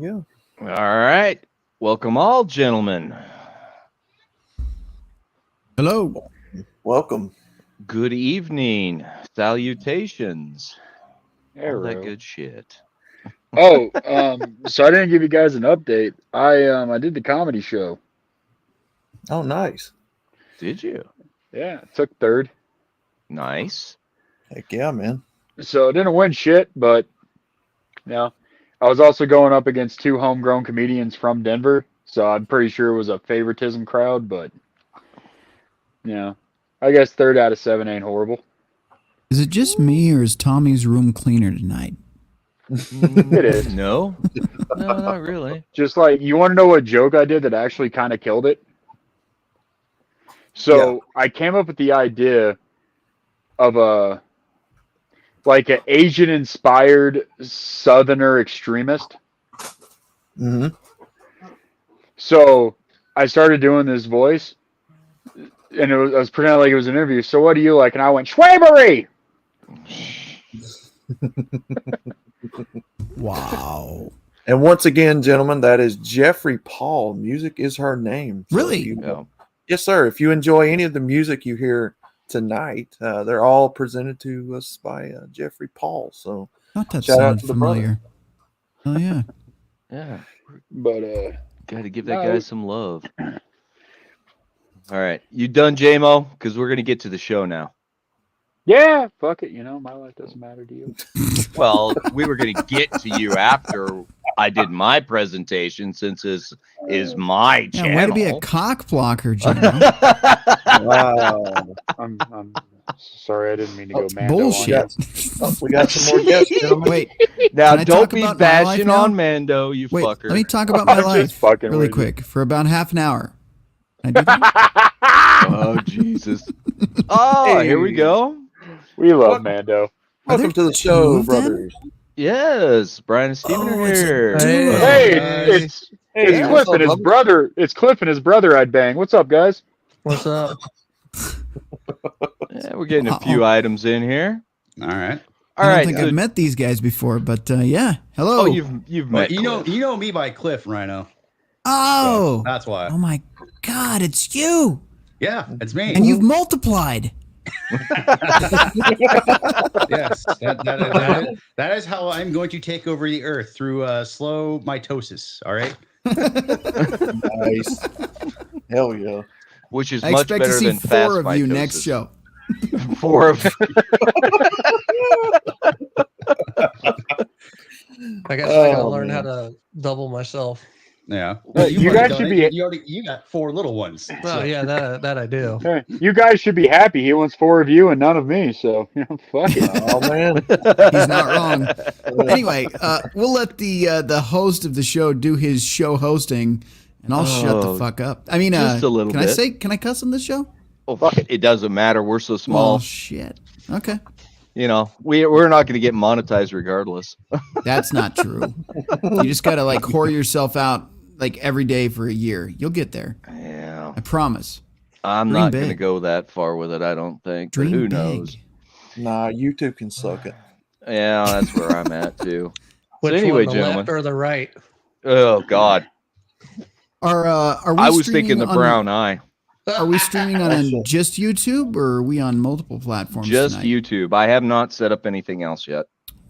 go. All right. Welcome all, gentlemen. Hello. Welcome. Good evening. Salutations. All that Arrow. good shit. Oh, so I didn't give you guys an update. I did the comedy show. Oh, nice. Did you? Yeah, took third. Nice. Heck yeah, man. So didn't win shit, but yeah. I was also going up against two homegrown comedians from Denver, so I'm pretty sure it was a favoritism crowd, but yeah. I guess 3rd out of 7 ain't horrible. Is it just me or is Tommy's room cleaner tonight? It is. No, not really. Just like, you want to know what joke I did that actually kind of killed it? So I came up with the idea of an Asian-inspired Southerner extremist. Mm-hmm. So I started doing this voice, and I was pretending like it was an interview. So what do you like? And I went, Schwabery! Wow. And once again, gentlemen, that is Jeffrey Paul. Music is her name. So Really? Yes, sir. If you enjoy any of the music you hear tonight, they're all presented to us by Jeffrey Paul. So Thought that shout out sounded to the brother. familiar. Oh yeah. Yeah. But Got to give that guy some love. All right. You done, JMO? Because we're going to get to the show now. yeah, fuck it. You know, my life doesn't matter to you. Well, we were going to get to you after I did my presentation, since this is my channel. Yeah, way to be a cock blocker, Jimmy. Wow. I'm sorry, I didn't mean to go That's mad. on bullshit. Oh, we got some more guests, gentlemen. Wait, Now, Can I don't talk be about my life bashing now? on Mando, you wait. fucker. Let me talk about my I'm life just fucking really with you. quick for about half an hour. Can I do that? Oh, Jesus. Oh, here we go. We love Mando. Are Welcome there to the show, two of them? brothers. Yes, Brian and Steven Oh, are it's a here. duo. Hey, guys. it's Hey, Cliff and his brother. It's Cliff and his brother I'd bang. What's up, guys? What's up? Yeah, we're getting a few items in here. All right. All I don't right. think so- I've met these guys before, but yeah. Hello. oh, you've Well, met. you Cliff. know me by Cliff, Rhino. Oh. So that's why. Oh my God, it's you. Yeah, it's me. And you've multiplied. Yes, that is how I'm going to take over the Earth, through slow mitosis. All right. Nice. Hell yeah. Which is I much expect to better see than fast 4 of you mitosis. next show. 4 of I guess I gotta Oh, learn man. how to double myself. Yeah. You already guys done should it. be- You got 4 little ones. Oh So- yeah, that I do. Hey, you guys should be happy. He wants 4 of you and none of me. So fuck it. Oh, man. He's not wrong. Anyway, we'll let the host of the show do his show hosting, and I'll shut the Oh, fuck up. I mean, just a little can bit. Can I cuss on this show? Oh, fuck it. It doesn't matter. We're so small. Oh shit. Okay, You know, we're not going to get monetized regardless. that's not true. You just gotta like whore yourself out like every day for a year. You'll get there. Yeah. I promise. I'm Dream not going to big. go that far with it, I don't think. But Dream who big. knows? Nah, YouTube can suck it. Yeah, that's where I'm at too. Which anyway, one, the gentlemen. left or the right? Oh God. Are we? I was streaming thinking the on- brown eye. Are we streaming on just YouTube, or are we on multiple platforms? Just tonight? YouTube. I have not set up anything else yet.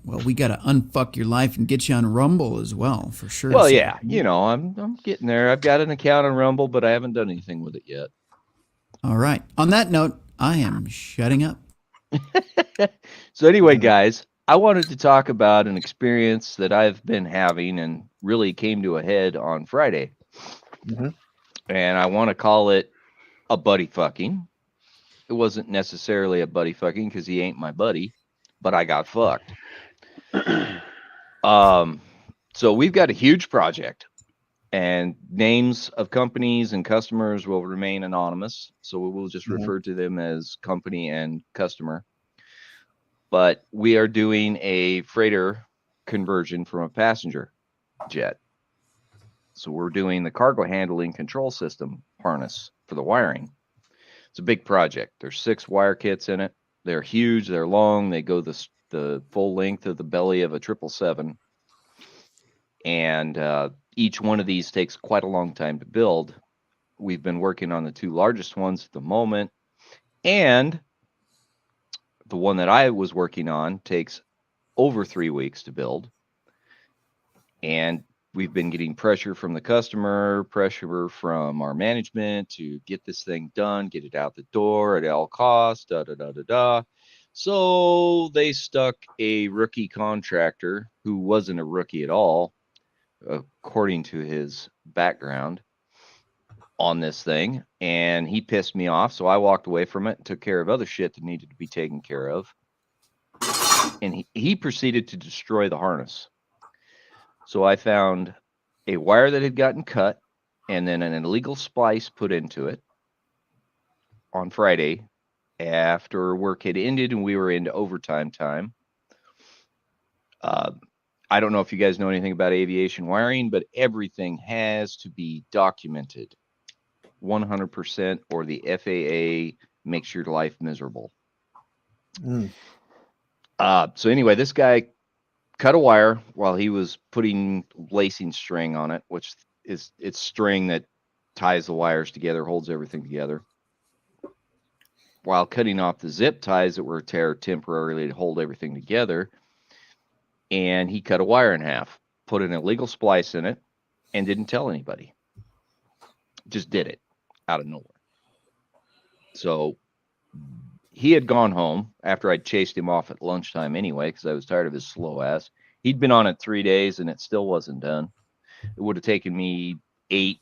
Well, we got to unfuck your life and get you on Rumble as well, for sure. Well, So- yeah, you know, I'm getting there. I've got an account on Rumble, but I haven't done anything with it yet. All right. On that note, I am shutting up. So anyway, guys, I wanted to talk about an experience that I've been having and really came to a head on Friday. Mhm. And I want to call it a buddy fucking. It wasn't necessarily a buddy fucking because he ain't my buddy, but I got fucked. So we've got a huge project, and names of companies and customers will remain anonymous. So we will just refer to them as company and customer. But we are doing a freighter conversion from a passenger jet. So we're doing the cargo handling control system harness for the wiring. It's a big project. There's 6 wire kits in it. They're huge. They're long. They go the full length of the belly of a 777. And each one of these takes quite a long time to build. We've been working on the two largest ones at the moment, and the one that I was working on takes over 3 weeks to build. And we've been getting pressure from the customer, pressure from our management to get this thing done, get it out the door at all costs, da da da da da. So they stuck a rookie contractor who wasn't a rookie at all, according to his background, on this thing, and he pissed me off. So I walked away from it and took care of other shit that needed to be taken care of. And he proceeded to destroy the harness. So I found a wire that had gotten cut and then an illegal splice put into it on Friday after work had ended and we were into overtime time. I don't know if you guys know anything about aviation wiring, but everything has to be documented 100% or the FAA makes your life miserable. So anyway, this guy cut a wire while he was putting lacing string on it, which is it's string that ties the wires together, holds everything together, while cutting off the zip ties that were tear temporarily to hold everything together. And he cut a wire in half, put an illegal splice in it, and didn't tell anybody. Just did it out of nowhere. So he had gone home after I'd chased him off at lunchtime anyway, because I was tired of his slow ass. He'd been on it 3 days and it still wasn't done. It would have taken me 8,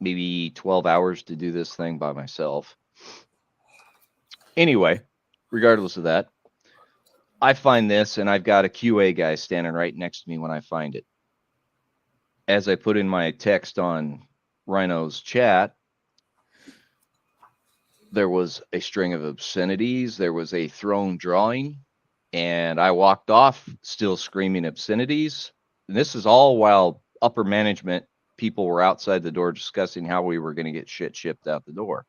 maybe 12 hours to do this thing by myself. Anyway, regardless of that, I find this and I've got a QA guy standing right next to me when I find it. As I put in my text on Rhino's chat, there was a string of obscenities. There was a thrown drawing, and I walked off still screaming obscenities. And this is all while upper management people were outside the door discussing how we were going to get shit shipped out the door.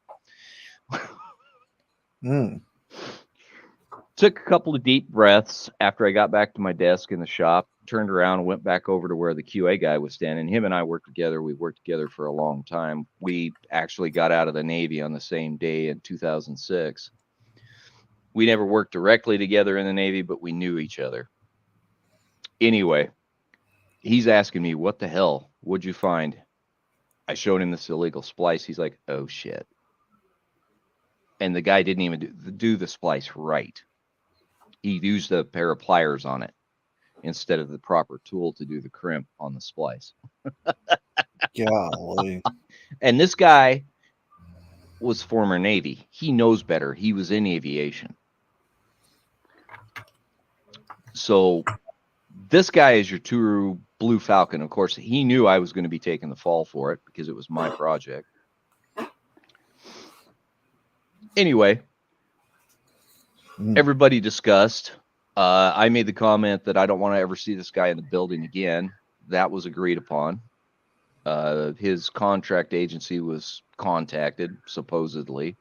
Took a couple of deep breaths after I got back to my desk in the shop, turned around and went back over to where the QA guy was standing. Him and I worked together. We worked together for a long time. We actually got out of the Navy on the same day in 2006. We never worked directly together in the Navy, but we knew each other. Anyway, he's asking me, what the hell? What'd you find? I showed him this illegal splice. He's like, oh, shit. And the guy didn't even do the splice right. He used a pair of pliers on it instead of the proper tool to do the crimp on the splice. Golly. And this guy was former Navy. He knows better. He was in aviation. So this guy is your true blue Falcon. Of course, he knew I was going to be taking the fall for it because it was my project. Anyway, everybody discussed. I made the comment that I don't want to ever see this guy in the building again. That was agreed upon. His contract agency was contacted, supposedly.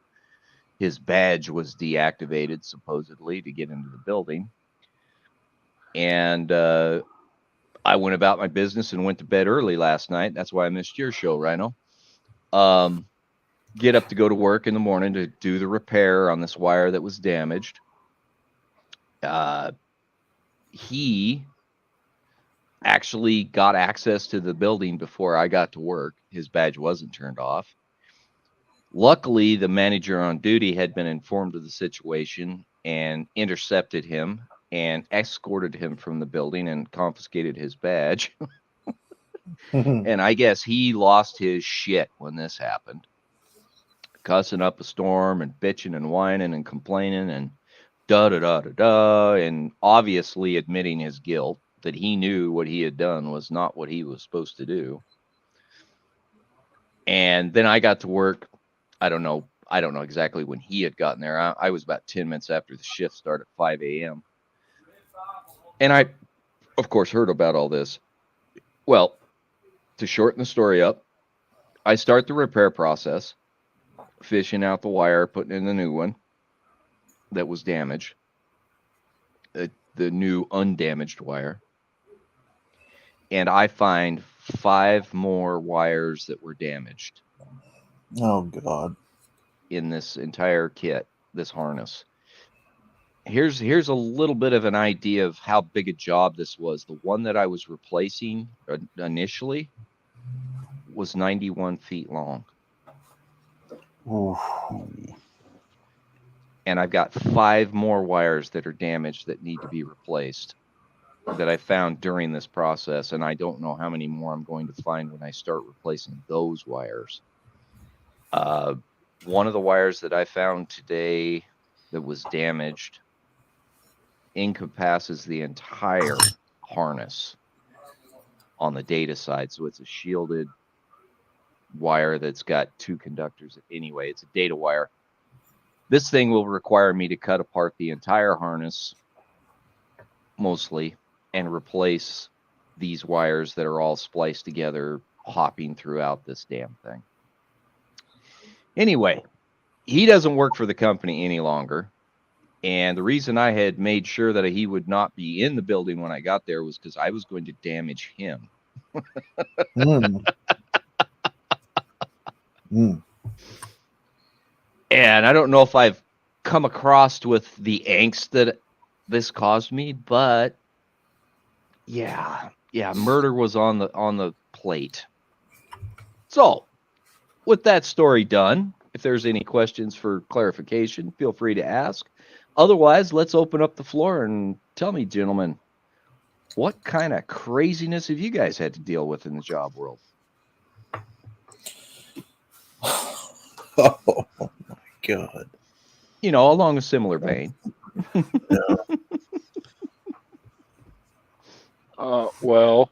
His badge was deactivated, supposedly, to get into the building. And I went about my business and went to bed early last night. That's why I missed your show, Rhino. Get up to go to work in the morning to do the repair on this wire that was damaged. He actually got access to the building before I got to work. His badge wasn't turned off. Luckily, the manager on duty had been informed of the situation and intercepted him and escorted him from the building and confiscated his badge. And I guess he lost his shit when this happened. Cussing up a storm and bitching and whining and complaining and da-da-da-da-da, and obviously admitting his guilt, that he knew what he had done was not what he was supposed to do. And then I got to work. I don't know exactly when he had gotten there. I was about 10 minutes after the shift started at 5 a.m. And I, of course, heard about all this. Well, to shorten the story up, I start the repair process, fishing out the wire, putting in the new one that was damaged, the new undamaged wire. and I find 5 more wires that were damaged Oh God. in this entire kit, this harness. Here's a little bit of an idea of how big a job this was. The one that I was replacing initially was 91 feet long. Oof. And I've got 5 more wires that are damaged that need to be replaced that I found during this process, and I don't know how many more I'm going to find when I start replacing those wires. One of the wires that I found today that was damaged incapacitates the entire harness on the data side, so it's a shielded wire that's got 2 conductors. Anyway, it's a data wire. This thing will require me to cut apart the entire harness, mostly, and replace these wires that are all spliced together, hopping throughout this damn thing. Anyway, he doesn't work for the company any longer. And the reason I had made sure that he would not be in the building when I got there was because I was going to damage him. Mm. Mm. And I don't know if I've come across with the angst that this caused me, but yeah, murder was on the plate. So, with that story done, if there's any questions for clarification, feel free to ask. Otherwise, let's open up the floor and tell me, gentlemen, what kind of craziness have you guys had to deal with in the job world? Oh my God. You know, along a similar vein. Well,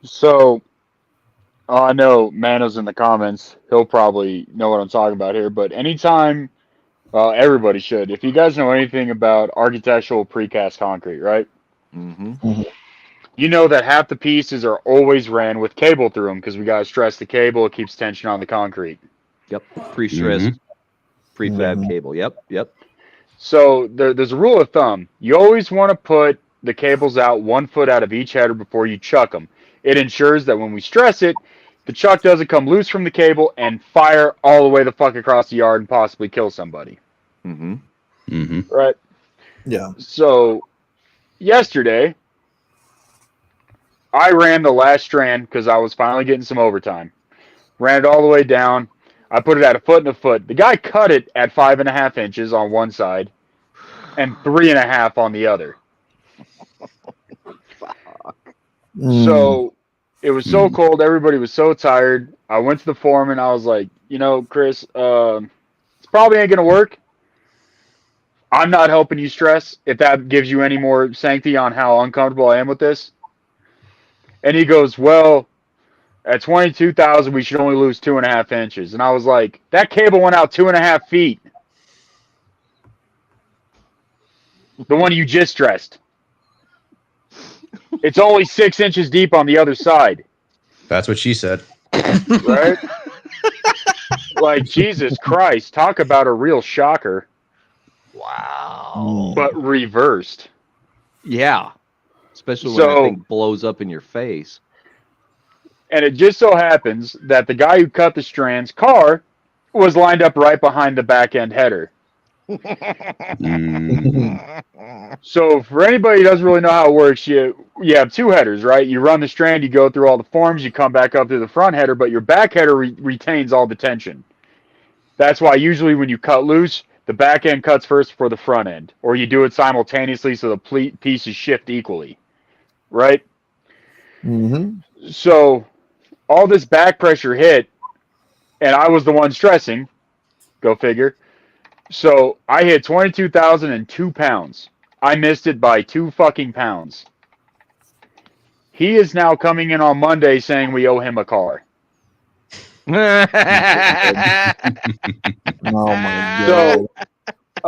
so I know Mano's in the comments. He'll probably know what I'm talking about here. But anytime, well, everybody should. If you guys know anything about architectural precast concrete, right? Mm-hmm. You know that half the pieces are always ran with cable through them because we got to stress the cable. It keeps tension on the concrete. Yep. Pre-stressed, prefab Mhm. cable. Yep. So there's a rule of thumb. You always want to put the cables out 1 foot out of each header before you chuck them. It ensures that when we stress it, the chuck doesn't come loose from the cable and fire all the way the fuck across the yard and possibly kill somebody. Mm-hmm. Mm-hmm. Right? Yeah. So yesterday, I ran the last strand because I was finally getting some overtime. Ran it all the way down. I put it at 1 foot and 1 foot. The guy cut it at 5.5 inches on one side and 3.5 on the other. Mm. So it was so cold. Everybody was so tired. I went to the foreman. I was like, you know, Chris, it's probably ain't going to work. I'm not helping you stress if that gives you any more sanctity on how uncomfortable I am with this. And he goes, well, at 22,000, we should only lose 2.5 inches. And I was like, that cable went out 2.5 feet. The one you just stressed. It's only 6 inches deep on the other side. That's what she said. Right? Like, Jesus Christ. Talk about a real shocker. Wow. But reversed. Yeah. Especially when So- that thing blows up in your face. And it just so happens that the guy who cut the strand's car was lined up right behind the back end header. So for anybody who doesn't really know how it works, you have 2 headers, right? You run the strand, you go through all the forms, you come back up to the front header, but your back header retains all the tension. That's why usually when you cut loose, the back end cuts first before the front end, or you do it simultaneously so the pieces shift equally, right? Mm-hmm. So all this back pressure hit, and I was the one stressing. Go figure. So I hit 22,002 pounds. I missed it by 2 fucking pounds. He is now coming in on Monday saying we owe him a car. Oh my God. So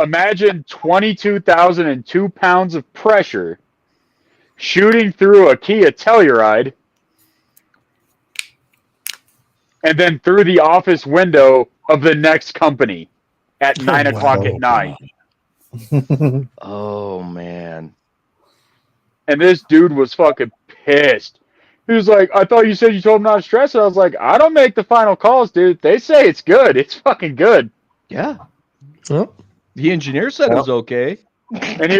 imagine 22,002 pounds of pressure shooting through a Kia Telluride and then through the office window of the next company at 9 o'clock at night. Oh, man. And this dude was fucking pissed. He was like, I thought you said you told him not to stress it. I was like, I don't make the final calls, dude. They say it's good. It's fucking good. Yeah. Well, The engineer said it was okay. And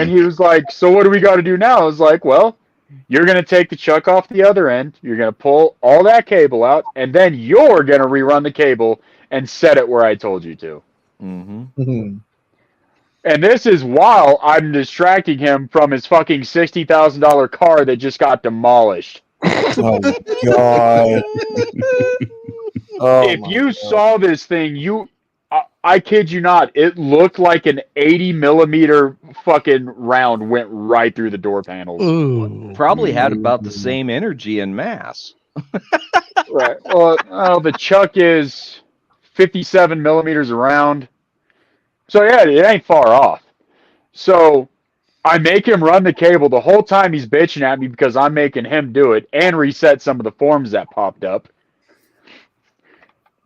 he was like, so what do we got to do now? I was like, well, you're going to take the chuck off the other end. You're going to pull all that cable out, and then you're going to rerun the cable and set it where I told you to. Mm-hmm. And this is while I'm distracting him from his fucking $60,000 car that just got demolished. Oh God! Oh, If my you God. saw this thing, I kid you not, it looked like an 80 millimeter fucking round went right through the door panels. ooh. Probably had about the same energy and mass. Right. Well, the chuck is 57 millimeters around. So yeah, it ain't far off. So I make him run the cable the whole time he's bitching at me because I'm making him do it and reset some of the forms that popped up.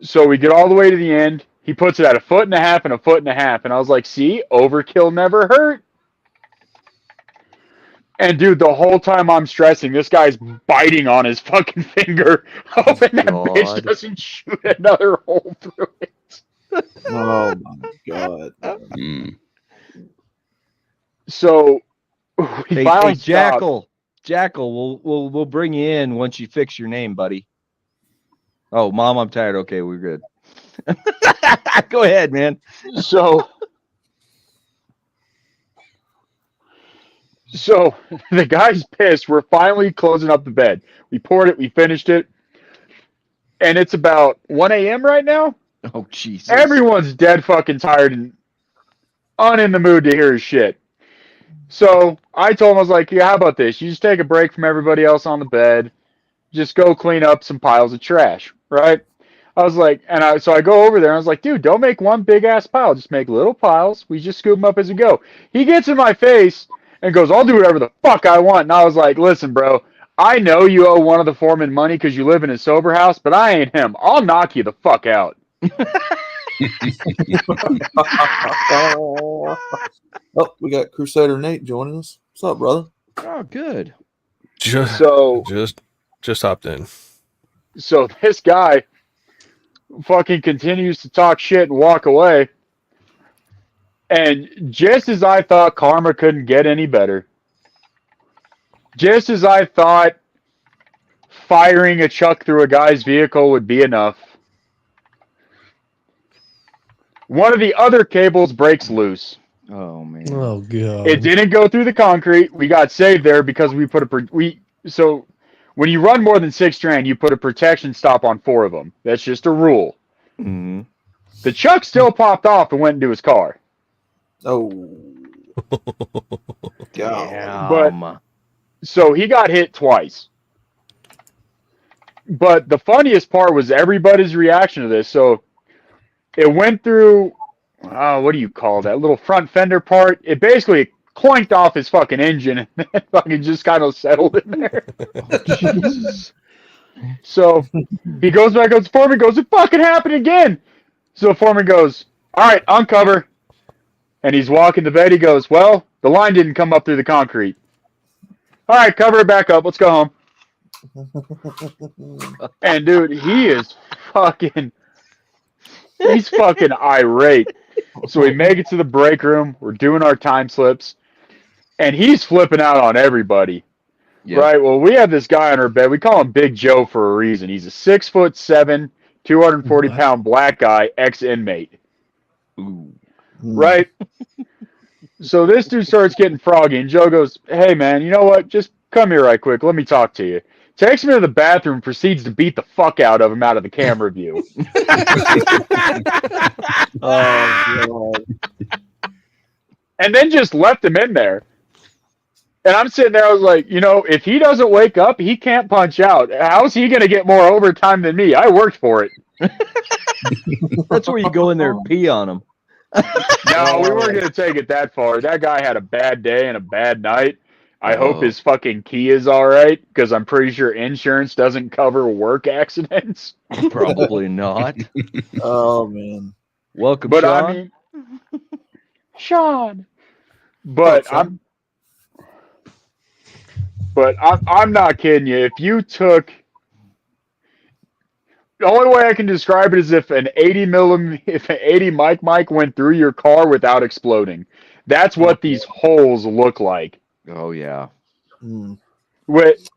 So we get all the way to the end. He puts it at 1.5 feet and 1.5 feet. And I was like, see, overkill never hurt. And dude, the whole time I'm stressing, this guy's biting on his fucking finger, hoping that bitch God. doesn't shoot another hole through it. Oh my God! Mm. So we Hey, finally stopped. Jackal, we'll bring you in once you fix your name, buddy. Oh, Mom, I'm tired. Okay, we're good. Go ahead, man. So the guy's pissed. We're finally closing up the bed. We poured it. We finished it. And it's about 1 a.m. right now. Oh, Jesus. Everyone's dead fucking tired and in the mood to hear his shit. So I told him, I was like, yeah, how about this? You just take a break from everybody else on the bed. Just go clean up some piles of trash, right? I was like, so I go over there and I was like, dude, don't make one big ass pile. Just make little piles. We just scoop them up as we go. He gets in my face and goes, I'll do whatever the fuck I want. And I was like, listen, bro, I know you owe one of the foremen money because you live in a sober house, but I ain't him. I'll knock you the fuck out. Oh, we got Crusader Nate joining us. What's up, brother? Oh, good. So Just hopped in. So this guy fucking continues to talk shit and walk away. And just as I thought karma couldn't get any better, just as I thought firing a chuck through a guy's vehicle would be enough, one of the other cables breaks loose. Oh, man. Oh god. It didn't go through the concrete. We got saved there because we put so when you run more than 6 strand, you put a protection stop on 4 of them. That's just a rule. Mm-hmm. The chuck still popped off and went into his car. Oh, Damn. So he got hit twice. But the funniest part was everybody's reaction to this. So it went through, what do you call that little front fender part? It basically clonked off his fucking engine and then fucking just kind of settled in there. So he goes back up to foreman, goes, it fucking happened again. So the foreman goes, all right, uncover. And he's walking to bed. He goes, well, the line didn't come up through the concrete. All right, cover it back up. Let's go home. And dude, he's fucking irate. So we make it to the break room. We're doing our time slips. And he's flipping out on everybody. Yep. Right? Well, we have this guy on our bed. We call him Big Joe for a reason. He's a 6'7", 240-pound black guy, ex-inmate. Ooh. Right? So this dude starts getting froggy, and Joe goes, hey, man, you know what? Just come here right quick. Let me talk to you. Takes me to the bathroom, proceeds to beat the fuck out of him out of the camera view. oh God. And then just left him in there. And I'm sitting there, I was like, if he doesn't wake up, he can't punch out. How's he going to get more overtime than me? I worked for it. That's where you go in there and pee on them. No, we weren't going to take it that far. That guy had a bad day and a bad night. I hope his fucking key is all right, because I'm pretty sure insurance doesn't cover work accidents. Probably not. Oh man. Welcome, But Sean. I mean, Sean. But Sean? But I'm not kidding you. If you took, the only way I can describe it is if an 80 mic went through your car without exploding. That's what these holes look like. Oh yeah. Mm.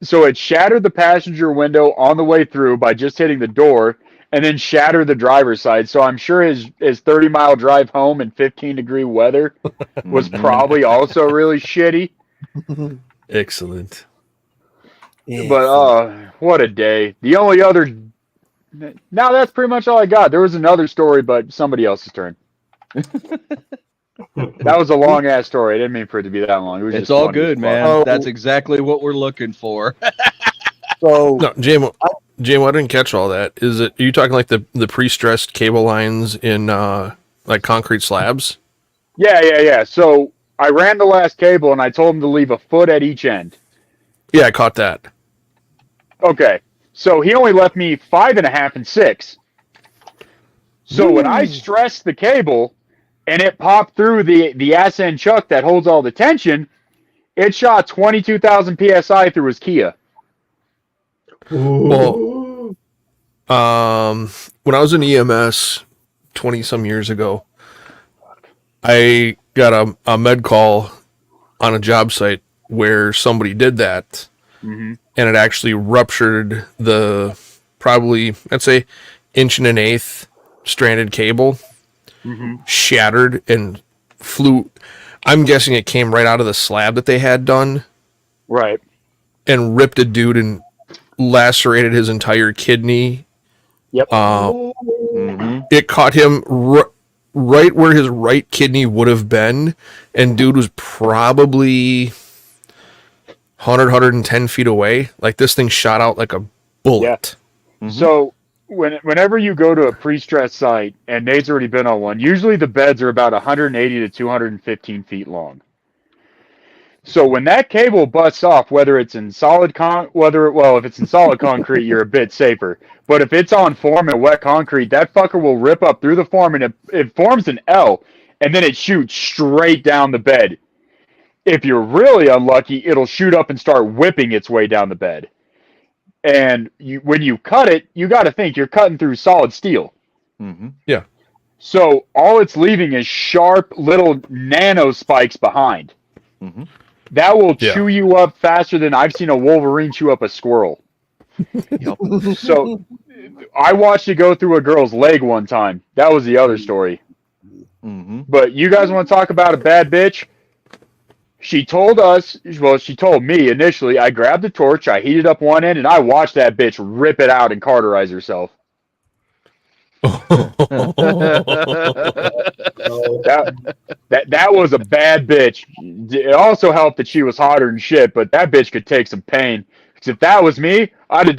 So it shattered the passenger window on the way through by just hitting the door, and then shattered the driver's side. So I'm sure his 30-mile drive home in 15-degree weather was Mhm. probably also really shitty. Excellent. But what a day! The only other. Now that's pretty much all I got. There was another story, but somebody else's turn. That was a long ass story. I didn't mean for it to be that long. It was It's just all funny as good, fuck. man. Oh. That's exactly what we're looking for. So No, Jamo, I didn't catch all that. Is it? Are you talking like the pre-stressed cable lines in like concrete slabs? Yeah. So I ran the last cable and I told him to leave a foot at each end. Yeah, I caught that. Okay. So he only left me 5.5 and 6. So when I stressed the cable and it popped through the ass end chuck that holds all the tension, it shot 22,000 PSI through his Kia. Well, when I was in EMS 20 some years ago, I got a med call on a job site where somebody did that, Mm-hmm. and it actually ruptured the probably, I'd say, 1.125" stranded cable, Mm-hmm. shattered and flew. I'm guessing it came right out of the slab that they had done Right. and ripped a dude and lacerated his entire kidney. Yep. Mhm. It caught him right where his right kidney would have been, and dude was probably 110 feet away. Like, this thing shot out like a bullet. Mhm. So whenever you go to a pre-stressed site, and Nate's already been on one, usually the beds are about 180 to 215 feet long. So when that cable busts off, whether it's in if it's in solid concrete, you're a bit safer. But if it's on form and wet concrete, that fucker will rip up through the form, and it forms an L, and then it shoots straight down the bed. If you're really unlucky, it'll shoot up and start whipping its way down the bed. And when you cut it, you got to think you're cutting through solid steel. Mhm. So all it's leaving is sharp little nano spikes behind. Mhm. That will Yeah. chew you up faster than I've seen a Wolverine chew up a squirrel. Yep. So I watched it go through a girl's leg one time. That was the other story. Mhm. But you guys want to talk about a bad bitch? She told me initially. I grabbed the torch, I heated up one end, and I watched that bitch rip it out and cauterize herself. That was a bad bitch. It also helped that she was hotter than shit, but that bitch could take some pain. 'Cause if that was me, I'd have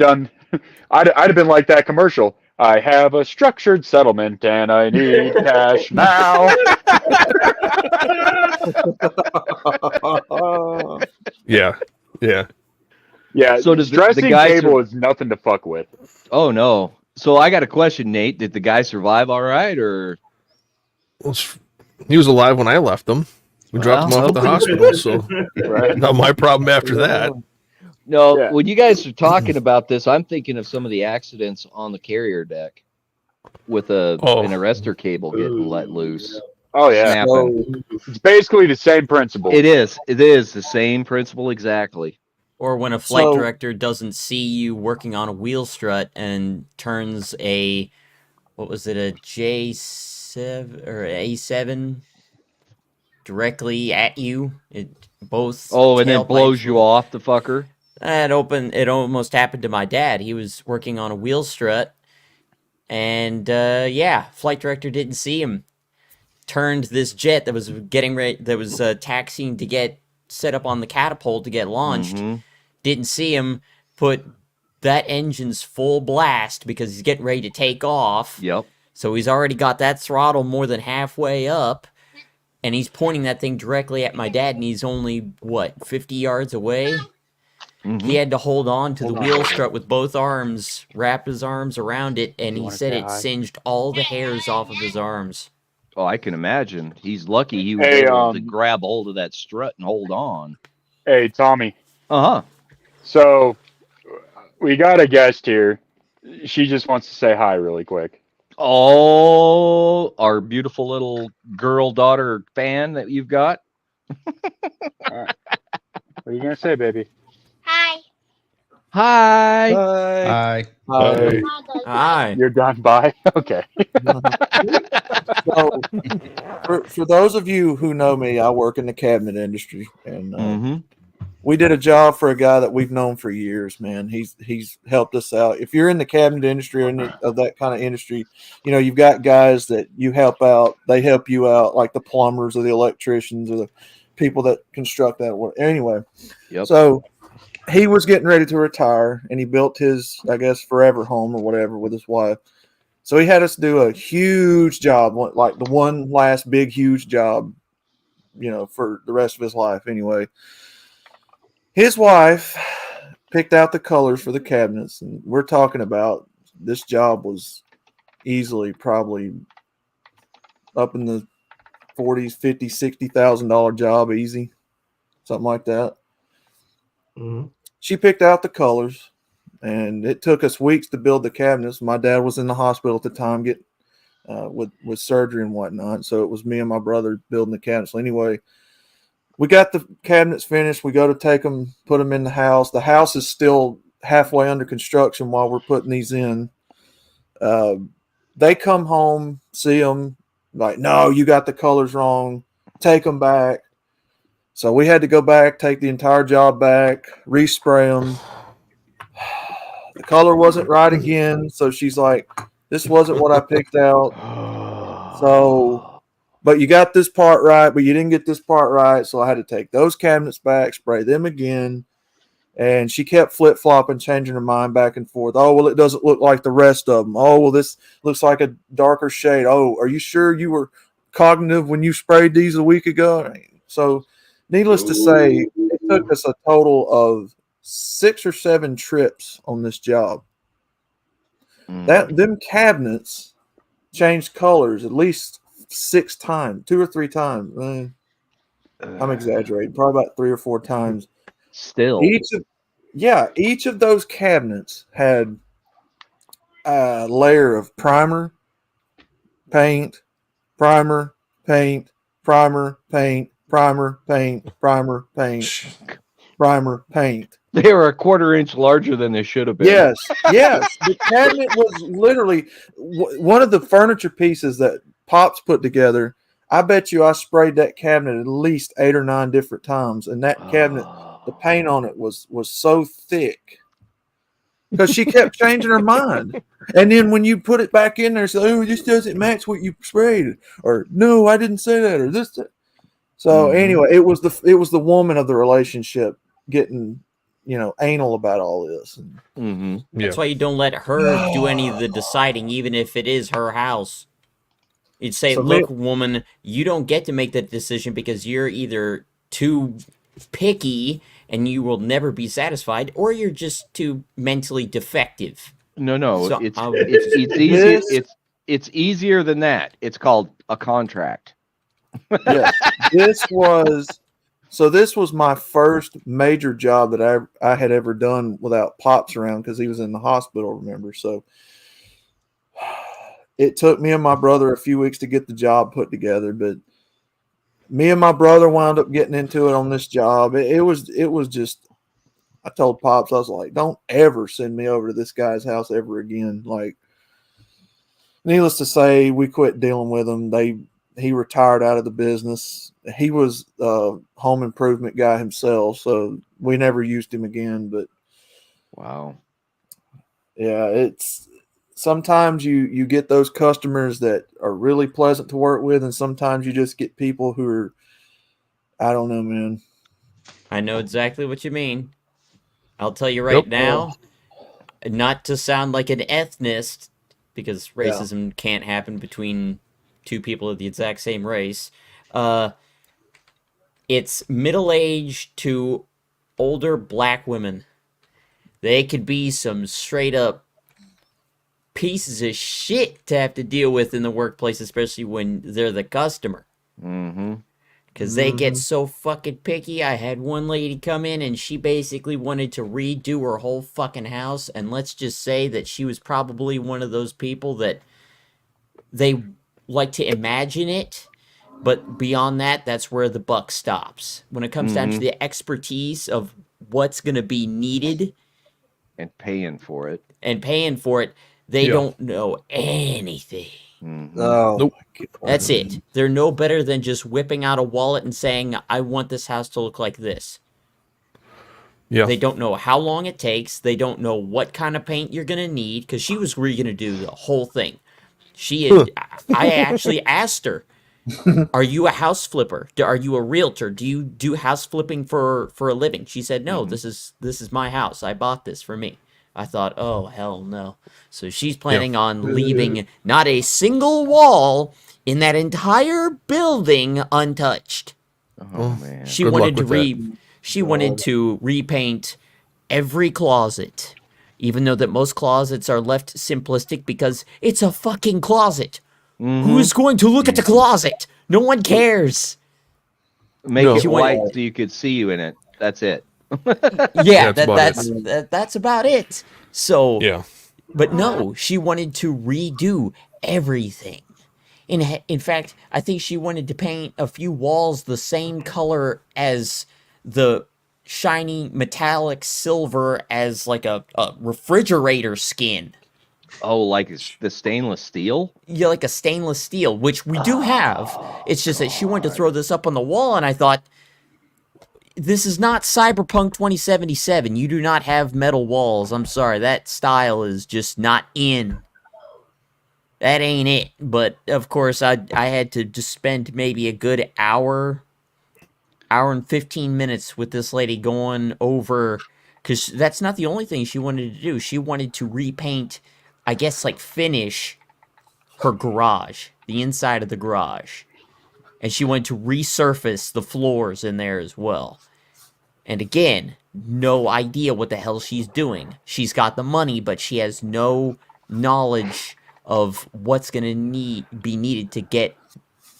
been like that commercial. I have a structured settlement and I need cash now. Yeah. Yeah, So does the stressing guy cable is nothing to fuck with. Oh no. So I got a question, Nate. Did the guy survive all right, or He was alive when I left him. We dropped him off at the hospital, so Right. not my problem after that. no? Yeah. When you guys are talking about this, I'm thinking of some of the accidents on the carrier deck with an arrestor cable getting let loose. Oh yeah, Snapping. it's basically the same principle. It is the same principle exactly. Or when a flight So- director doesn't see you working on a wheel strut and turns a J7 or A7 directly at you. It both. Oh, and then tailpipes blows you were- off, the fucker. It almost happened to my dad. He was working on a wheel strut, and flight director didn't see him. Turned this jet that was taxiing to get set up on the catapult to get launched. Mhm. Didn't see him. Put that engine's full blast because he's getting ready to take off. Yep. So he's already got that throttle more than halfway up, and he's pointing that thing directly at my dad, and he's only 50 yards away. Mhm. He had to hold on to the wheel strut with both arms, wrap his arms around it, and he said it singed all the hairs off of his arms. Oh, I can imagine. He's lucky he was Hey, able to grab hold of that strut and hold on. Hey Tommy, Uh huh. So we got a guest here. She just wants to say hi really quick. Oh, our beautiful little girl daughter fan that you've got. All right. What are you gonna say, baby? Hi. Hi. Hi. Hi. Hi. You're done. Bye. Okay. So, for those of you who know me, I work in the cabinet industry, and Mm-hmm. we did a job for a guy that we've known for years. Man, he's helped us out. If you're in the cabinet industry or of that kind of industry, you've got guys that you help out. They help you out, like the plumbers or the electricians or the people that construct that work. Anyway, Yep. so he was getting ready to retire, and he built his, I guess, forever home or whatever with his wife. So he had us do a huge job, like the one last big, huge job, for the rest of his life. Anyway, his wife picked out the colors for the cabinets, and we're talking about this job was easily probably up in the 40s, 50, $60,000 job, easy, something like that. Mhm. She picked out the colors, and it took us weeks to build the cabinets. My dad was in the hospital at the time, with surgery and whatnot. So it was me and my brother building the cabinets. So anyway, we got the cabinets finished. We go to take them, put them in the house. The house is still halfway under construction while we're putting these in. They come home, see them, like, no, you got the colors wrong. Take them back. So we had to go back, take the entire job back, respray them. The color wasn't right again. So she's like, this wasn't what I picked out. So, but you got this part right, but you didn't get this part right. So I had to take those cabinets back, spray them again. And she kept flip-flopping, changing her mind back and forth. Oh, well, it doesn't look like the rest of them. Oh, well, this looks like a darker shade. Oh, are you sure you were cognitive when you sprayed these a week ago? So, needless to say, it took us a total of 6 or 7 trips on this job. Them cabinets changed colors at least 6 times, 2 or 3 times. I'm exaggerating, probably about 3 or 4 times. Still. Each of those cabinets had a layer of primer, paint, primer, paint, primer, paint, primer, paint, primer, paint, primer, paint. They were a quarter-inch larger than they should have been. Yes. The cabinet was literally one of the furniture pieces that Pops put together. I bet you I sprayed that cabinet at least 8 or 9 different times, and that cabinet, the paint on it was so thick because she kept changing her mind. And then when you put it back in there, say, "Oh, this doesn't match what you sprayed," or "No, I didn't say that," or this. So anyway, it was the woman of the relationship getting anal about all this. That's why you don't let her do any of the deciding, even if it is her house. You'd say, So look, woman, you don't get to make that decision because you're either too picky and you will never be satisfied, or you're just too mentally defective. No, So, it's easy. It's easier than that. It's called a contract. Yes, this was my first major job that I had ever done without Pops around because he was in the hospital, remember? So it took me and my brother a few weeks to get the job put together, but me and my brother wound up getting into it on this job. It was just, I told Pops, I was like, don't ever send me over to this guy's house ever again. Like, needless to say, we quit dealing with him. He retired out of the business. He was a home improvement guy himself, so we never used him again. But wow, yeah, it's sometimes you get those customers that are really pleasant to work with, and sometimes you just get people who are, I don't know, man. I know exactly what you mean. I'll tell you right now, not to sound like an ethnist, because racism can't happen between two people of the exact same race. It's middle-aged to older black women. They could be some straight-up pieces of shit to have to deal with in the workplace, especially when they're the customer. because they get so fucking picky. I had one lady come in and she basically wanted to redo her whole fucking house. And let's just say that she was probably one of those people that they like to imagine it. But beyond that, that's where the buck stops. When it comes down to the expertise of what's going to be needed And paying for it. they don't know anything. Oh, Nope. my God. That's it. They're no better than just whipping out a wallet and saying, I want this house to look like this. Yeah. They don't know how long it takes. They don't know what kind of paint you're going to need, because she was really going to do the whole thing. I actually asked her, are you a house flipper? Are you a realtor? Do you do house flipping for a living? She said, no, this is my house. I bought this for me. I thought, oh, hell no. So she's planning on leaving not a single wall in that entire building untouched. Oh, man. She Good luck wanted to with she wanted to repaint every closet, even though that most closets are left simplistic because it's a fucking closet. Who's going to look at the closet? No one cares. Make No. it white so you could see you in it. That's it. Yeah, That's about that's about it. So, Yeah. but no, she wanted to redo everything. In fact, I think she wanted to paint a few walls the same color as the shiny metallic silver as like a refrigerator skin. Oh, like the stainless steel? Yeah, like a stainless steel, which we do have. It's just that she wanted to throw this up on the wall, and I thought, this is not Cyberpunk 2077. You do not have metal walls. I'm sorry, that style is just not in. That ain't it. But of course, I had to just spend maybe a good hour and 15 minutes with this lady going over, because that's not the only thing she wanted to do. She wanted to repaint, I guess, like finish her garage, the inside of the garage. And she wanted to resurface the floors in there as well. And again, no idea what the hell she's doing. She's got the money, but she has no knowledge of what's going to be needed to get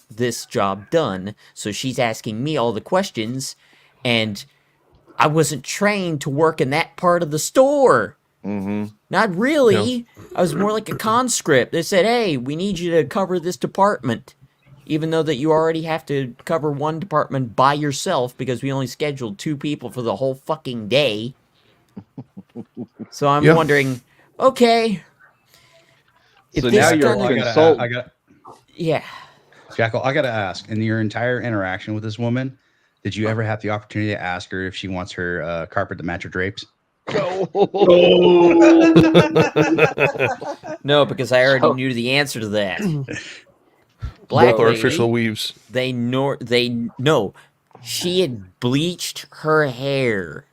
this job done. So she's asking me all the questions, and I wasn't trained to work in that part of the store. Not really. I was more like a conscript. They said, hey, we need you to cover this department. Even though that you already have to cover one department by yourself because we only scheduled 2 people for the whole fucking day. So I'm wondering, okay. So now you're a consultant. I got Yeah. Jackal, I got to ask, in your entire interaction with this woman, did you ever have the opportunity to ask her if she wants her carpet to match her drapes? No, because I already knew the answer to that. Black Both lady, artificial weaves. they know she had bleached her hair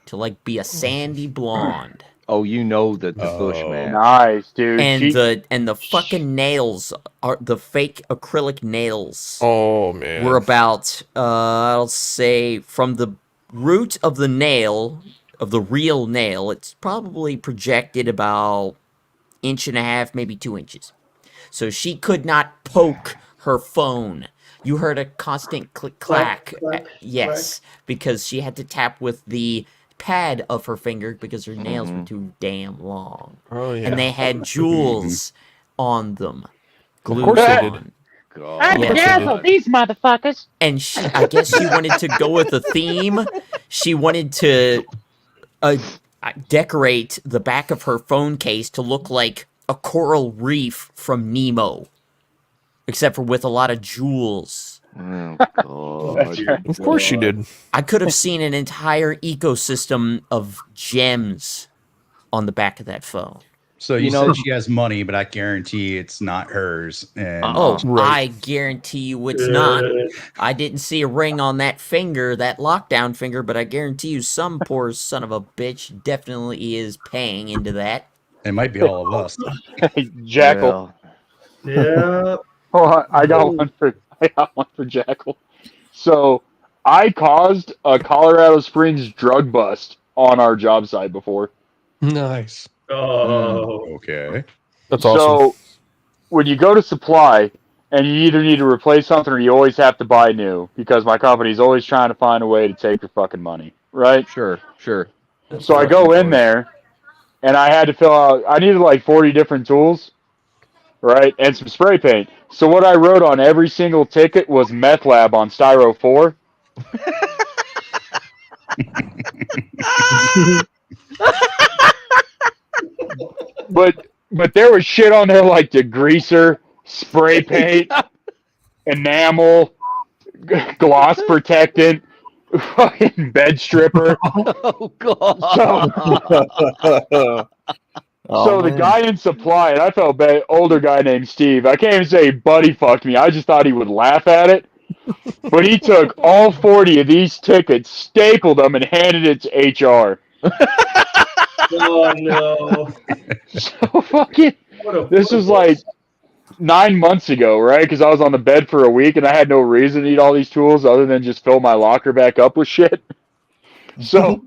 to like be a sandy blonde. Oh, you know the Bushman. Nice, dude. And the fucking nails are the fake acrylic nails. Oh man. Were about I'll say from the root of the nail, of the real nail, it's probably projected about 1.5 inches, maybe 2 inches. So she could not poke her phone. You heard a constant click clack. Yes, because she had to tap with the pad of her finger because her nails were too damn long. Oh yeah. And they had jewels on them. Of course they did. on. God. I'm Yes. dazzled, these motherfuckers. And I guess she wanted to go with a theme. She wanted to decorate the back of her phone case to look like a coral reef from Nemo, except for with a lot of jewels. Oh, God. Of course she did. I could have seen an entire ecosystem of gems on the back of that phone. So you said she has money, but I guarantee it's not hers. And I guarantee you it's not. I didn't see a ring on that finger, that lockdown finger, but I guarantee you some poor son of a bitch definitely is paying into that. it might be all of us. Jackal. Yeah. Oh, I got one for Jackal. So I caused a Colorado Springs drug bust on our job site before. Nice. Oh. Okay. That's awesome. So when you go to supply, and you either need to replace something or you always have to buy new because my company's always trying to find a way to take your fucking money, right? Sure. So I go in there, and I had to fill out. I needed like 40 different tools, right, and some spray paint. So what I wrote on every single ticket was meth lab on Styro 4. But there was shit on there like degreaser, spray paint, enamel, gloss protectant, fucking bed stripper. Oh god. So the guy in supply, and I felt bad, older guy named Steve. I can't even say he buddy fucked me. I just thought he would laugh at it. But he took all 40 of these tickets, stapled them, and handed it to HR. Oh no! So fucking. This was like 9 months ago, right? Because I was on the bed for a week and I had no reason to need all these tools other than just fill my locker back up with shit. So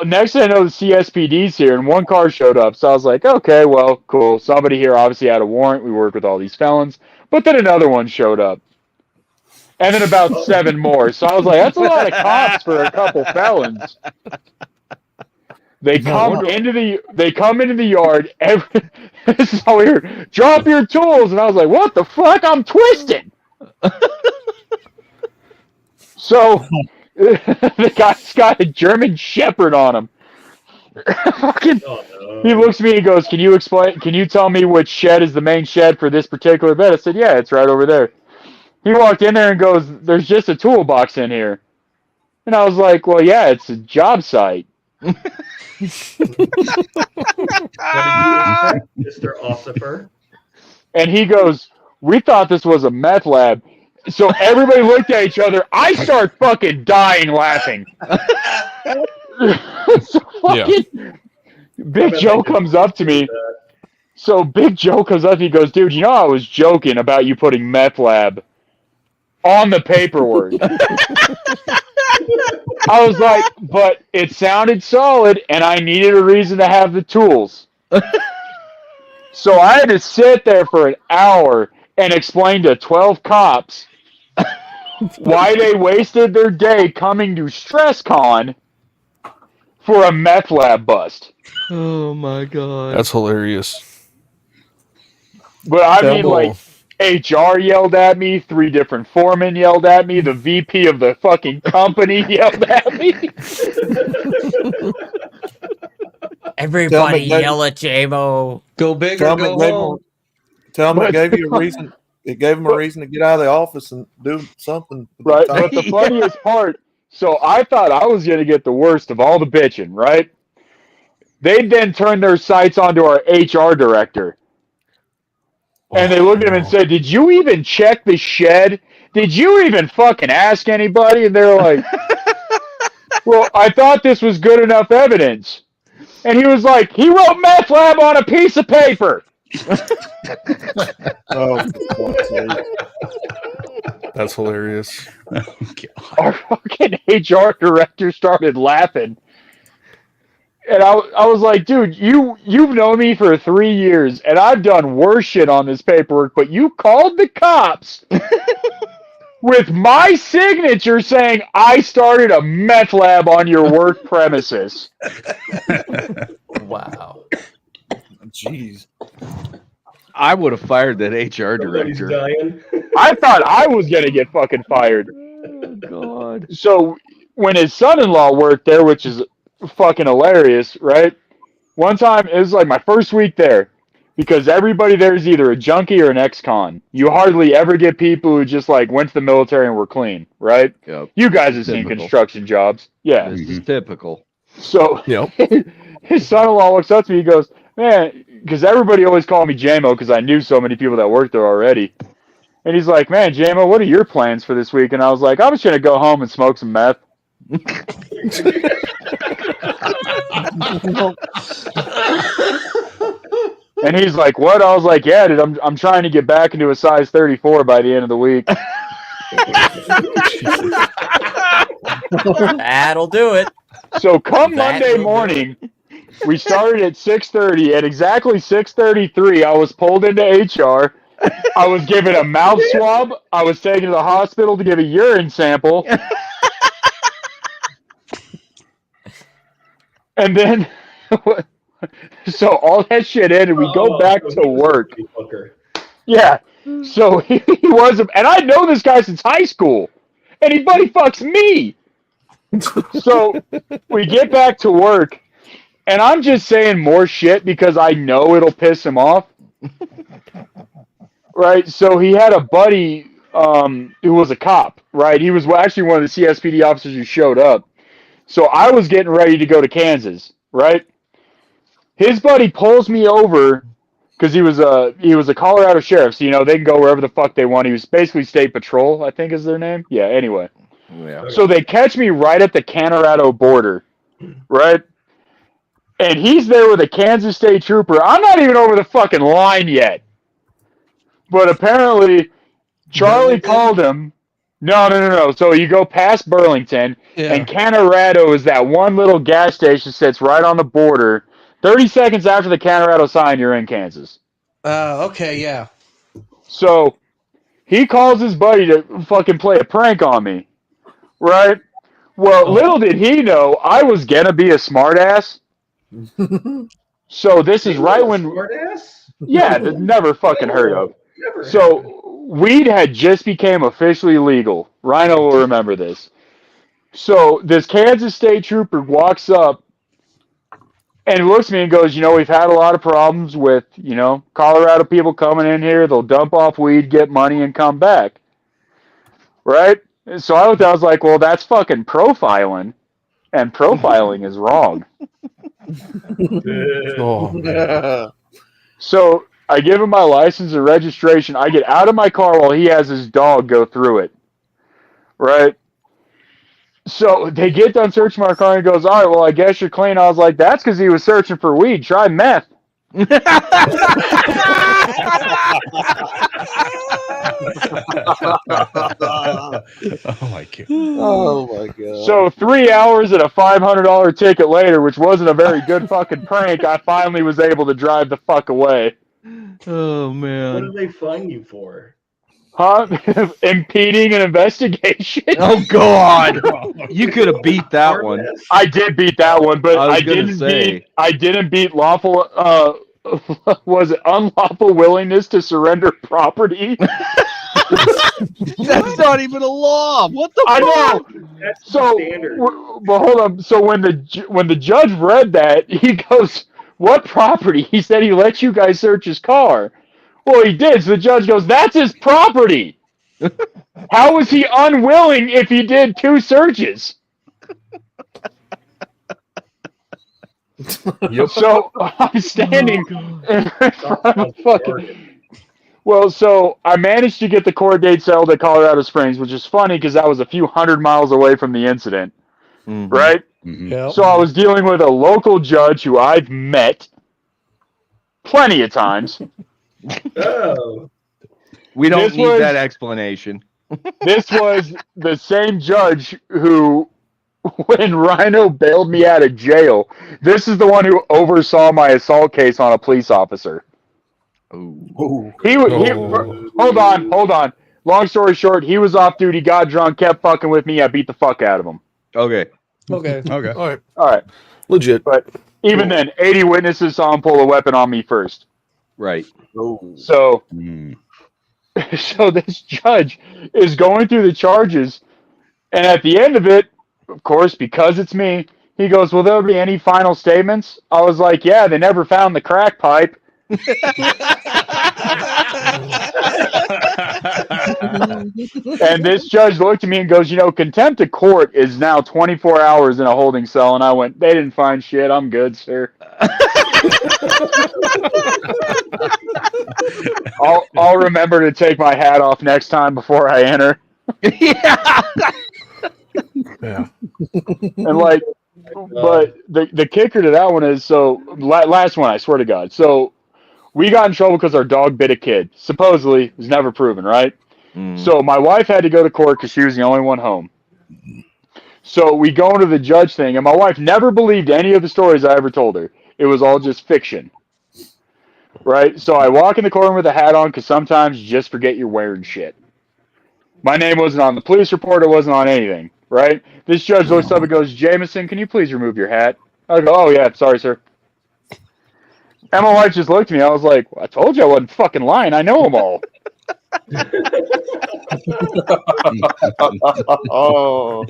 next thing I know, the CSPD's here and one car showed up. So I was like, okay, well, cool. Somebody here obviously had a warrant. We work with all these felons. But then another one showed up. And then about 7 more. So I was like, that's a lot of cops for a couple felons. They come into the yard. This is how weird. Drop your tools, and I was like, "What the fuck? I'm twisted." So the guy's got a German Shepherd on him. Fucking. He looks at me and goes, "Can you explain? Can you tell me which shed is the main shed for this particular bed?" I said, "Yeah, it's right over there." He walked in there and goes, "There's just a toolbox in here," and I was like, "Well, yeah, it's a job site." What did you expect, Mr. Ossifer? And he goes, "We thought this was a meth lab." So everybody looked at each other. I start fucking dying laughing. So fucking Big Joe comes up to me. So Big Joe comes up to me and goes, "Dude, you know I was joking about you putting meth lab on the paperwork." I was like, but it sounded solid, and I needed a reason to have the tools. So I had to sit there for an hour and explain to 12 cops why they wasted their day coming to StressCon for a meth lab bust. Oh my god. That's hilarious. But I mean, like, HR yelled at me, 3 different foremen yelled at me, the VP of the fucking company yelled at me. Everybody yell at JMO. Go big or go home. Tell them it gave you a reason. It gave them a reason to get out of the office and do something. Right, but the funniest part, so I thought I was going to get the worst of all the bitching, right? They then turned their sights onto our HR director. And they looked at him and said, "Did you even check the shed? Did you even fucking ask anybody?" And they're like, "Well, I thought this was good enough evidence." And he was like, "He wrote meth lab on a piece of paper." Oh, that's hilarious. Our fucking HR director started laughing. And I was like, "Dude, you've known me for 3 years, and I've done worse shit on this paperwork, but you called the cops with my signature saying I started a meth lab on your work premises." Wow. Jeez. I would have fired that HR director. Dying. I thought I was going to get fucking fired. Oh, God. So when his son-in-law worked there, which is fucking hilarious, right? One time, it was like my first week there, because everybody there is either a junkie or an ex-con. You hardly ever get people who just like went to the military and were clean, right? Yep. You guys have seen Typical. construction jobs. Yeah. This is typical. So Yep. his son-in-law looks up to me, he goes, "Man," because everybody always called me JMO because I knew so many people that worked there already. And he's like, "Man, JMO, what are your plans for this week?" And I was like, "I'm just going to go home and smoke some meth." And he's like, "What?" I was like, "Yeah, dude, I'm trying to get back into a size 34 by the end of the week." That'll do it. So come That Monday will morning, we started at 6:30. At exactly 6:33, I was pulled into HR. I was given a mouth swab. I was taken to the hospital to give a urine sample. And then, so all that shit ended. We go back to work. Yeah. So he was, and I know this guy since high school, and he buddy fucks me. So we get back to work, and I'm just saying more shit because I know it'll piss him off. Right? So he had a buddy who was a cop, right? He was actually one of the CSPD officers who showed up. So I was getting ready to go to Kansas, right? His buddy pulls me over because he was a Colorado sheriff, so they can go wherever the fuck they want. He was basically state patrol, I think is their name. Yeah, anyway. Yeah. So they catch me right at the Colorado border, right? And he's there with a Kansas state trooper. I'm not even over the fucking line yet. But apparently Charlie called him. No. So you go past Burlington, and Colorado is that one little gas station that sits right on the border. 30 seconds after the Colorado sign, you're in Kansas. Okay, yeah. So he calls his buddy to fucking play a prank on me, right? Well, little did he know I was gonna be a smartass. So this is right when, yeah, never fucking heard of. So weed had just became officially legal. Rhino will remember this. So this Kansas state trooper walks up and looks at me and goes, we've had a lot of problems with, Colorado people coming in here. They'll dump off weed, get money, and come back. Right? So I was like, well, that's fucking profiling. And profiling is wrong. Oh, So I give him my license and registration. I get out of my car while he has his dog go through it. Right? So they get done searching my car and he goes, all right, well, I guess you're clean. I was like, that's because he was searching for weed. Try meth. Oh my god. Oh my god. So 3 hours and a $500 ticket later, which wasn't a very good fucking prank, I finally was able to drive the fuck away. Oh What man. did they fine you for? Huh? Impeding an investigation? Oh god. You could have beat that one. I did beat that one, but I was I gonna didn't say. beat lawful was it unlawful willingness to surrender property? That's not even a law. What the I fuck? know. That's So, standard. but hold on. So when the judge read that, he goes, "What property?" He said he let you guys search his car. Well, he did. So the judge goes, "That's his property." How was he unwilling if he did 2 searches? yep. So I'm standing in front of fucking. Well, so I managed to get the court date settled at Colorado Springs, which is funny because that was a few hundred miles away from the incident, right? Mhm. Yep. So I was dealing with a local judge who I've met plenty of times. Oh. We don't This need was- that explanation. This was the same judge who, when Rhino bailed me out of jail, this is the one who oversaw my assault case on a police officer. Ooh. Hold on. Long story short, he was off duty, got drunk, kept fucking with me. I beat the fuck out of him. Okay. Okay. Okay. All right. All right. Legit. But even then, 80 witnesses saw him pull a weapon on me first. Right. So, Mm. so this judge is going through the charges, and at the end of it, of course, because it's me, he goes, "Will there be any final statements?" I was like, "Yeah, they never found the crack pipe." And this judge looked at me and goes, "Contempt of court is now 24 hours in a holding cell." And I went, "They didn't find shit. I'm good, sir." I'll remember to take my hat off next time before I enter. Yeah. Yeah. And but the kicker to that one is, so last one, I swear to God. So we got in trouble because our dog bit a kid. Supposedly, it was never proven, right? So my wife had to go to court because she was the only one home. So we go into the judge thing, and my wife never believed any of the stories I ever told her. It was all just fiction. right? So I walk in the corner with a hat on because sometimes you just forget you're wearing shit. My name wasn't on the police report. It wasn't on anything, right? This judge looks up and goes, Jameson, can you please remove your hat? I go, oh, yeah, sorry, sir. And my wife just looked at me. I was like, I told you I wasn't fucking lying. I know them all. Oh,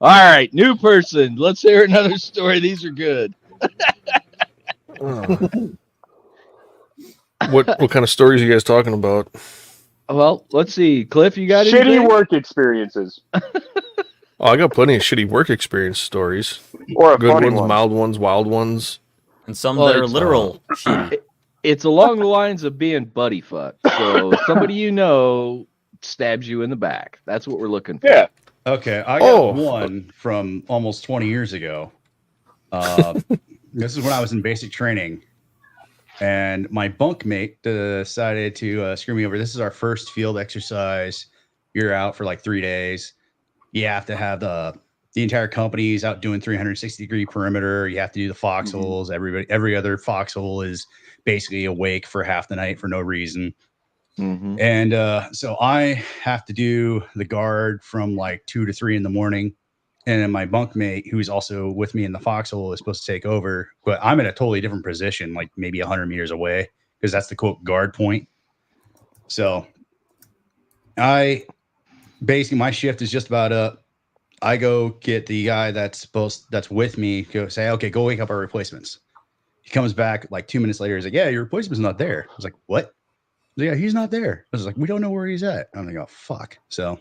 All right, new person. Let's hear another story. These are good. What kind of stories are you guys talking about? Well, let's see. Cliff, you got Shitty anything? work experiences. Oh, I got plenty of shitty work experience stories. Or a Good funny ones, one. mild ones, wild ones. And some Well, that are it's, literal shitty. It's along the lines of being buddy fucked. So somebody you know stabs you in the back. That's what we're looking for. Yeah. Okay, I got one from almost 20 years ago. This is when I was in basic training, and my bunkmate decided to screw me over. This is our first field exercise. You're out for like 3 days. You have to have the entire company's out doing 360-degree perimeter. You have to do the foxholes. Every other foxhole is basically awake for half the night for no reason. And so I have to do the guard from like 2 to 3 in the morning. And then my bunkmate, who's also with me in the foxhole, is supposed to take over. But I'm in a totally different position, like maybe 100 meters away, because that's the quote guard point. So basically my shift is just about up. I go get the guy that's with me, go say, okay, go wake up our replacements. He comes back like 2 minutes later. He's like, yeah, your replacement's not there. I was like, what? Yeah, he's not there. I was like, we don't know where he's at. I'm like, oh, fuck. So,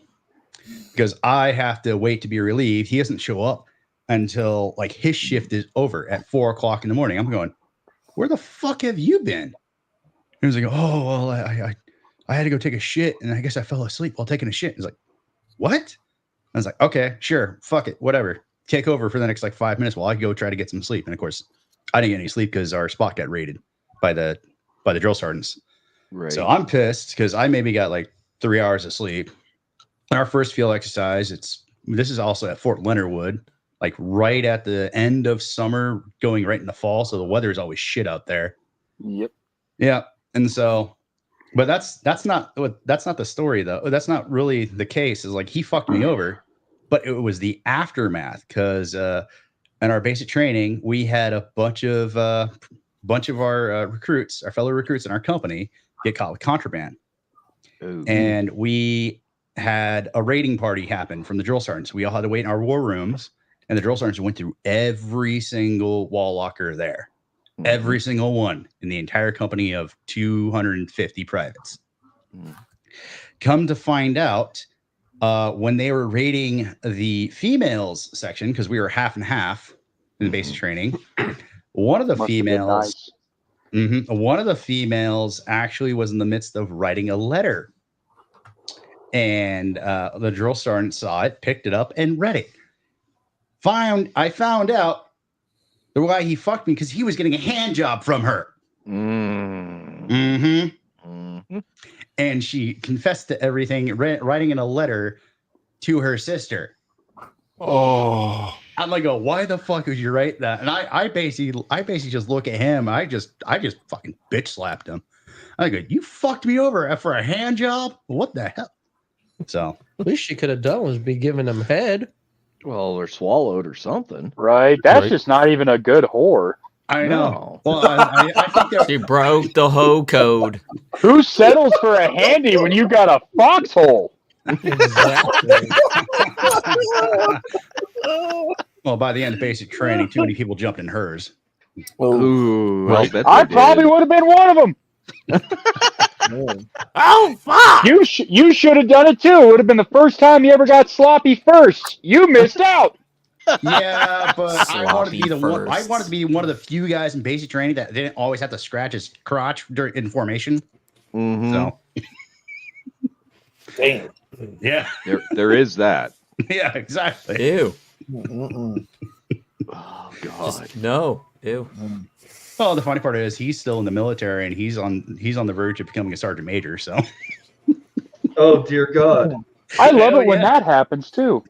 because I have to wait to be relieved, he doesn't show up until like his shift is over at 4 o'clock in the morning. I'm going, where the fuck have you been? He was like, oh, well, I had to go take a shit, and I guess I fell asleep while taking a shit. He's like, what? I was like, okay, sure, fuck it, whatever. Take over for the next like 5 minutes while I go try to get some sleep. And of course, I didn't get any sleep because our spot got raided by the drill sergeants. Right. So I'm pissed because I maybe got like 3 hours of sleep. Our first field exercise, this is also at Fort Leonard Wood, like right at the end of summer, going right into fall. So the weather is always shit out there. Yep. Yeah. And so, but that's not the story though. That's not really the case. Is like he fucked me over, but it was the aftermath because in our basic training, we had a bunch of our recruits, our fellow recruits in our company, get caught with contraband. Ooh. And we had a raiding party happen from the drill sergeants. We all had to wait in our war rooms, and the drill sergeants went through every single wall locker there, every single one in the entire company of 250 privates. Come to find out, when they were raiding the females section, because we were half and half in the basic training, one of the females. One of the females actually was in the midst of writing a letter, and the drill sergeant saw it, picked it up, and read it. I found out the why he fucked me because he was getting a hand job from her. And she confessed to everything, writing in a letter to her sister. Oh. I'm like, why the fuck would you write that? And I basically just look at him. I just fucking bitch slapped him. I go, you fucked me over for a hand job? What the hell? So at least she could have done was be giving him head. Well, or swallowed or something. Right. That's just not even a good whore. I know. Well, I think she broke the hoe code. Who settles for a handy when you got a foxhole? Exactly. Well, by the end of basic training, too many people jumped in hers. Ooh, I probably would have been one of them. Oh, fuck! You should have done it too. It would have been the first time you ever got sloppy first. You missed out. Yeah, but I wanted to be one. I wanted to be one of the few guys in basic training that didn't always have to scratch his crotch in formation. So, damn. Yeah, there is that. Yeah, exactly. Ew. Oh God. No. Ew. Well, the funny part is he's still in the military and he's on the verge of becoming a sergeant major. So. Oh dear God. I love it when that happens too.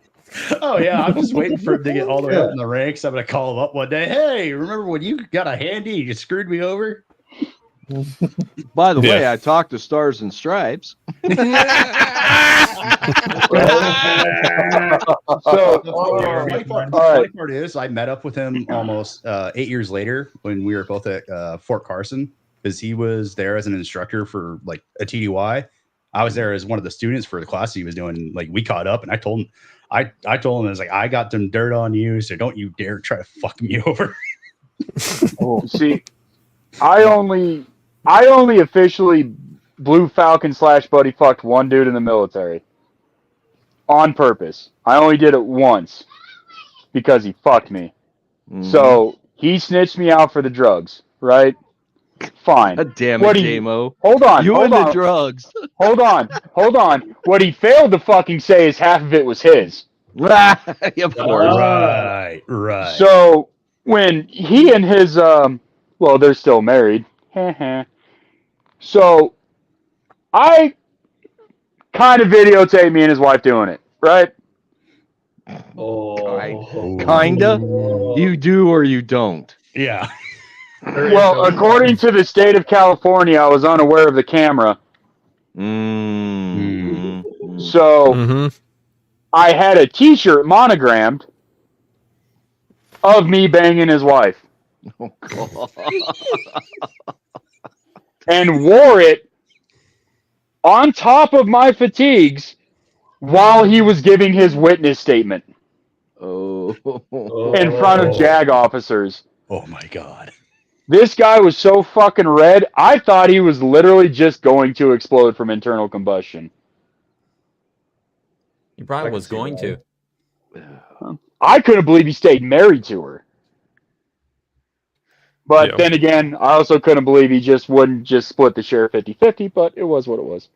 Oh yeah, I'm just waiting for him to get all the way up in the ranks. I'm gonna call him up one day. Hey, remember when you got a handy? You screwed me over. By the way, Yeah. I talked to Stars and Stripes. So, The all funny right. part is, I met up with him almost 8 years later when we were both at Fort Carson, because he was there as an instructor for like a TDY. I was there as one of the students for the class he was doing. Like we caught up, and I told him, I told him, I was like, I got some dirt on you, so don't you dare try to fuck me over. See, I only officially Blue Falcon / buddy fucked one dude in the military on purpose. I only did it once because he fucked me. So he snitched me out for the drugs, right? Fine. God damn What it, he- J-Mo. Hold on. You hold and on. the drugs. Hold on. What he failed to fucking say is half of it was his. Of course. Right. So when he and his well, they're still married. So I kind of videotape me and his wife doing it, right? Kinda. You do or you don't. Yeah. Well, according to the state of California, I was unaware of the camera. So Mhm. I had a T-shirt monogrammed of me banging his wife. Oh, God. And wore it on top of my fatigues while he was giving his witness statement Oh. in front of JAG officers. Oh my God. This guy was so fucking red, I thought he was literally just going to explode from internal combustion. He probably was going to. I couldn't believe he stayed married to her. But Yeah. then again, I also couldn't believe he just wouldn't just split the share 50-50, but it was what it was.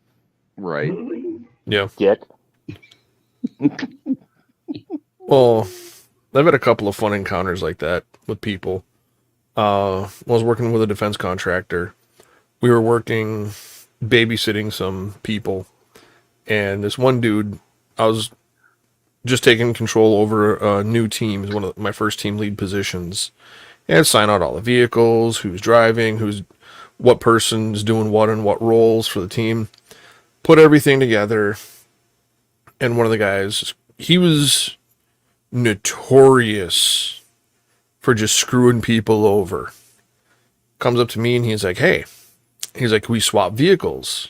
Right. Yeah. Dick. Well, I've had a couple of fun encounters like that with people. I was working with a defense contractor. We were working, babysitting some people, and this one dude, I was just taking control over a new team, is one of my first team lead positions, and sign out all the vehicles, who's driving, what person's doing what and what roles for the team, put everything together. And one of the guys, he was notorious for just screwing people over. Comes up to me and he's like, hey, he's like, we swap vehicles.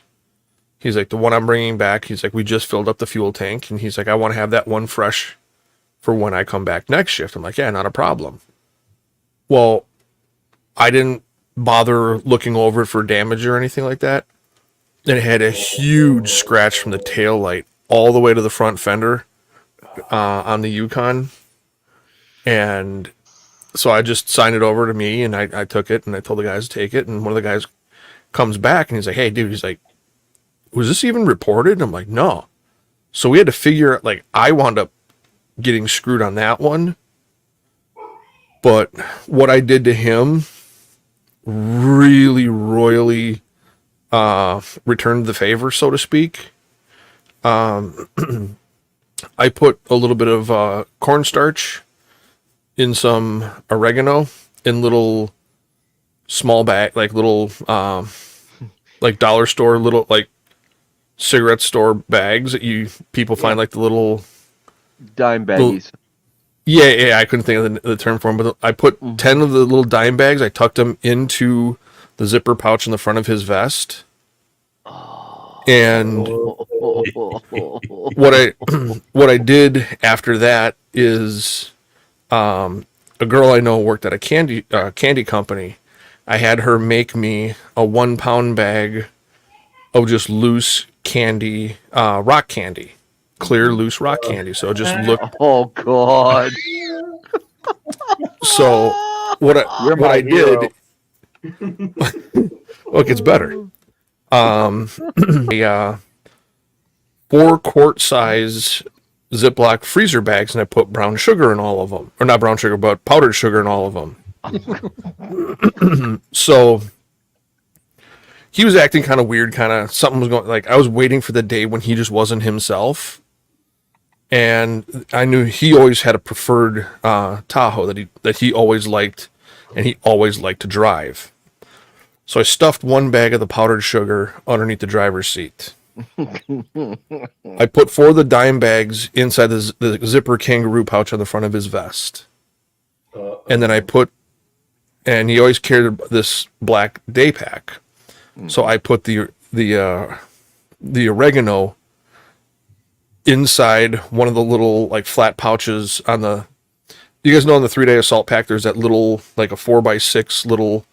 He's like, the one I'm bringing back, he's like, we just filled up the fuel tank. And he's like, I want to have that one fresh for when I come back next shift. I'm like, yeah, not a problem. Well, I didn't bother looking over it for damage or anything like that. And it had a huge scratch from the tail light all the way to the front fender on the Yukon. And so I just signed it over to me, and I took it, and I told the guys to take it. And one of the guys comes back, and he's like, hey, dude, he's like, was this even reported? And I'm like, no. So we had to figure out, like, I wound up getting screwed on that one. But what I did to him really royally returned the favor, so to speak. I put a little bit of cornstarch in some oregano in little small bag, like little like dollar store, little like cigarette store bags that people find, like the little Dime baggies. Yeah, I couldn't think of the term for them, but I put 10 of the little dime bags. I tucked them into the zipper pouch in the front of his vest. And what I did after that is a girl I know worked at a candy company. I had her make me a 1 pound bag of just loose candy, rock candy. Clear, loose rock candy. So it just looked. Oh God! So what I did. Look, it's better. A 4-quart size Ziploc freezer bags, and I put brown sugar in all of them, or not brown sugar, but powdered sugar in all of them. So he was acting kind of weird, something was going. Like I was waiting for the day when he just wasn't himself. and I knew he always had a preferred Tahoe that he always liked, and he always liked to drive. So I stuffed one bag of the powdered sugar underneath the driver's seat. I put 4 of the dime bags inside the zipper kangaroo pouch on the front of his vest. And then and he always carried this black day pack. So I put the oregano inside one of the little like flat pouches on you guys know on the 3-day assault pack, there's that little, like a 4x6 little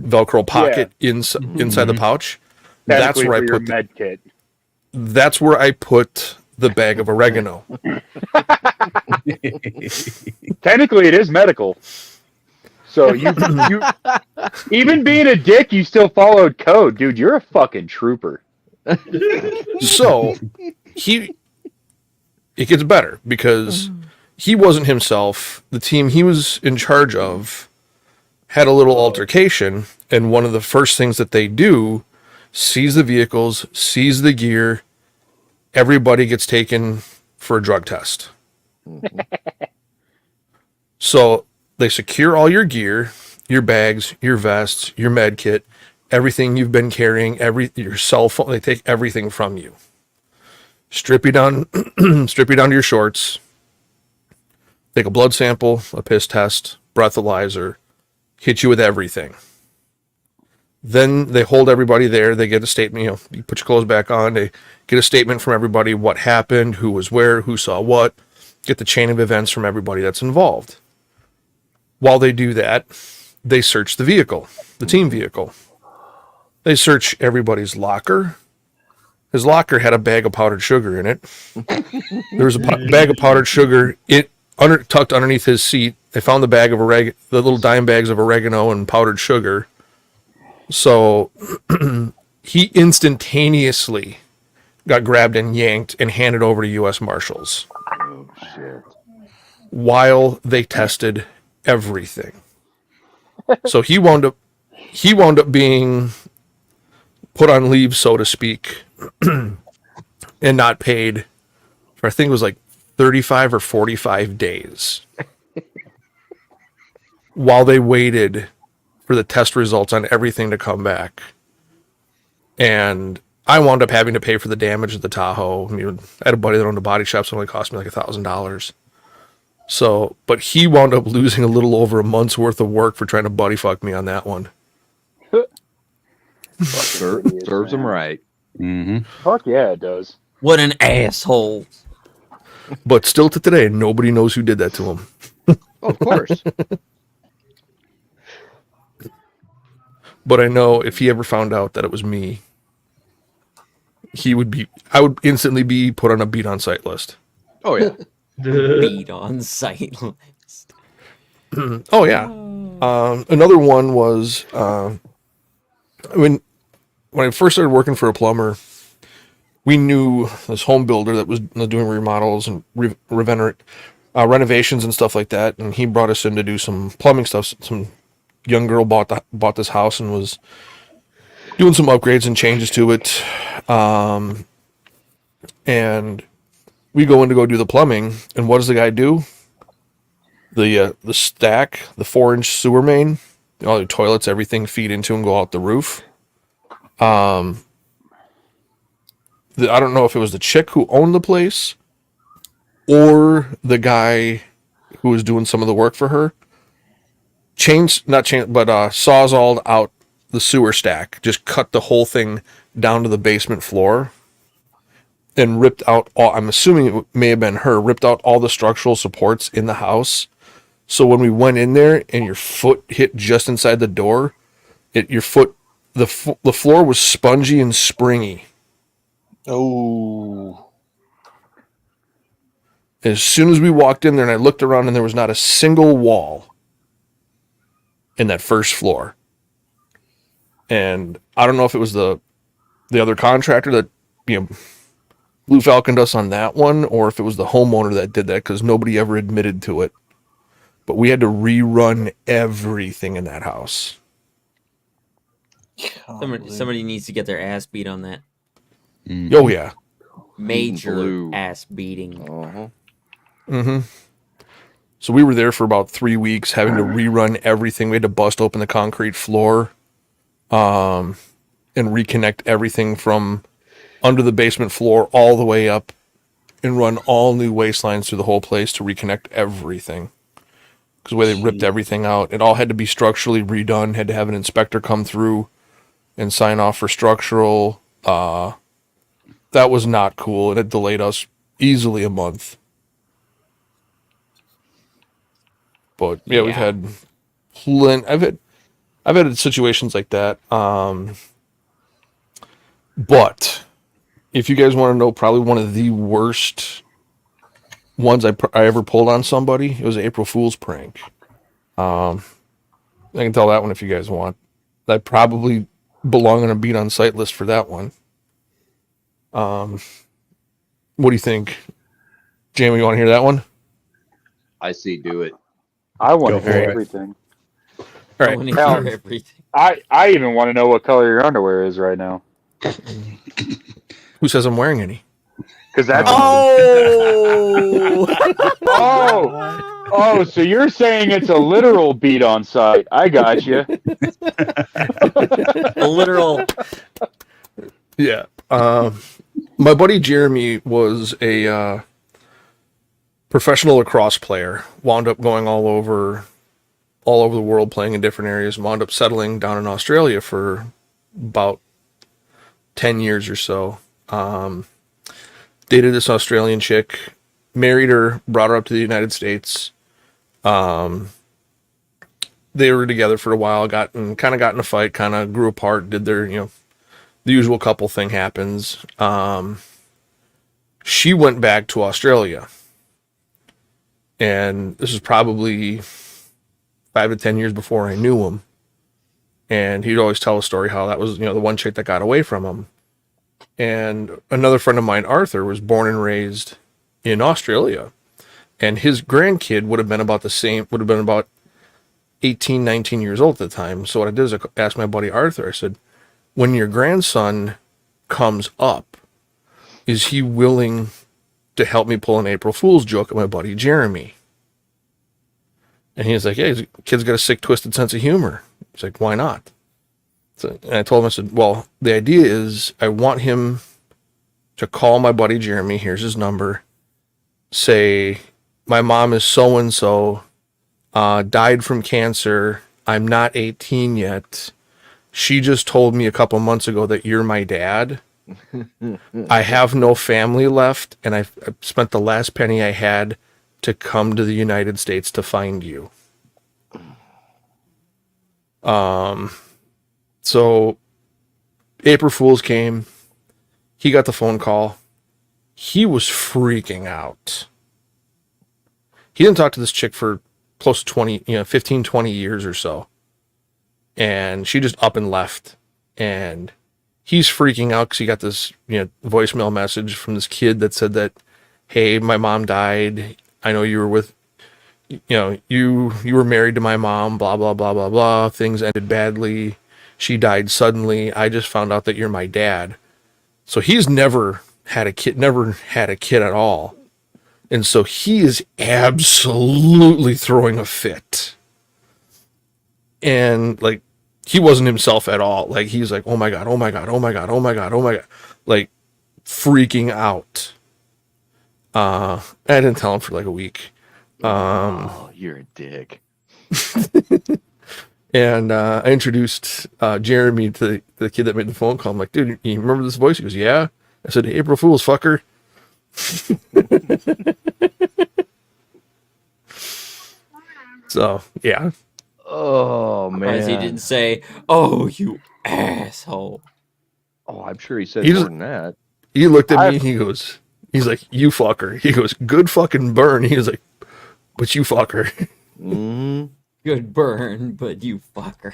Velcro pocket inside the pouch. That's where I put med kit. That's where I put the bag of oregano. Technically, it is medical. So you even being a dick, you still followed code, dude. You're a fucking trooper. So it gets better because he wasn't himself. The team he was in charge of had a little altercation, and one of the first things that they do, seize the vehicles, seize the gear. Everybody gets taken for a drug test. So they secure all your gear, your bags, your vests, your med kit, everything you've been carrying, your cell phone. They take everything from you. Strip you down, strip you down to your shorts. Take a blood sample, a piss test, breathalyzer, hit you with everything. Then they hold everybody there. They get a statement. You put your clothes back on. They get a statement from everybody, what happened, who was where, who saw what. Get the chain of events from everybody that's involved. While they do that, they search the vehicle, the team vehicle. They search everybody's locker. His locker had a bag of powdered sugar in it. There was a bag of powdered sugar tucked underneath his seat. They found the bag of the little dime bags of oregano and powdered sugar. So he instantaneously got grabbed and yanked and handed over to U.S. Marshals. Oh, shit. While they tested everything. So he wound up being put on leave, so to speak, and not paid for, I think it was like 35 or 45 days while they waited for the test results on everything to come back. And I wound up having to pay for the damage of the Tahoe. I mean, I had a buddy that owned a body shop, so it only cost me like $1,000. So, but he wound up losing a little over a month's worth of work for trying to buddy fuck me on that one. Serves him right. Mm-hmm. Fuck yeah, it does. What an asshole. But still to today, nobody knows who did that to him. Oh, of course. But I know if he ever found out that it was me, I would instantly be put on a beat on site list. Oh, yeah. Beat on sight list. Oh, yeah. Another one was when I first started working for a plumber, we knew this home builder that was doing remodels and renovations and stuff like that. And he brought us in to do some plumbing stuff. Some young girl bought this house and was doing some upgrades and changes to it. And we go in to go do the plumbing, and what does the guy do? The stack, the 4-inch sewer main, all the toilets, everything feed into and go out the roof. I don't know if it was the chick who owned the place or the guy who was doing some of the work for her. Sawzalled out the sewer stack, just cut the whole thing down to the basement floor and ripped out I'm assuming it may have been her, ripped out all the structural supports in the house. So when we went in there and your foot hit just inside the door, the floor was spongy and springy. Oh. As soon as we walked in there and I looked around and there was not a single wall in that first floor. And I don't know if it was the other contractor that, Blue Falconed us on that one, or if it was the homeowner that did that, because nobody ever admitted to it. But we had to rerun everything in that house. Somebody needs to get their ass beat on that. Oh, yeah. Major Blue. ass beating. Uh-huh. Mm-hmm. So we were there for about 3 weeks, having to rerun everything. We had to bust open the concrete floor, and reconnect everything from under the basement floor all the way up, and run all new waste lines through the whole place to reconnect everything. Because the way they ripped everything out, it all had to be structurally redone. Had to have an inspector come through and sign off for structural. That was not cool, and it delayed us easily a month. But yeah, we've had I've had situations like that. But if you guys want to know, probably one of the worst ones I ever pulled on somebody, it was an April Fool's prank. I can tell that one if you guys want. I probably belong on a beat on site list for that one. What do you think, Jamie? You want to hear that one? I see. Do it. I want Go to for hear it. everything. All I right. wanna Hell, hear everything. I even want to know what color your underwear is right now. Who says I'm wearing any? Because that's Oh! oh, so you're saying it's a literal beat on site? I got you. A literal. Yeah. My buddy Jeremy was a professional lacrosse player. Wound up going all over the world, playing in different areas. Wound up settling down in Australia for about 10 years or so. Dated this Australian chick, married her, brought her up to the United States. They were together for a while, got in a fight, kind of grew apart, did their, the usual couple thing happens. She went back to Australia. And this was probably 5 to 10 years before I knew him. And he'd always tell a story how that was, the one chick that got away from him. And another friend of mine, Arthur, was born and raised in Australia. And his grandkid would have been about 18, 19 years old at the time. So what I did is I asked my buddy Arthur, I said, when your grandson comes up, is he willing to help me pull an April Fool's joke at my buddy Jeremy? And he was like, yeah, the kid's got a sick, twisted sense of humor. He's like, why not? So, and I told him, I said, well, the idea is I want him to call my buddy Jeremy. Here's his number. Say, my mom is so-and-so, died from cancer. I'm not 18 yet. She just told me a couple months ago that you're my dad. I have no family left, and I've spent the last penny I had to come to the United States to find you. So April Fool's came. He got the phone call. He was freaking out. He didn't talk to this chick for close to 15, 20 years or so. And she just up and left. And he's freaking out because he got this, voicemail message from this kid that said that, hey, my mom died. I know you were with, you were married to my mom, blah, blah, blah, blah, blah. Things ended badly. She died suddenly. I just found out that you're my dad. So he's never had a kid at all. And so he is absolutely throwing a fit. And like, he wasn't himself at all. Like, he's like, oh my God, oh my God, oh my God, oh my God, oh my God. Like, freaking out. I didn't tell him for like a week. Oh, you're a dick. And I introduced Jeremy to the kid that made the phone call. I'm like, dude, you remember this voice? He goes, yeah. I said, April Fool's, fucker. So, yeah. Oh, man. Surprised he didn't say, "Oh, you asshole." Oh, I'm sure he said He more just- than that. He looked at me, he's like, you fucker. He goes, good fucking burn. He was like, but you fucker. Mm. Good burn, but you fucker.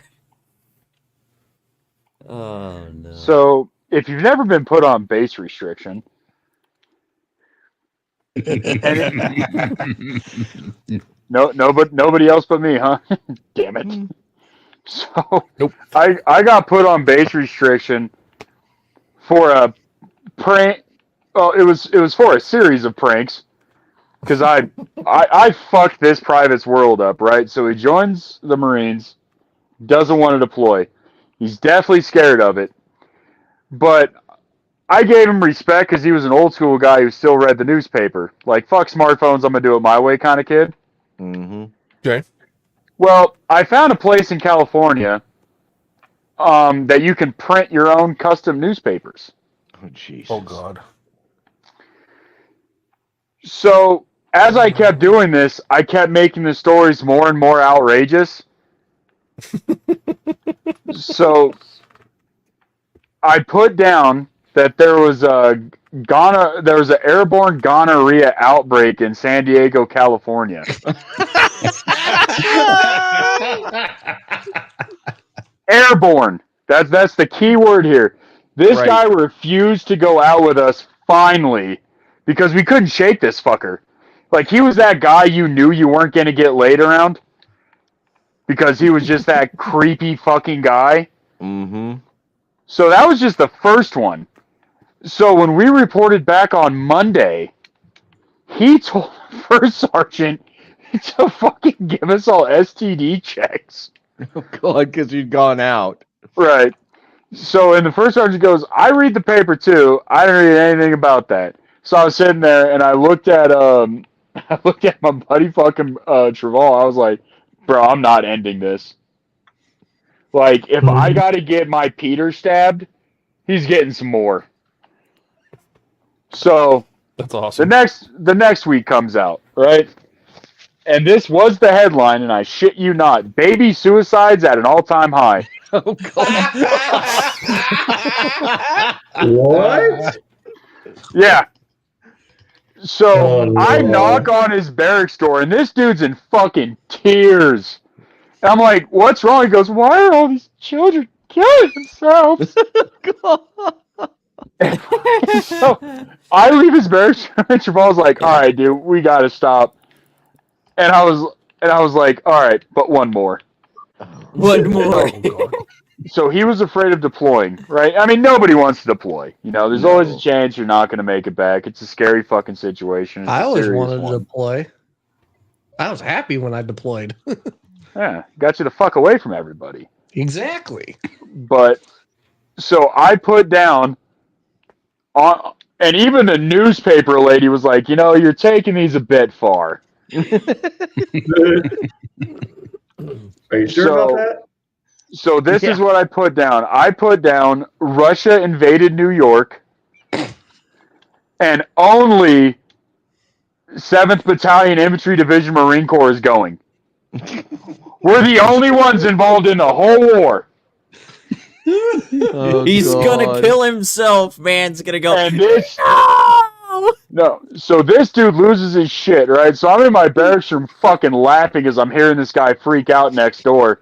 Oh no. So, if you've never been put on base restriction, nobody else but me, huh? Damn it. So, Nope. I got put on base restriction for a prank. Well, it was for a series of pranks. because I fucked this private's world up, right? So he joins the Marines, doesn't want to deploy. He's definitely scared of it. But I gave him respect because he was an old school guy who still read the newspaper. Like, fuck smartphones, I'm going to do it my way kind of kid. Mm-hmm. Okay. Well, I found a place in California that you can print your own custom newspapers. Oh, jeez. Oh God. So, as I kept doing this, I kept making the stories more and more outrageous. So, I put down that there was an airborne gonorrhea outbreak in San Diego, California. Airborne. That's the key word here. This Right. guy refused to go out with us finally because we couldn't shake this fucker. Like, he was that guy you knew you weren't going to get laid around because he was just that creepy fucking guy. Mm-hmm. So that was just the first one. So when we reported back on Monday, he told First Sergeant to fucking give us all STD checks. Oh, God, because you'd gone out. Right. So, and the First Sergeant goes, I read the paper too. I don't read anything about that. So I was sitting there and I looked at my buddy fucking Traval. I was like, bro, I'm not ending this. Like, if I gotta get my Peter stabbed, he's getting some more. So That's awesome. the next week comes out, right? And this was the headline, and I shit you not, baby suicides at an all-time high. Oh, God. What? Yeah. So Oh, I no. knock on his barracks door, and this dude's in fucking tears. And I'm like, what's wrong? He goes, why are all these children killing themselves? So I leave his barracks, and Travol's like, all right, dude, we got to stop. And I was like, all right, but one more. One more. So he was afraid of deploying, right? I mean, nobody wants to deploy. You know, there's always a chance you're not going to make it back. It's a scary fucking situation. It's I a always serious wanted one. to deploy. I was happy when I deployed. Yeah, got you the fuck away from everybody. Exactly. But so I put down on, and even the newspaper lady was like, you know, you're taking these a bit far. Are you sure about that? So this is what I put down. I put down Russia invaded New York, and only 7th Battalion Infantry Division Marine Corps is going. We're the only ones involved in the whole war. Oh, He's gonna God. kill himself, man's gonna go. And this No! No, so this dude loses his shit, right? So I'm in my barracks room fucking laughing as I'm hearing this guy freak out next door.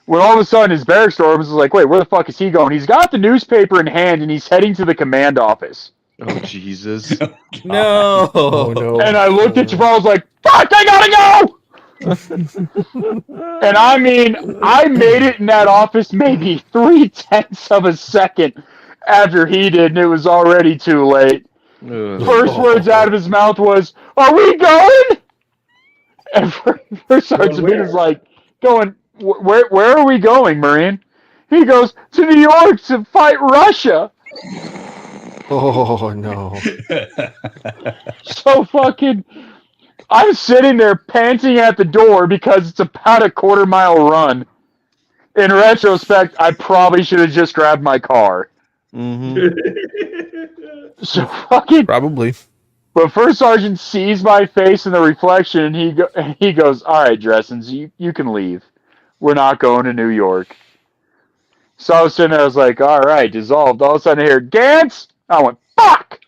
When all of a sudden his barracks door opens, is like, wait, where the fuck is he going? He's got the newspaper in hand and he's heading to the command office. Oh, Jesus. No. Oh no. And I looked at Jamal, I was like, fuck, I gotta go! And I mean, I made it in that office maybe 0.3 of a second after he did, and it was already too late. Ugh. First words out of his mouth was, "Are we going?" And First Sergeant Where? was like, "Going? Where are we going, Marine?" He goes, "To New York to fight Russia." Oh no. So fucking, I'm sitting there panting at the door because it's about a 1/4 mile run. In retrospect, I probably should have just grabbed my car. Mm-hmm. So fucking. Probably. But First Sergeant sees my face in the reflection, and he goes, "All right, Dressens, you can leave. We're not going to New York." So I was sitting there, I was like, "All right, dissolved." All of a sudden I hear, "Gantz!" I went, "Fuck!"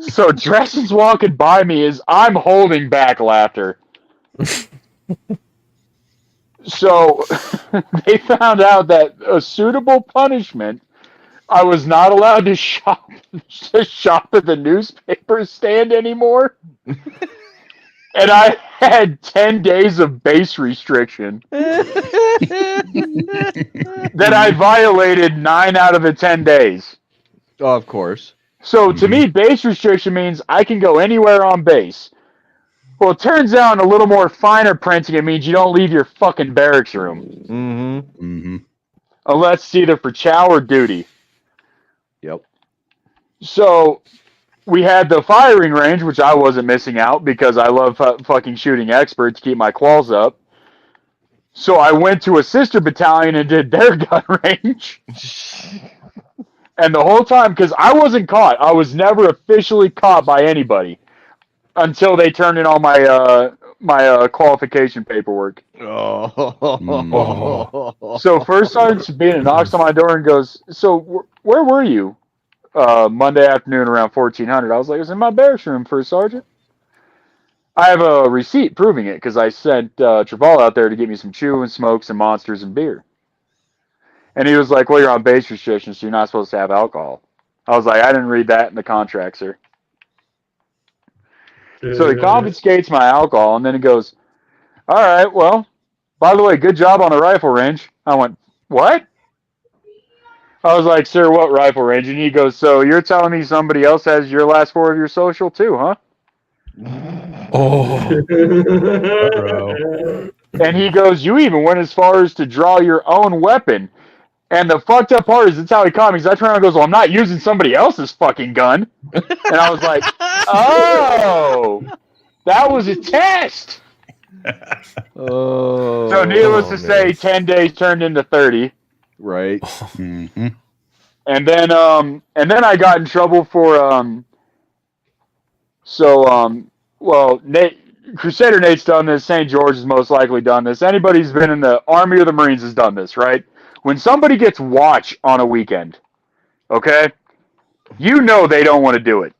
So Dressens walking by me as I'm holding back laughter. So they found out that a suitable punishment, I was not allowed to shop at the newspaper stand anymore. And I had 10 days of base restriction that I violated 9 out of the 10 days. Oh, of course. So to me, base restriction means I can go anywhere on base. Well, it turns out in a little more finer printing, it means you don't leave your fucking barracks room. Mm-hmm. Unless it's either for chow or duty. Yep. So we had the firing range, which I wasn't missing out because I love fucking shooting expert to keep my quals up. So I went to a sister battalion and did their gun range. And the whole time, because I wasn't caught, I was never officially caught by anybody until they turned in all my qualification paperwork. Oh. So first sergeant Sabina knocks on my door and goes, "So where were you Monday afternoon around 1400?" I was like, "I was in my barracks room, first sergeant." I have a receipt proving it because I sent Traval out there to get me some chew and smokes and monsters and beer. And he was like, "Well, you're on base restrictions, so you're not supposed to have alcohol." I was like, "I didn't read that in the contract, sir." So he confiscates my alcohol, and then he goes, "All right, well, by the way, good job on the rifle range." I went, "What?" I was like, "Sir, what rifle range?" And he goes, "So you're telling me somebody else has your last four of your social too, huh?" Oh, Bro. And he goes, "You even went as far as to draw your own weapon." And the fucked up part is, that's how he caught me. Because I turned around and goes, "Well, I'm not using somebody else's fucking gun." And I was like, "Oh, that was a test." Oh. So needless to say, 10 days turned into 30. Right. Mm-hmm. And then I got in trouble for well, Crusader Nate's done this. St. George has most likely done this. Anybody who's been in the Army or the Marines has done this, right? When somebody gets watch on a weekend, okay, you know they don't want to do it,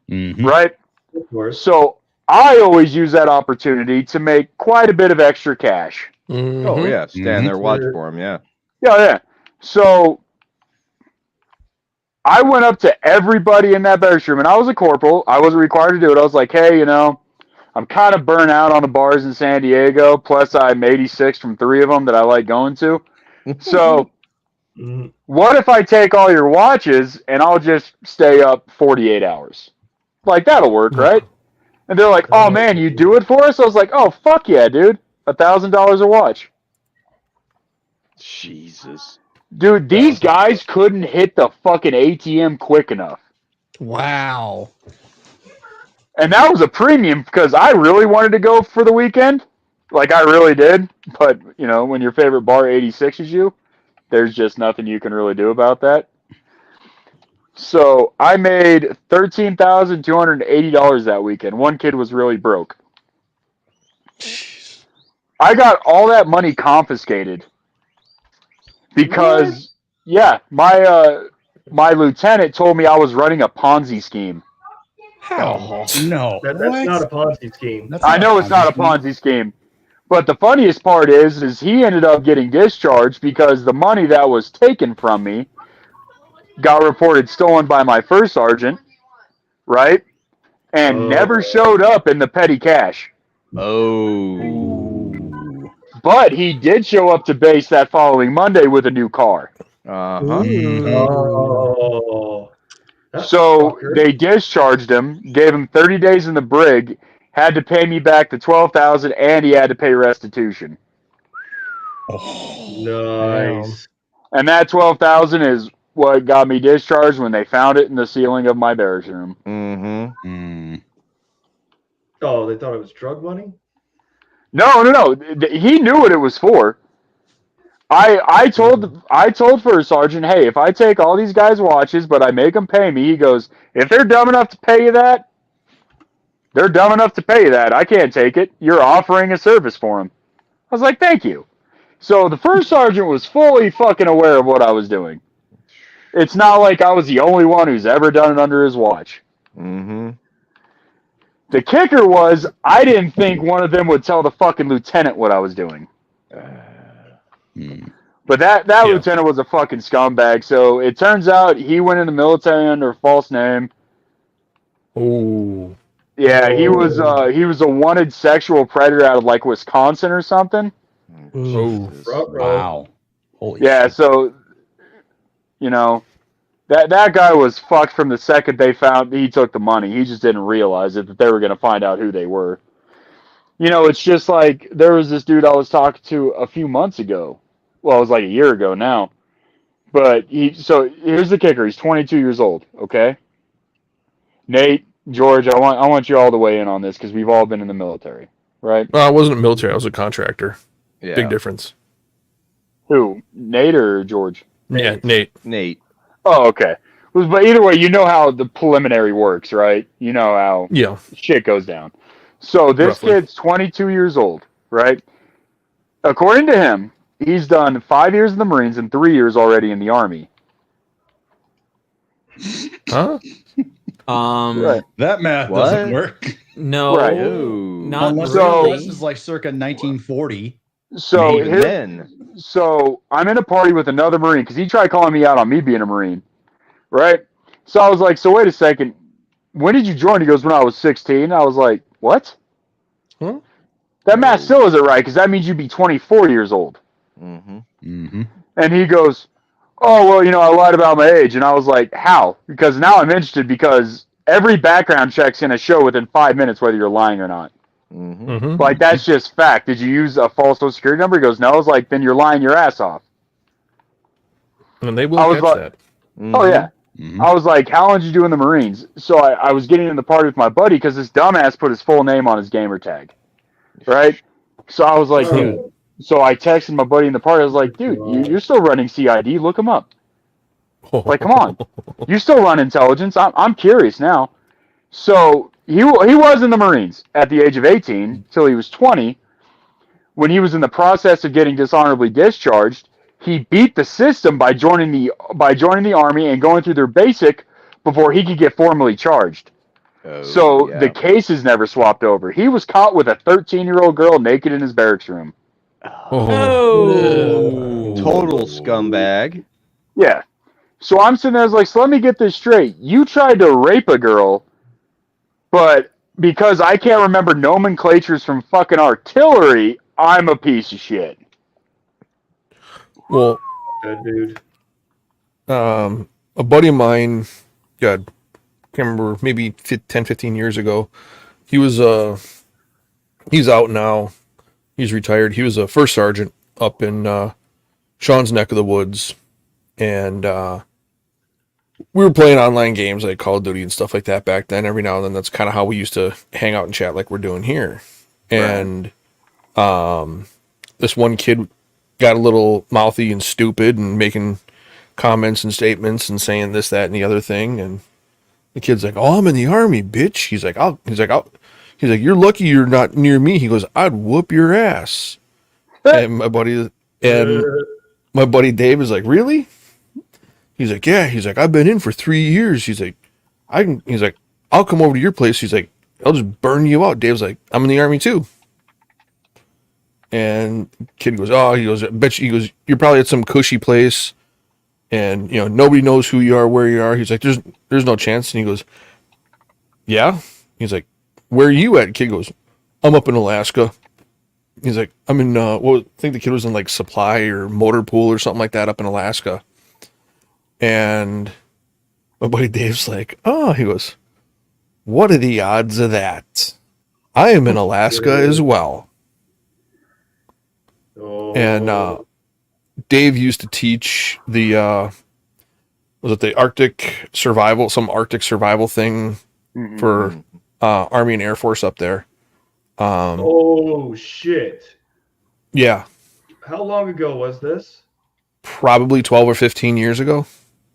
Mm-hmm. right? Of course. So I always use that opportunity to make quite a bit of extra cash. Oh yeah, stand there, watch Mhm. for him. Yeah. Yeah. So I went up to everybody in that barracks room, and I was a corporal. I wasn't required to do it. I was like, "Hey, I'm kind of burnt out on the bars in San Diego. Plus, I'm 86 from 3 of them that I like going to. So, Mhm. what if I take all your watches and I'll just stay up 48 hours? Like, that'll work, right?" And they're like, "Oh, man, you do it for us?" I was like, "Oh, fuck yeah, dude. $1,000 a watch." Jesus. Dude, these guys couldn't hit the fucking ATM quick enough. Wow. And that was a premium because I really wanted to go for the weekend. Like, I really did. But, when your favorite bar 86 is you, there's just nothing you can really do about that. So I made $13,280 that weekend. One kid was really broke. I got all that money confiscated because, yeah, my lieutenant told me I was running a Ponzi scheme. How? No. That's What? not a Ponzi scheme. That's I not know it's not a scheme. Ponzi scheme. But the funniest part is he ended up getting discharged because the money that was taken from me got reported stolen by my first sergeant, right? And never showed up in the petty cash. Oh. But he did show up to base that following Monday with a new car. Uh-huh. Oh. That So fucker. they discharged him, gave him 30 days in the brig, had to pay me back the $12,000, and he had to pay restitution. Nice. And that $12,000 is what got me discharged when they found it in the ceiling of my barracks room. Mm-hmm. Mm. Oh, they thought it was drug money? No. He knew what it was for. I told First Sergeant, "Hey, if I take all these guys' watches, but I make them pay me," he goes, "if they're dumb enough to pay you that, they're dumb enough to pay you that. I can't take it. You're offering a service for them." I was like, "Thank you." So the First Sergeant was fully fucking aware of what I was doing. It's not like I was the only one who's ever done it under his watch. Mm-hmm. The kicker was, I didn't think one of them would tell the fucking lieutenant what I was doing. But that lieutenant was a fucking scumbag. So it turns out he went in the military under a false name. oh, Yeah, he was a wanted sexual predator out of like Wisconsin or something. oh. Ruh-roh. Wow. Holy Yeah, shit. so That guy was fucked from the second they found he took the money. He just didn't realize it that they were going to find out who they were. You know, it's just like there was this dude I was talking to a few months ago. Well, it was like a year ago now. But so here's the kicker. He's 22 years old, okay? Nate, George, I want you all to weigh in on this because we've all been in the military, right? I wasn't military. I was a contractor. Yeah. Big difference. Who, Nate or George? Yeah, Nate. Nate. Oh, okay. But either way, you know how the preliminary works, right? You know how Yeah. shit goes down. So this Roughly. kid's 22 years old, right? According to him, he's done 5 years in the Marines and 3 years already in the Army. Huh? Right. That math What? doesn't work. No, Right. not Unless really. this is like circa 1940. So Even here, then. so I'm in a party with another Marine because he tried calling me out on me being a Marine, right? So I was like, so wait a second, when did you join? He goes, when I was 16. I was like, what? Huh? That math still isn't right because that means you'd be 24 years old. Mm-hmm. Mm-hmm. And he goes, oh, well, you know, I lied about my age. And I was like, how? Because now I'm interested because every background check's going to show within 5 minutes whether you're lying or not. Mm-hmm. Mm-hmm. Like, that's just fact. Did you use a false social security number? He goes, no. I was like, then you're lying your ass off. And they will I was catch like- that. Oh, yeah. Mm-hmm. I was like, how long did you do in the Marines? So I was getting in the party with my buddy because this dumbass put his full name on his gamer tag. Right? So I was like, dude. So I texted my buddy in the party. I was like, dude, you're still running CID. Look him up. Like, come on. You still run intelligence. I'm curious now. So he was in the Marines at the age of 18 till he was 20. When he was in the process of getting dishonorably discharged, he beat the system by joining the Army and going through their basic before he could get formally charged. Oh, So yeah. the cases never swapped over. He was caught with a 13-year-old girl naked in his barracks room. Oh. Total scumbag. Yeah. So I'm sitting there, I was like, so let me get this straight. You tried to rape a girl, but because I can't remember nomenclatures from fucking artillery, I'm a piece of shit. Well, Good dude. a buddy of mine, God, can't remember, maybe 10, 15 years ago, he was, he's out now. He's retired. He was a first sergeant up in Sean's neck of the woods. And we were playing online games like Call of Duty and stuff like that back then. Every now and then, that's kind of how we used to hang out and chat like we're doing here. And this one kid got a little mouthy and stupid and making comments and statements and saying this, that, and the other thing. And the kid's like, "Oh, I'm in the Army, bitch." He's like, "You're lucky you're not near me." He goes, "I'd whoop your ass." And my buddy Dave is like, "Really?" He's like, "Yeah." He's like, "I've been in for 3 years." He's like, He's like, "I'll come over to your place." He's like, "I'll just burn you out." Dave's like, "I'm in the Army too." And kid goes, "Oh," he goes, "I bet you," he goes, "you're probably at some cushy place, and you know nobody knows who you are, where you are." He's like, "There's no chance." And he goes, "Yeah." He's like, "Where are you at?" Kid goes, "I'm up in Alaska." He's like, "I'm in I think the kid was in like Supply or Motor Pool or something like that up in Alaska." And my buddy Dave's like, "Oh," he goes, "what are the odds of that? I am in Alaska as well." Oh. And Dave used to teach the was it the Arctic survival, some Arctic survival thing for Army and Air Force up there. Oh shit! Yeah, How long ago was this? probably 12 or 15 years ago.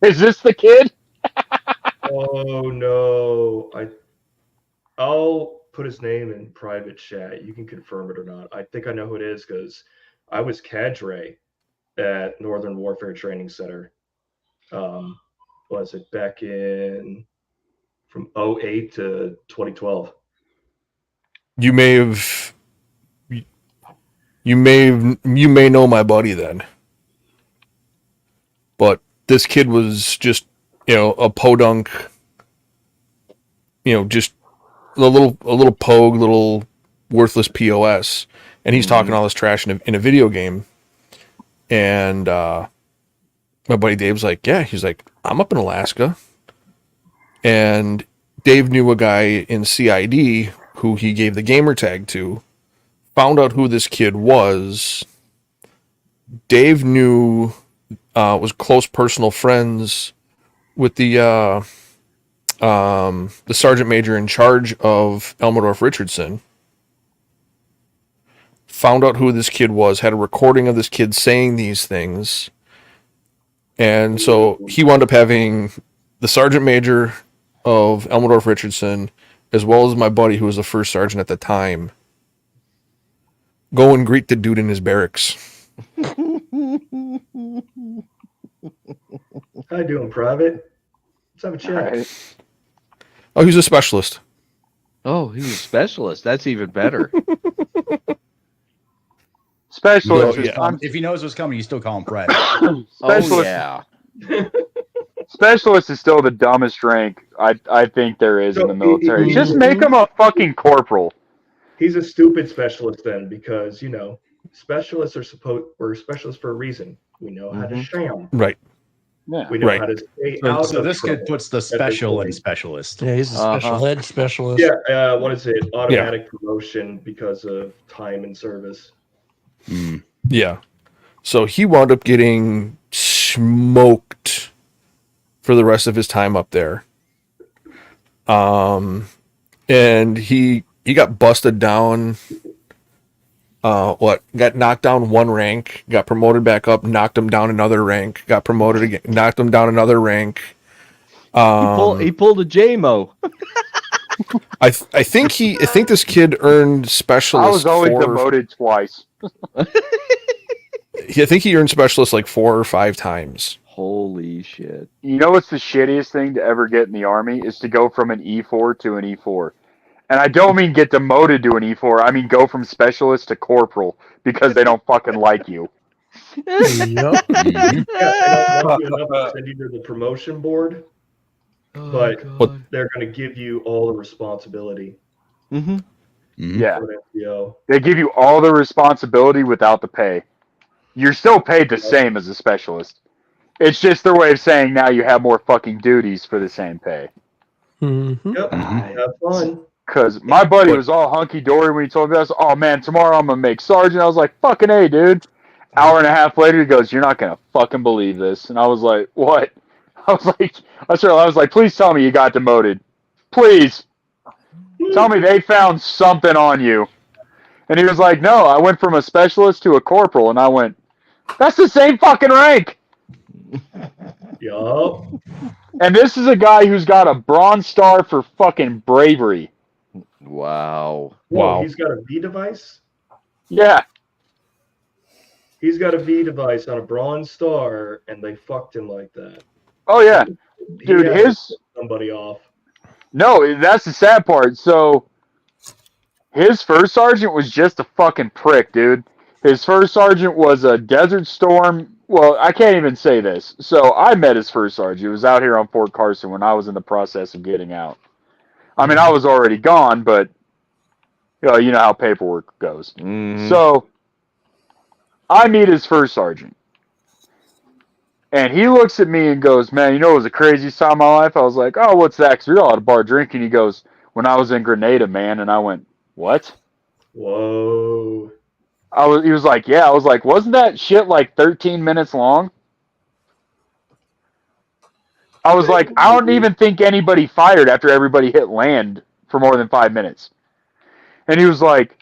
Is this the kid? Oh no! I'll put his name in private chat. You can confirm it or not. I think I know who it is because I was cadre at Northern Warfare Training Center. Was it back in from 08 to 2012? You may know my buddy then. But this kid was just, a podunk, just a little pogue, little worthless POS. And he's talking all this trash in a video game. And my buddy Dave's like, yeah, he's like, I'm up in Alaska. And Dave knew a guy in CID who he gave the gamer tag to, found out who this kid was. Dave knew, was close personal friends with the sergeant major in charge of Elmendorf Richardson. Found out who this kid was, had a recording of this kid saying these things. And so he wound up having the sergeant major of Elmendorf Richardson, as well as my buddy, who was the first sergeant at the time, go and greet the dude in his barracks. How you doing, Private? Let's have a chat. Right. Oh, he's a specialist. Oh, he's a specialist. That's even better. Specialist. No, is- I'm- if he knows what's coming, you still call him Fred. Specialist. Oh, yeah. Specialist is still the dumbest rank I think there is in the military. Just make him a fucking corporal. He's a stupid specialist then, because specialists we're specialists for a reason. We know how to sham. Right. Yeah. We know Right. how to stay out So of this kid trouble. puts the special in specialist. Yeah, he's a special ed specialist. Yeah, what is it? Automatic promotion because of time and service. Yeah. So he wound up getting smoked for the rest of his time up there. And he got busted down. Got knocked down one rank, got promoted back up, knocked him down another rank, got promoted again, knocked him down another rank. He pulled a JMO. I think this kid earned specialist. I was only 4 demoted twice. I think he earned specialist like 4 or 5 times. Holy shit. You know what's the shittiest thing to ever get in the Army is to go from an E4 to an E4. And I don't mean get demoted to an E4. I mean go from specialist to corporal because they don't fucking like you. Yep. Yeah, they don't want you enough to send you to the promotion board, but they're going to give you all the responsibility. Mm-hmm. Yeah. for an FBO. They give you all the responsibility without the pay. You're still paid the same as a specialist. It's just their way of saying now you have more fucking duties for the same pay. Mm-hmm. Yep, have fun. Because my buddy was all hunky-dory when he told me that. I was, oh, man, tomorrow I'm going to make sergeant. I was like, fucking A, dude. Hour and a half later, he goes, you're not going to fucking believe this. And I was like, what? I was like, please tell me you got demoted. Please. Tell me they found something on you. And he was like, no, I went from a specialist to a corporal. And I went, that's the same fucking rank. Yup. And this is a guy who's got a Bronze Star for fucking bravery. Wow. Whoa, he's got a V device? Yeah. He's got a V device on a Bronze Star, and they fucked him like that. Oh, yeah. Dude, He had to piss somebody off. No, that's the sad part. So, his first sergeant was just a fucking prick, dude. His first sergeant was a Desert Storm. Well, I can't even say this. So, I met his first sergeant. He was out here on Fort Carson when I was in the process of getting out. I mean, I was already gone, but, you know how paperwork goes. Mm-hmm. So, I meet his first sergeant. And he looks at me and goes, man, you know what was the craziest time of my life? I was like, oh, what's that? Because we were all at a bar drinking. He goes, when I was in Grenada, man. And I went, what? Whoa. He was like, yeah. I was like, wasn't that shit like 13 minutes long? I was like, I don't even think anybody fired after everybody hit land for more than 5 minutes. And he was like,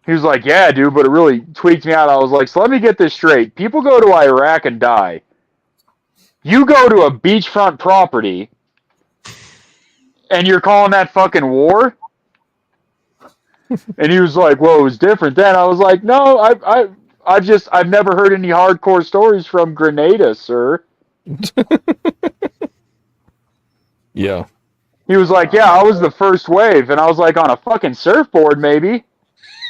yeah, dude, but it really tweaked me out. I was like, so let me get this straight. People go to Iraq and die. You go to a beachfront property and you're calling that fucking war? And he was like, well, it was different then. I was like, no, I've never heard any hardcore stories from Grenada, sir. Yeah. He was like, yeah, I was the first wave. And I was like, on a fucking surfboard, maybe.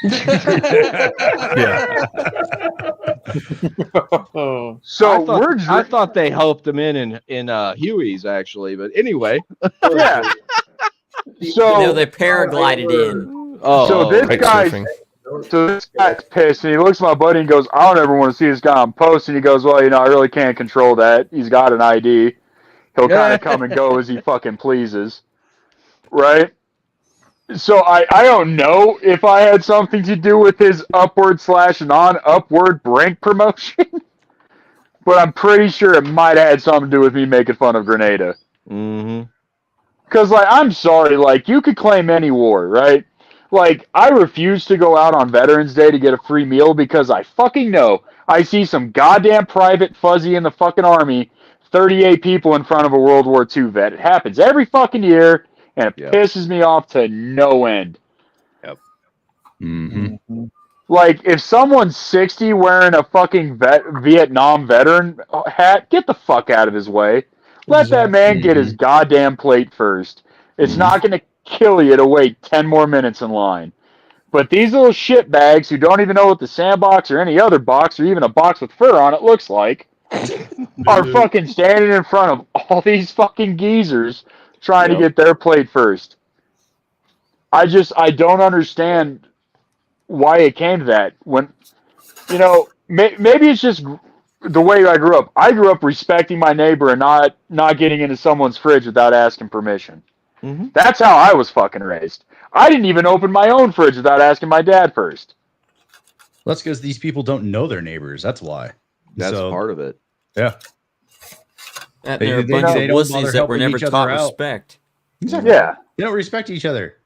Yeah. So I thought they helped him in Huey's actually, but anyway. Yeah. So No, they paraglided in. Oh, so this Kite guy's surfing. So this guy's pissed, and he looks at my buddy and goes, I don't ever want to see this guy on post. And he goes, well, I really can't control that. He's got an ID. He'll kind of come and go as he fucking pleases. Right? So I don't know if I had something to do with his upward/non-upward brink promotion. But I'm pretty sure it might have had something to do with me making fun of Grenada. Mm-hmm. Because, I'm sorry, you could claim any war, right? I refuse to go out on Veterans Day to get a free meal because I fucking know I see some goddamn private fuzzy in the fucking army, 38 people in front of a World War II vet. It happens every fucking year, and it pisses me off to no end. Yep. Mm-hmm. If someone's 60 wearing a fucking Vietnam veteran hat, get the fuck out of his way. Let that man get his goddamn plate first. It's not going to kill you to wait 10 more minutes in line. But these little shitbags who don't even know what the sandbox or any other box or even a box with fur on it looks like are fucking standing in front of all these fucking geezers trying to get their plate first. I don't understand why it came to that. When, maybe it's just the way I grew up. I grew up respecting my neighbor and not getting into someone's fridge without asking permission. Mm-hmm. That's how I was fucking raised. I didn't even open my own fridge without asking my dad first. That's because these people don't know their neighbors. That's why. That's part of it. Yeah. And there are a bunch of wussies that were never taught respect. Exactly. Yeah. They don't respect each other.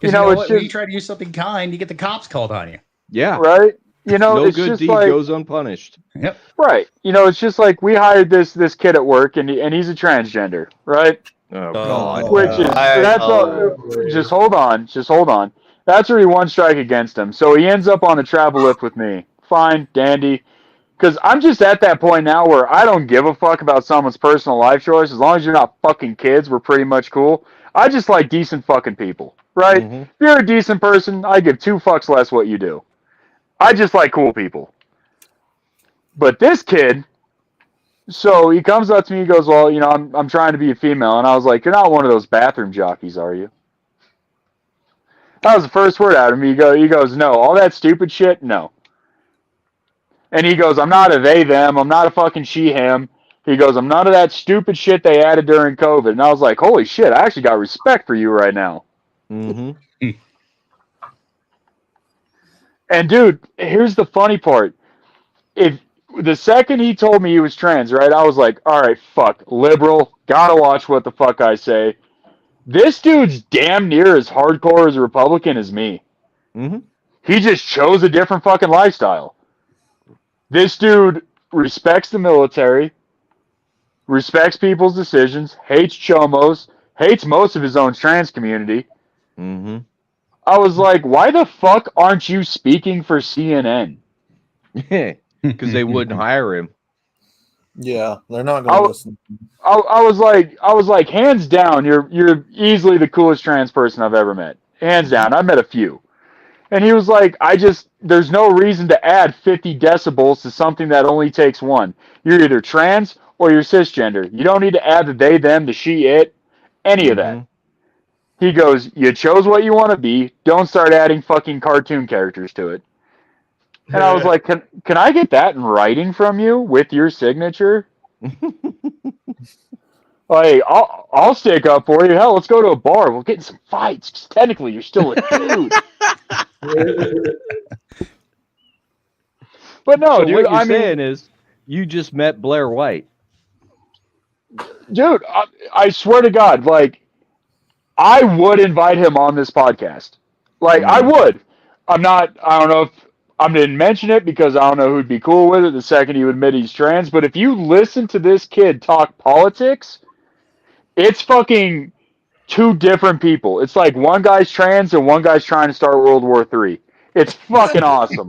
You know, what? When you try to do something kind, you get the cops called on you. Yeah. Right? No it's good just deed goes unpunished. Yep. Right. It's just we hired this kid at work, and he's a transgender, right? Oh, God. Which is that's all. Just hold on. That's already one strike against him. So he ends up on a travel lift with me. Fine, dandy. Because I'm just at that point now where I don't give a fuck about someone's personal life choice. As long as you're not fucking kids, we're pretty much cool. I just like decent fucking people, right? Mm-hmm. If you're a decent person, I give 2 fucks less what you do. I just like cool people. But this kid, so he comes up to me, he goes, well, I'm trying to be a female. And I was like, you're not one of those bathroom jockeys, are you? That was the first word out of me. He goes, no. All that stupid shit, no. And he goes, I'm not a they, them. I'm not a fucking she, him. He goes, I'm none of that stupid shit they added during COVID. And I was like, holy shit, I actually got respect for you right now. Mm-hmm. And dude, here's the funny part. If the second he told me he was trans, right, I was like, all right, fuck, liberal, gotta watch what the fuck I say. This dude's damn near as hardcore as a Republican as me. Mm-hmm. He just chose a different fucking lifestyle. This dude respects the military, respects people's decisions, hates chomos, hates most of his own trans community. Mm-hmm. I was like, why the fuck aren't you speaking for CNN? Yeah, because they wouldn't hire him. Yeah, they're not going to listen. I was like, hands down, you're easily the coolest trans person I've ever met. Hands down. I've met a few. And he was like, there's no reason to add 50 decibels to something that only takes one. You're either trans or you're cisgender. You don't need to add the they, them, the she, it, any of that. He goes, you chose what you want to be. Don't start adding fucking cartoon characters to it. And I was like, can I get that in writing from you with your signature? Like, I'll stick up for you. Hell, let's go to a bar. We'll get in some fights. 'Cause technically, you're still a dude. But no, so dude. What you're saying is, you just met Blair White, dude. I swear to God, I would invite him on this podcast. I would. I don't know if I didn't mention it because I don't know who'd be cool with it the second he would admit he's trans. But if you listen to this kid talk politics, it's fucking 2 different people. It's like one guy's trans and one guy's trying to start World War III. It's fucking awesome.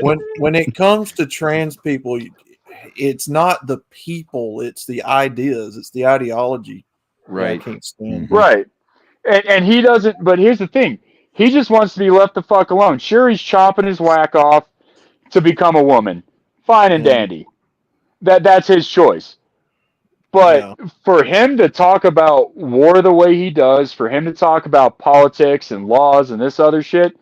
When it comes to trans people, it's not the people, it's the ideas, it's the ideology. right? I can't stand. Right. And he doesn't, but here's the thing. He just wants to be left the fuck alone. Sure, he's chopping his whack off to become a woman. Fine and dandy. That's his choice. But for him to talk about war the way he does, for him to talk about politics and laws and this other shit,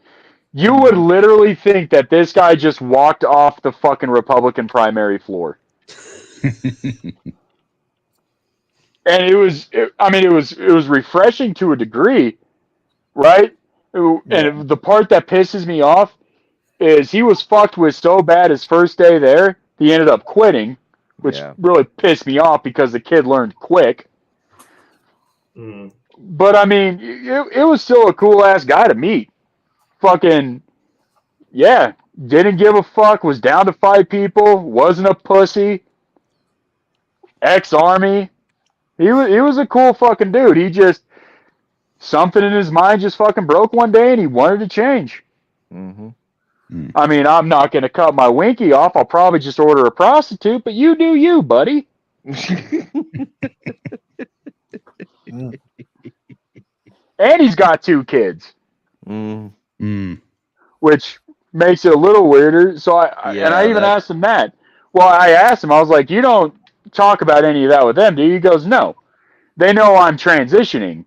You would literally think that this guy just walked off the fucking Republican primary floor. And it was refreshing to a degree, right? And the part that pisses me off is he was fucked with so bad his first day there, he ended up quitting, which really pissed me off because the kid learned quick. Mm. But I mean, it was still a cool ass guy to meet. Fucking, yeah, didn't give a fuck, was down to fight people, wasn't a pussy, ex-army. He was a cool fucking dude. He just, something in his mind just fucking broke one day and he wanted to change. Mm-hmm. I mean, I'm not going to cut my winky off. I'll probably just order a prostitute, but you do you, buddy. And he's got 2 kids. Which makes it a little weirder. So I even asked him that. Well, I asked him, I was like, you don't talk about any of that with them, do you? He goes, no. They know I'm transitioning,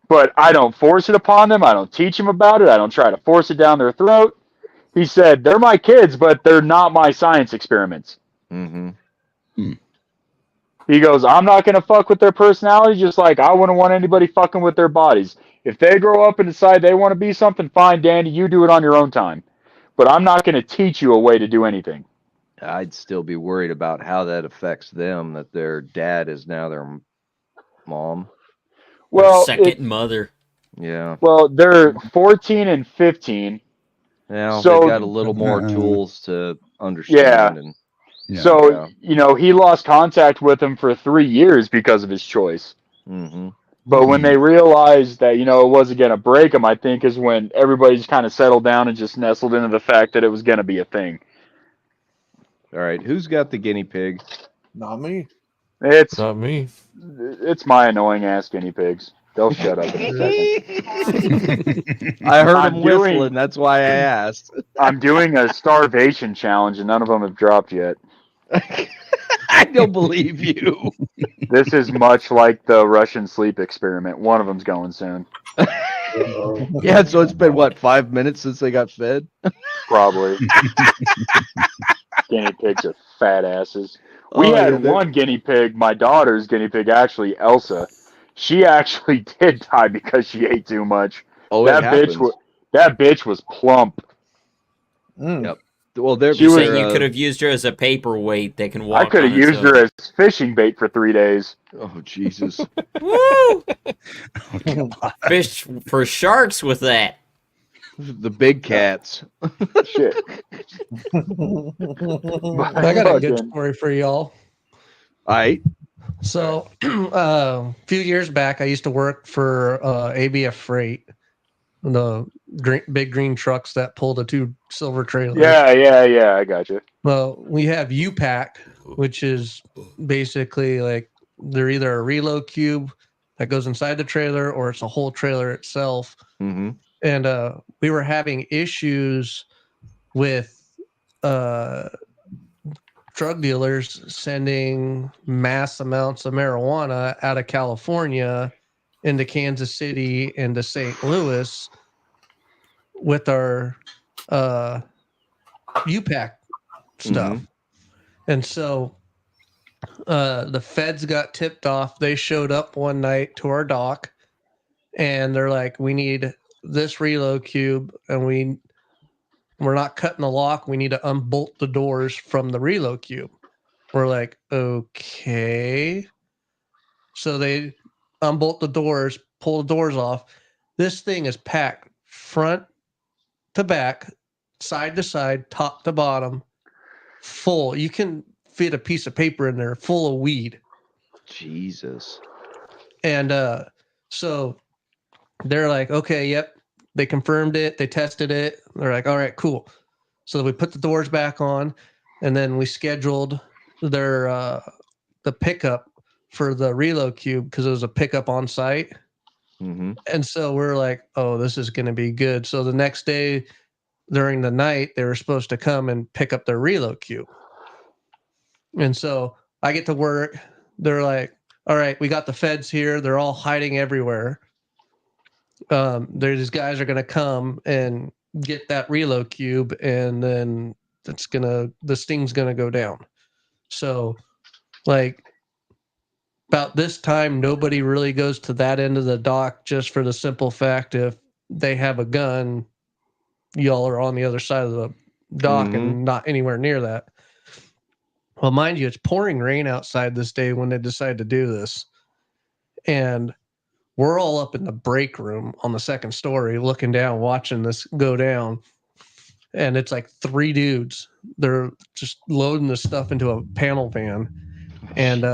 but I don't force it upon them. I don't teach them about it. I don't try to force it down their throat. He said, they're my kids, but they're not my science experiments. Mm-hmm. He goes, I'm not going to fuck with their personality, just like I wouldn't want anybody fucking with their bodies. If they grow up and decide they want to be something, fine, Danny, you do it on your own time. But I'm not going to teach you a way to do anything. I'd still be worried about how that affects them, that their dad is now their mom. Well, second mother. Yeah. Well, they're 14 and 15. Yeah, so, they've got a little more tools to understand. Yeah. So, you know, he lost contact with him for 3 years because of his choice. Mm-hmm. But when they realized that, you know, it wasn't going to break him, I think is when everybody's kind of settled down and just nestled into the fact that it was going to be a thing. All right. Who's got the guinea pig? Not me. It's Not me. It's my annoying ass guinea pigs. They'll shut up in a second. I heard them whistling. That's why I asked. I'm doing a starvation challenge, and none of them have dropped yet. I don't believe you. This is much like the Russian sleep experiment. One of them's going soon. Yeah, so it's been, what, 5 minutes since they got fed? Probably. Guinea pigs are fat asses. We had one guinea pig, my daughter's guinea pig, actually, Elsa. She actually did die because she ate too much. Oh, that bitch was plump. Yep. Well, they're saying you could have used her as a paperweight that can walk. I could have used her as fishing bait for 3 days. Oh, Jesus. Woo! Fish for sharks with that. The big cats. Shit. I got a good story for y'all. All right. So, a few years back, I used to work for ABF Freight, the big green trucks that pull the 2 silver trailers. Yeah, I got you. Well, we have U-Pack, which is basically like they're either a reload cube that goes inside the trailer or it's a whole trailer itself. Mm-hmm. And we were having issues with drug dealers sending mass amounts of marijuana out of California into Kansas City and to St. Louis with our U-Pack stuff. Mm-hmm. And so the feds got tipped off. They showed up one night to our dock and they're like, we need this reload cube and we're not cutting the lock. We need to unbolt the doors from the reload cube. We're like, okay. So they unbolt the doors, pull the doors off. This thing is packed front to back, side to side, top to bottom, full. You can fit a piece of paper in there full of weed. Jesus. And so they're like, okay, yep. They confirmed it. They tested it. They're like, all right, cool. So we put the doors back on, and then we scheduled their the pickup for the reload cube because it was a pickup on site. Mm-hmm. And so we're like, oh, this is going to be good. So the next day during the night, they were supposed to come and pick up their reload cube. And so I get to work. They're like, all right, we got the feds here. They're all hiding everywhere. These guys are going to come and get that reload cube, and then the sting's gonna go down. So, like, about this time, nobody really goes to that end of the dock, just for the simple fact if they have a gun, y'all are on the other side of the dock and not anywhere near that. Well, mind you, it's pouring rain outside this day when they decide to do this. And we're all up in the break room on the second story looking down, watching this go down. And it's like 3 dudes. They're just loading the stuff into a panel van. And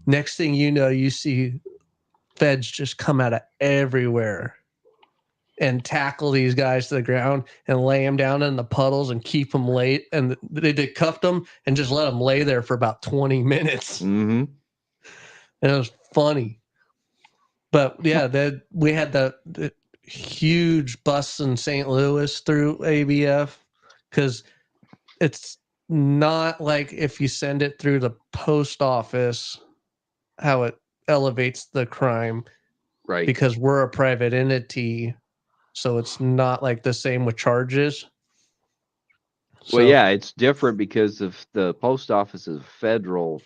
next thing you know, you see feds just come out of everywhere and tackle these guys to the ground and lay them down in the puddles and keep them late. And they cuffed them and just let them lay there for about 20 minutes. And it was funny. But yeah, we had the huge bus in St. Louis through ABF, because it's not like if you send it through the post office, how it elevates the crime. Right. Because we're a private entity. So it's not like the same with charges. Well, yeah, it's different because if the post office is a federal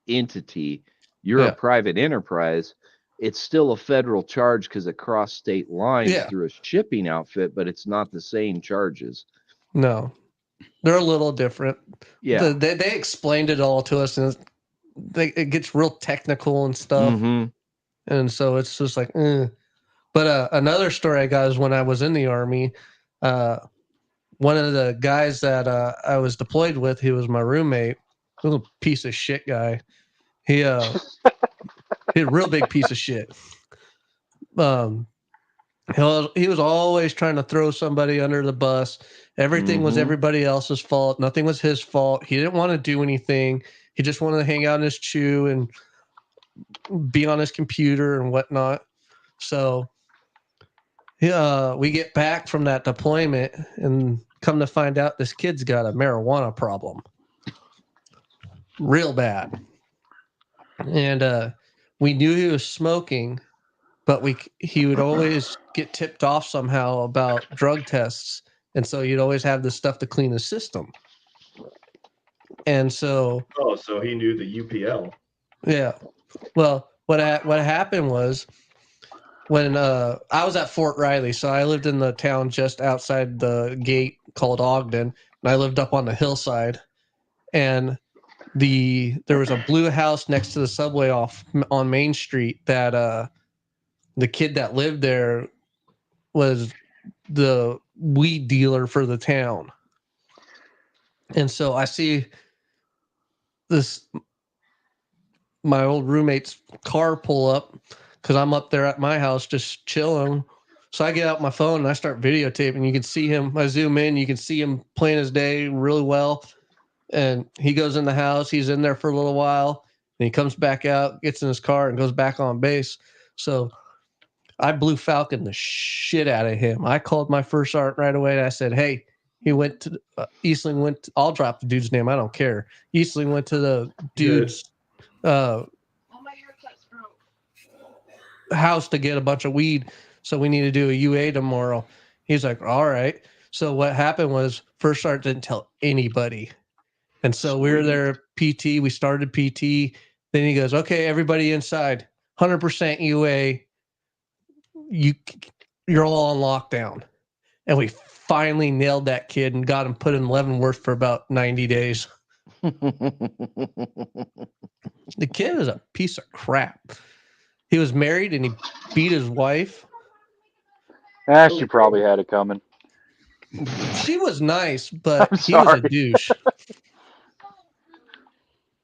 entity, you're a private enterprise. It's still a federal charge because it crossed state lines through a shipping outfit, but it's not the same charges. No, they're a little different. Yeah. They explained it all to us, and it gets real technical and stuff. And so it's just like, But another story I got is when I was in the Army, one of the guys that I was deployed with, he was my roommate, little piece of shit guy. He a real big piece of shit. He was always trying to throw somebody under the bus. Everything was everybody else's fault. Nothing was his fault. He didn't want to do anything. He just wanted to hang out in his chew and be on his computer and whatnot. So we get back from that deployment and come to find out this kid's got a marijuana problem. Real bad. And we knew he was smoking, but he would always get tipped off somehow about drug tests. And so you'd always have this stuff to clean the system. And so... Oh, so he knew the UPL. Yeah. Well, what happened was when I was at Fort Riley, so I lived in the town just outside the gate called Ogden, and I lived up on the hillside. And there was a blue house next to the subway on Main Street that the kid that lived there was the weed dealer for the town. And so I see my old roommate's car pull up because I'm up there at my house just chilling. So I get out my phone and I start videotaping. You can see him. I zoom in. You can see him playing his day really well. And he goes in the house. He's in there for a little while. And he comes back out, gets in his car, and goes back on base. So I Blue Falcon the shit out of him. I called my first sergeant right away. And I said, hey, he went to Eastling went. I'll drop the dude's name. I don't care. Eastling went to the dude's house to get a bunch of weed. So we need to do a UA tomorrow. He's like, all right. So what happened was first sergeant didn't tell anybody. And so we were there PT. We started PT. Then he goes, okay, everybody inside, 100% UA. You're all on lockdown. And we finally nailed that kid and got him put in Leavenworth for about 90 days. The kid is a piece of crap. He was married and he beat his wife. She probably had it coming. She was nice, but he was a douche.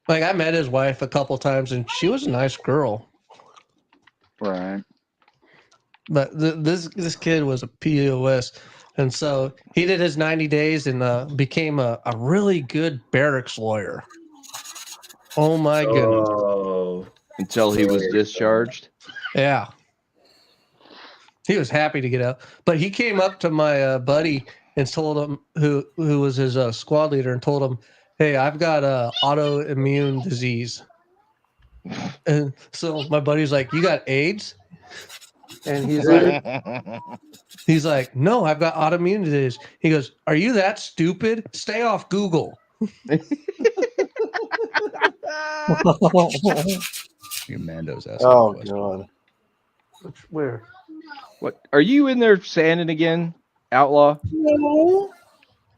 Like, I met his wife a couple times and she was a nice girl. Right. But this kid was a POS. And so he did his 90 days and became a really good barracks lawyer. Oh, my goodness. Until he was discharged? Yeah. He was happy to get out. But he came up to my buddy and told him, who was his squad leader, and told him, hey, I've got autoimmune disease. And so my buddy's like, you got AIDS? And he's like, no, I've got autoimmune disease. He goes, are you that stupid? Stay off Google. Mando's asking. Oh God. Where? What are you in there sanding again, Outlaw?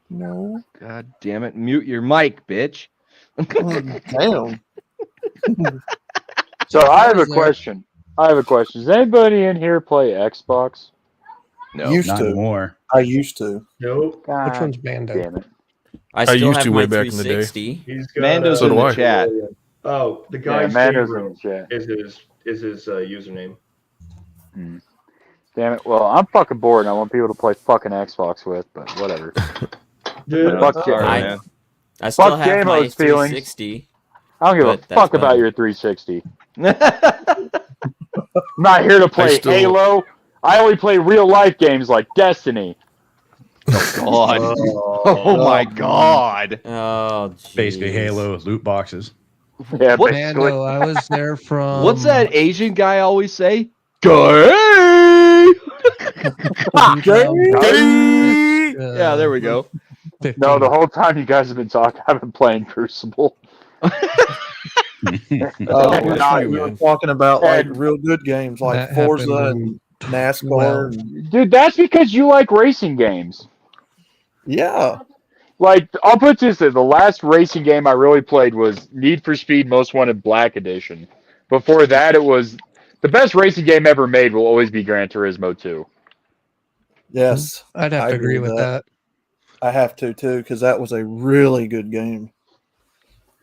No. God damn it! Mute your mic, bitch. Damn. So I have a is there. question. Does anybody in here play Xbox? No. Used Not to. anymore. I used to. Nope. Which God one's Bando? damn it. I still used have to my way back in the day. 360. He's got Mando's So in do the I. chat. Oh, the Yeah, guy's Mando's in favorite the chat. is his username. Damn it. Well, I'm fucking bored and I want people to play fucking Xbox with, but whatever. Dude, Fuck Sorry, I- man. I still Fuck have my J-Mo's feelings. 360. I don't give But a that's fuck about better. your 360. I'm not here to play still- Halo. I only play real life games like Destiny. God. Oh my God. Oh, jeez. Basically, Halo loot boxes. Yeah, What- basically. Mando, I was there from. What's that Asian guy always say? Gay. Yeah, there we go. No, the whole time you guys have been talking, I've been playing Crucible. We man. were talking about like And- real good games like That Forza happened and NASCAR. well. And, Dude, that's because you like racing games. yeah. Like, I'll put this in. The last racing game I really played was Need for Speed Most Wanted Black Edition. Before that, it was the best racing game ever made will always be Gran Turismo 2. Yes. I'd have I to agree agree with with that. that. I have to too because that was a really good game.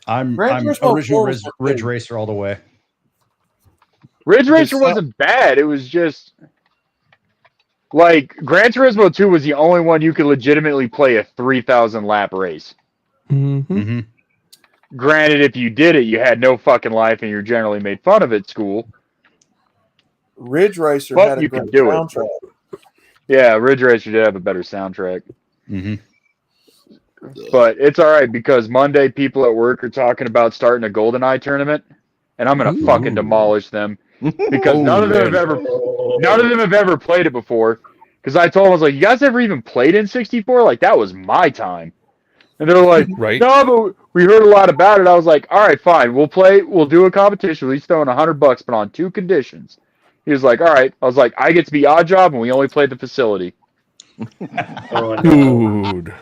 I'm Gran Turismo original 4 was Ridge okay. Racer all the way. Ridge Racer Just- wasn't bad. It was just like Gran Turismo 2 was the only one you could legitimately play a 3,000 lap race. Mm-hmm. Mm-hmm. Granted, if you did it, you had no fucking life and you're generally made fun of at school. Ridge Racer But had a you great could do it. soundtrack. Yeah, Ridge Racer did have a better soundtrack. Mm-hmm. But it's all right because Monday people at work are talking about starting a GoldenEye tournament, and I'm gonna Ooh. fucking demolish them because Oh, none of them have ever played it before. Because I told them, I was like, "You guys ever even played in 64? Like that was my time." And they're like, Right. "No, but we heard a lot about it." I was like, "All right, fine. We'll play. We'll do a competition. We'll each throw in $100, but on two conditions." He was like, "All right." I was like, "I get to be odd job, and we only play the facility." Oh, no. Dude.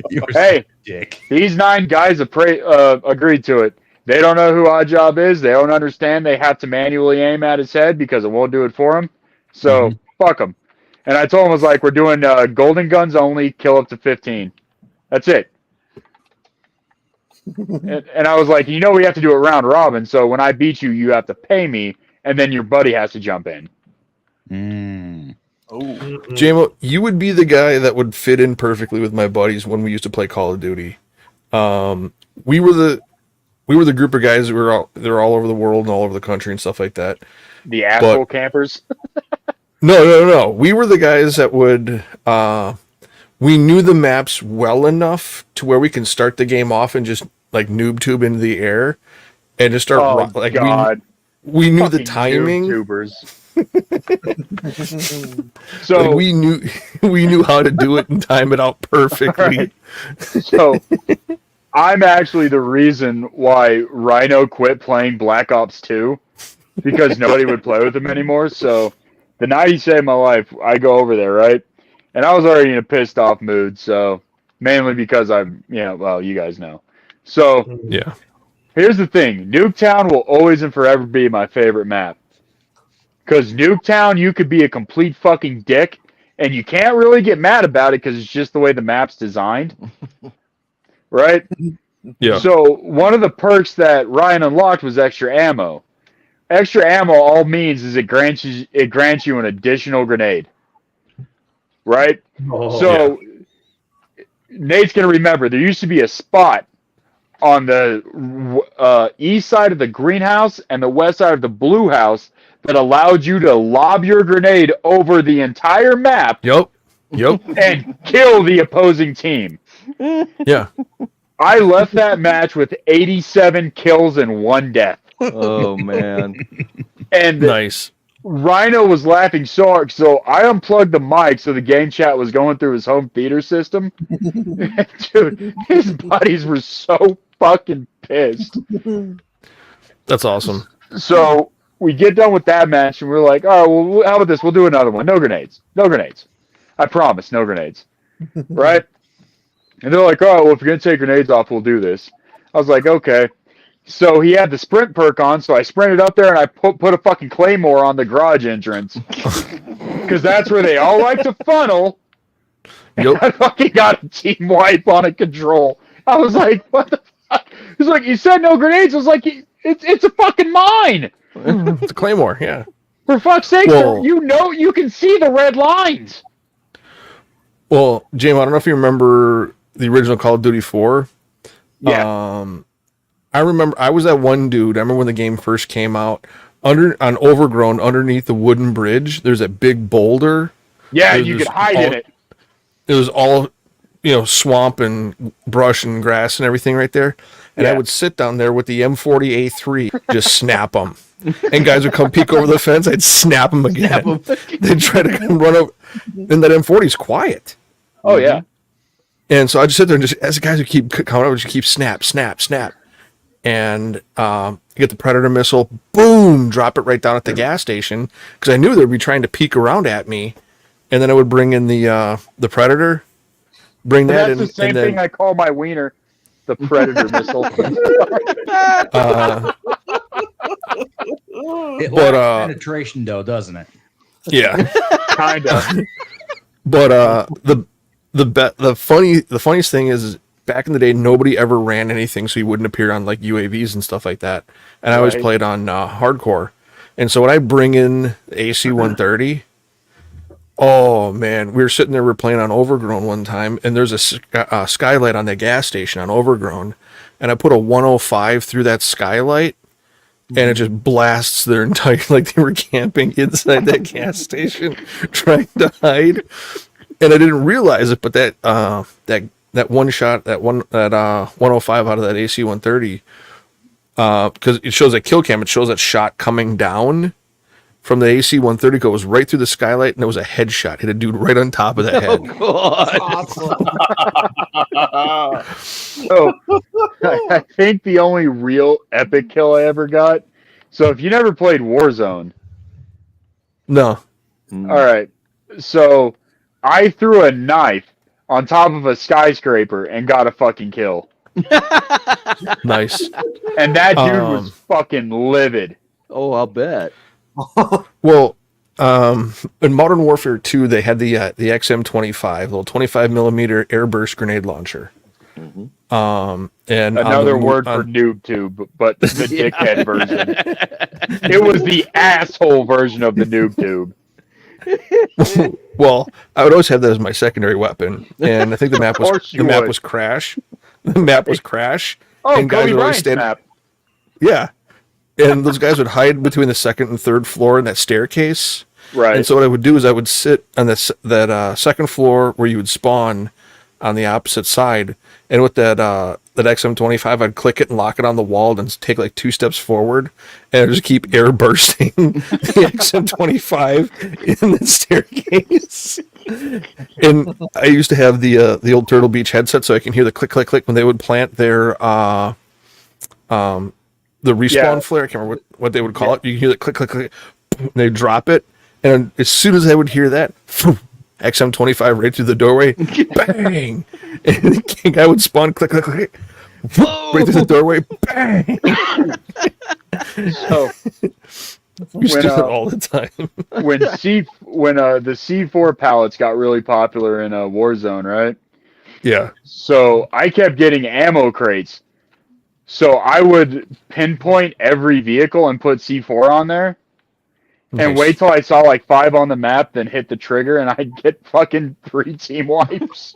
You're Hey. a dick. These 9 guys agreed to it. They don't know who Oddjob is. They don't understand they have to manually aim at his head because it won't do it for them. So, fuck them. And I told him, I was like, we're doing golden guns only, kill up to 15. That's it. and I was like, we have to do it round robin. So when I beat you, you have to pay me, and then your buddy has to jump in. Mm. Oh, JMO, you would be the guy that would fit in perfectly with my buddies when we used to play Call of Duty. We were the group of guys that they're all over the world and all over the country and stuff like that. The asshole campers. No. We were the guys that would we knew the maps well enough to where we can start the game off and just like noob tube into the air and just start Oh, God. we knew the Fucking timing. YouTubers. So Like, we knew how to do it and time it out perfectly. Right. So I'm actually the reason why Rhino quit playing Black Ops 2 because nobody would play with him anymore. So the night he saved my life, I go over there, right? And I was already in a pissed off mood. So mainly because you guys know. So Yeah. here's the thing. Nuketown will always and forever be my favorite map. Because Nuketown, you could be a complete fucking dick, and you can't really get mad about it because it's just the way the map's designed. Right? Yeah. So one of the perks that Ryan unlocked was extra ammo. Extra ammo all means is it grants you an additional grenade. Right? Oh, So Nate's going to remember, there used to be a spot on the east side of the greenhouse and the west side of the blue house that allowed you to lob your grenade over the entire map Yep. and kill the opposing team. Yeah. I left that match with 87 kills and 1 death. Oh man. And Nice. Rhino was laughing so hard, so I unplugged the mic so the game chat was going through his home theater system. Dude, his buddies were so fucking pissed. That's awesome. So we get done with that match, and we're like, all right, well, how about this? We'll do another one. No grenades. No grenades. I promise, no grenades. Right? And they're like, all right, well, if you're going to take grenades off, we'll do this. I was like, okay. So he had the sprint perk on, so I sprinted up there and I put a fucking claymore on the garage entrance. Because that's where they all like to funnel. Yep. I fucking got a team wipe on a control. I was like, what the fuck? He's like, you said no grenades. I was like, it's a fucking mine. It's a claymore, yeah. For fuck's sake, Well- you can see the red lines. Well, James, I don't know if you remember the original Call of Duty 4. Yeah. I remember I was that one dude. I remember when the game first came out. On Overgrown, underneath the wooden bridge, there's a big boulder. Yeah, There's you could this hide in it. It was all, swamp and brush and grass and everything right there. And I Yeah. would sit down there with the M40A3, just snap them. And guys would come peek over the fence. I'd snap them again. They'd try to come run over. And that M40 is quiet. Oh, yeah. And so I just sit there and just, as the guys would keep coming over, just keep snap, snap, snap. And get the Predator missile, boom, drop it right down at the gas station. Because I knew they'd be trying to peek around at me. And then I would bring in the Predator, bring that That's in. the same and then, thing I call my wiener, the Predator missile. It But, lacks penetration, though, doesn't it? yeah. Kind of. But the funniest thing is back in the day nobody ever ran anything so you wouldn't appear on like UAVs and stuff like that. And I always Right. played on hardcore. And so when I bring in the AC 130, oh man, we were sitting there, we were playing on Overgrown one time, and there's a skylight on the gas station on Overgrown, and I put a 105 through that skylight, and it just blasts their entire, like they were camping inside that gas station trying to hide. And I didn't realize it, but that one shot, that 105 out of that AC 130, because it shows that kill cam, it shows that shot coming down from the AC 130 goes right through the skylight, and it was a headshot. Hit a dude right on top of the head. So, I think the only real epic kill I ever got. So if you never played Warzone, No. all right. So I threw a knife on top of a skyscraper and got a fucking kill. Nice. And that dude was fucking livid. Oh, I'll bet. Well, in Modern Warfare 2, they had the XM25, little 25 millimeter airburst grenade launcher. And Another word for noob tube, but the dickhead version. It was the asshole version of the noob tube. Well, I would always have that as my secondary weapon, and I think the map was course you would. Crash. The map was Crash. Oh, and guys Kobe would always Bryant's map. Yeah, and those guys would hide between the second and third floor in that staircase. Right. And so what I would do is I would sit on that second floor where you would spawn on the opposite side, and with that XM25, I'd click it and lock it on the wall and take like 2 steps forward, and I'd just keep air bursting the XM25 in the staircase. And I used to have the old Turtle Beach headset, so I can hear the click, click, click when they would plant their the respawn flare. I can't remember what they would call it. You can hear the click, click, click, and they drop it, and as soon as I would hear that, XM25 right through the doorway, bang, and the guy would spawn, click, click, click, right through the doorway, bang. So We used to do it all the time. when the C4 pallets got really popular in Warzone, right? Yeah. So I kept getting ammo crates. So I would pinpoint every vehicle and put C4 on there. And Nice. wait till I saw like 5 on the map, then hit the trigger, and I'd get fucking 3 team wipes.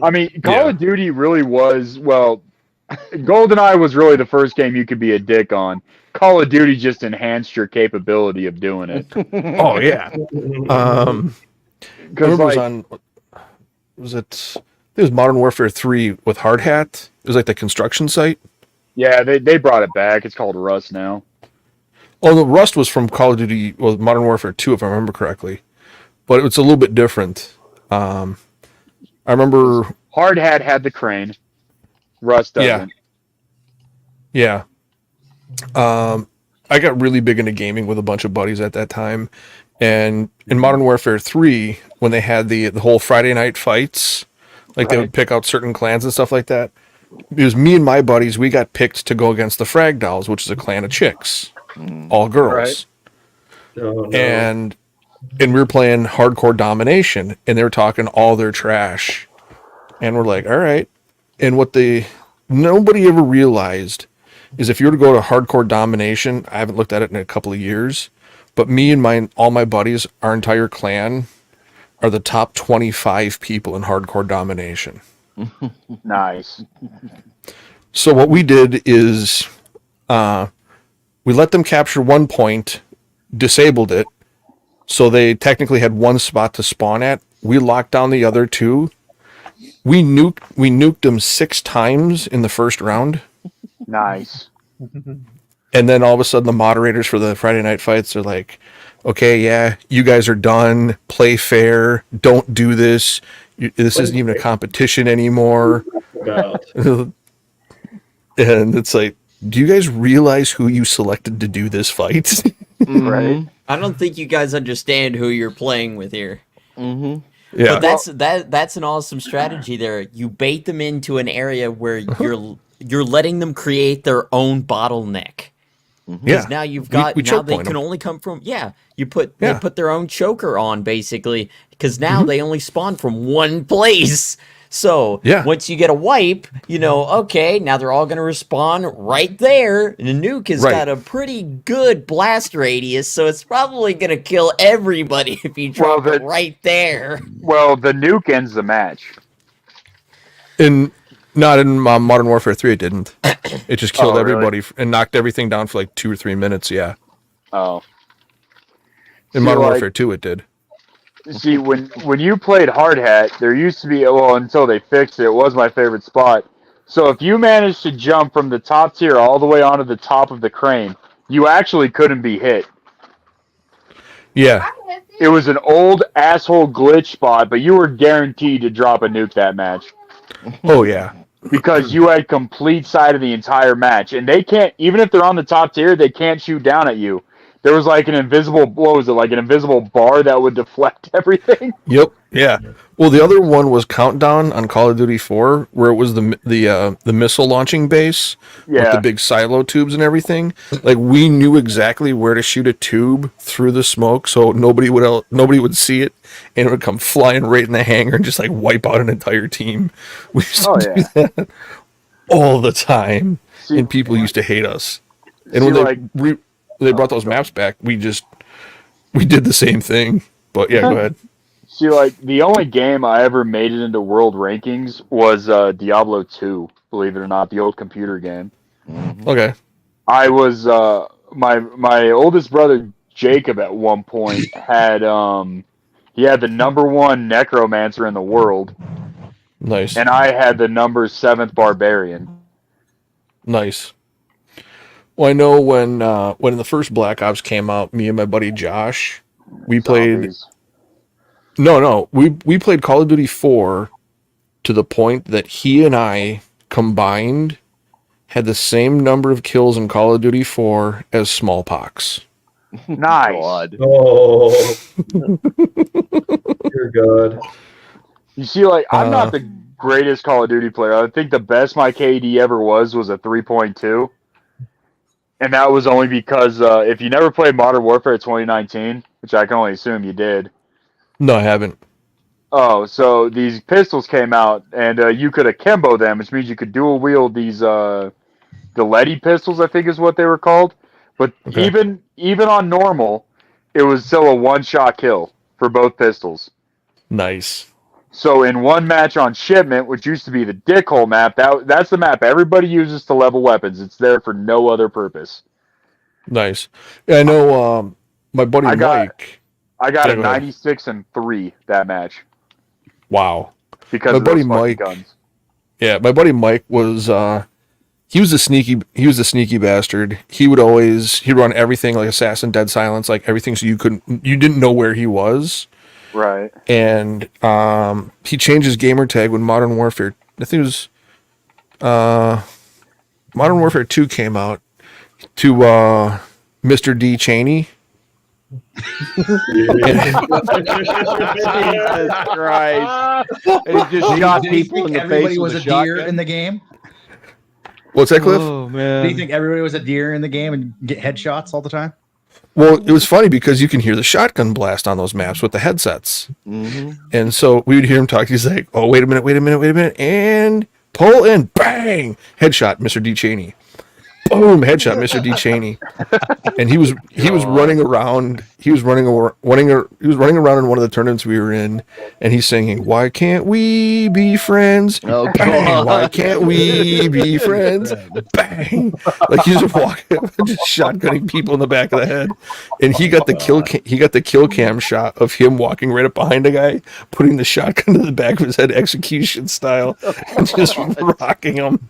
I mean, Call of Duty really was, well, GoldenEye was really the first game you could be a dick on. Call of Duty just enhanced your capability of doing it. Oh yeah. I remember it was on. Was it? I think it was Modern Warfare 3 with Hard Hat. It was like the construction site. Yeah, they brought it back. It's called Rust now. Oh, the Rust was from Call of Duty, well, Modern Warfare 2, if I remember correctly, but it's a little bit different. I remember, Hard Hat had the crane. Rust doesn't. yeah. I got really big into gaming with a bunch of buddies at that time, and in Modern Warfare 3, when they had the whole Friday night fights, like they would pick out certain clans and stuff like that. It was me and my buddies. We got picked to go against the Frag Dolls, which is a clan of chicks, all girls, Oh, no. and we were playing hardcore domination, and they were talking all their trash, and we're like, all right. And what nobody ever realized is if you were to go to hardcore domination, I haven't looked at it in a couple of years, but me and all my buddies, our entire clan, are the top 25 people in hardcore domination. Nice. So what we did is we let them capture 1 point, disabled it, so they technically had one spot to spawn at. We locked down the other 2. We nuked them 6 times in the first round. Nice. And then all of a sudden the moderators for the Friday night fights are like, okay, yeah, you guys are done. Play fair. Don't do this. This isn't even a competition anymore. And it's like, do you guys realize who you selected to do this fight? Right. I don't think you guys understand who you're playing with here. Mm-hmm. Yeah. But that's an awesome strategy there. You bait them into an area where you're letting them create their own bottleneck. Because now you've got we now choke they point can them. only come from they put their own choker on basically because now they only spawn from one place. So once you get a wipe, okay, now they're all going to respawn right there. And the nuke has got a pretty good blast radius, so it's probably going to kill everybody if you drop it right there. Well, the nuke ends the match. Not in Modern Warfare 3, it didn't. It just killed really? everybody and knocked everything down for like 2 or 3 minutes, yeah. Oh. In Modern Warfare 2, it did. See, when you played Hard Hat, there used to be, until they fixed it was my favorite spot. So if you managed to jump from the top tier all the way onto the top of the crane, you actually couldn't be hit. Yeah. It was an old asshole glitch spot, but you were guaranteed to drop a nuke that match. Oh, yeah. Because you had complete sight of the entire match. And they can't, even if they're on the top tier, they can't shoot down at you. There was like an invisible, an invisible bar that would deflect everything? Yep. Yeah. Well, the other one was Countdown on Call of Duty 4, where it was the missile launching base with the big silo tubes and everything. Like we knew exactly where to shoot a tube through the smoke, so nobody would see it, and it would come flying right in the hangar and just like wipe out an entire team. We used to do that all the time, and people used to hate us. And when they brought those maps back, we did the same thing. But yeah, go ahead. See, the only game I ever made it into world rankings was Diablo 2, believe it or not, the old computer game. Okay. I was, my oldest brother, Jacob, at one point had, he had the #1 necromancer in the world. Nice. And I had the number 7th barbarian. Nice. Well, I know when the first Black Ops came out, me and my buddy Josh, we played. No, we played Call of Duty 4 to the point that he and I combined had the same number of kills in Call of Duty 4 as smallpox. Nice. God. Oh, dear God. You see, I'm not the greatest Call of Duty player. I think the best my KD ever was a 3.2. And that was only because if you never played Modern Warfare 2019, which I can only assume you did. No, I haven't. Oh, so these pistols came out, and you could akimbo them, which means you could dual wield these the Letty pistols, I think is what they were called. But even on normal, it was still a one-shot kill for both pistols. Nice. So in one match on Shipment, which used to be the dickhole map, that's the map everybody uses to level weapons. It's there for no other purpose. Nice. Yeah, I know my buddy Mike. I got a 96-3 that match. Wow. Because my of buddy those Mike guns. Yeah, my buddy Mike was he was a sneaky bastard. He'd run everything like Assassin, Dead Silence, like everything, so you didn't know where he was. Right. And he changed his gamer tag when Modern Warfare, I think it was Modern Warfare 2 came out, to Mr. D. Cheney. Jesus Christ! And he just shot people in the face everybody with was a a deer shotgun? in the game? What's that, Cliff? Oh Do man! you think everybody was a deer in the game and get headshots all the time? Well, it was funny because you can hear the shotgun blast on those maps with the headsets. Mm-hmm. And so we would hear him talk. He's like, oh, wait a minute. And pull in, bang, headshot, Mr. D. Cheney. Boom, headshot, Mr. D. Cheney. And he was running around. He was running around in one of the tournaments we were in, and he's singing, "Why can't we be friends? Oh, Bang! God. Why can't we be friends? Bang!" Like he's just walking, just shotgunning people in the back of the head. And he got the kill cam shot of him walking right up behind a guy, putting the shotgun to the back of his head, execution style, and just rocking him.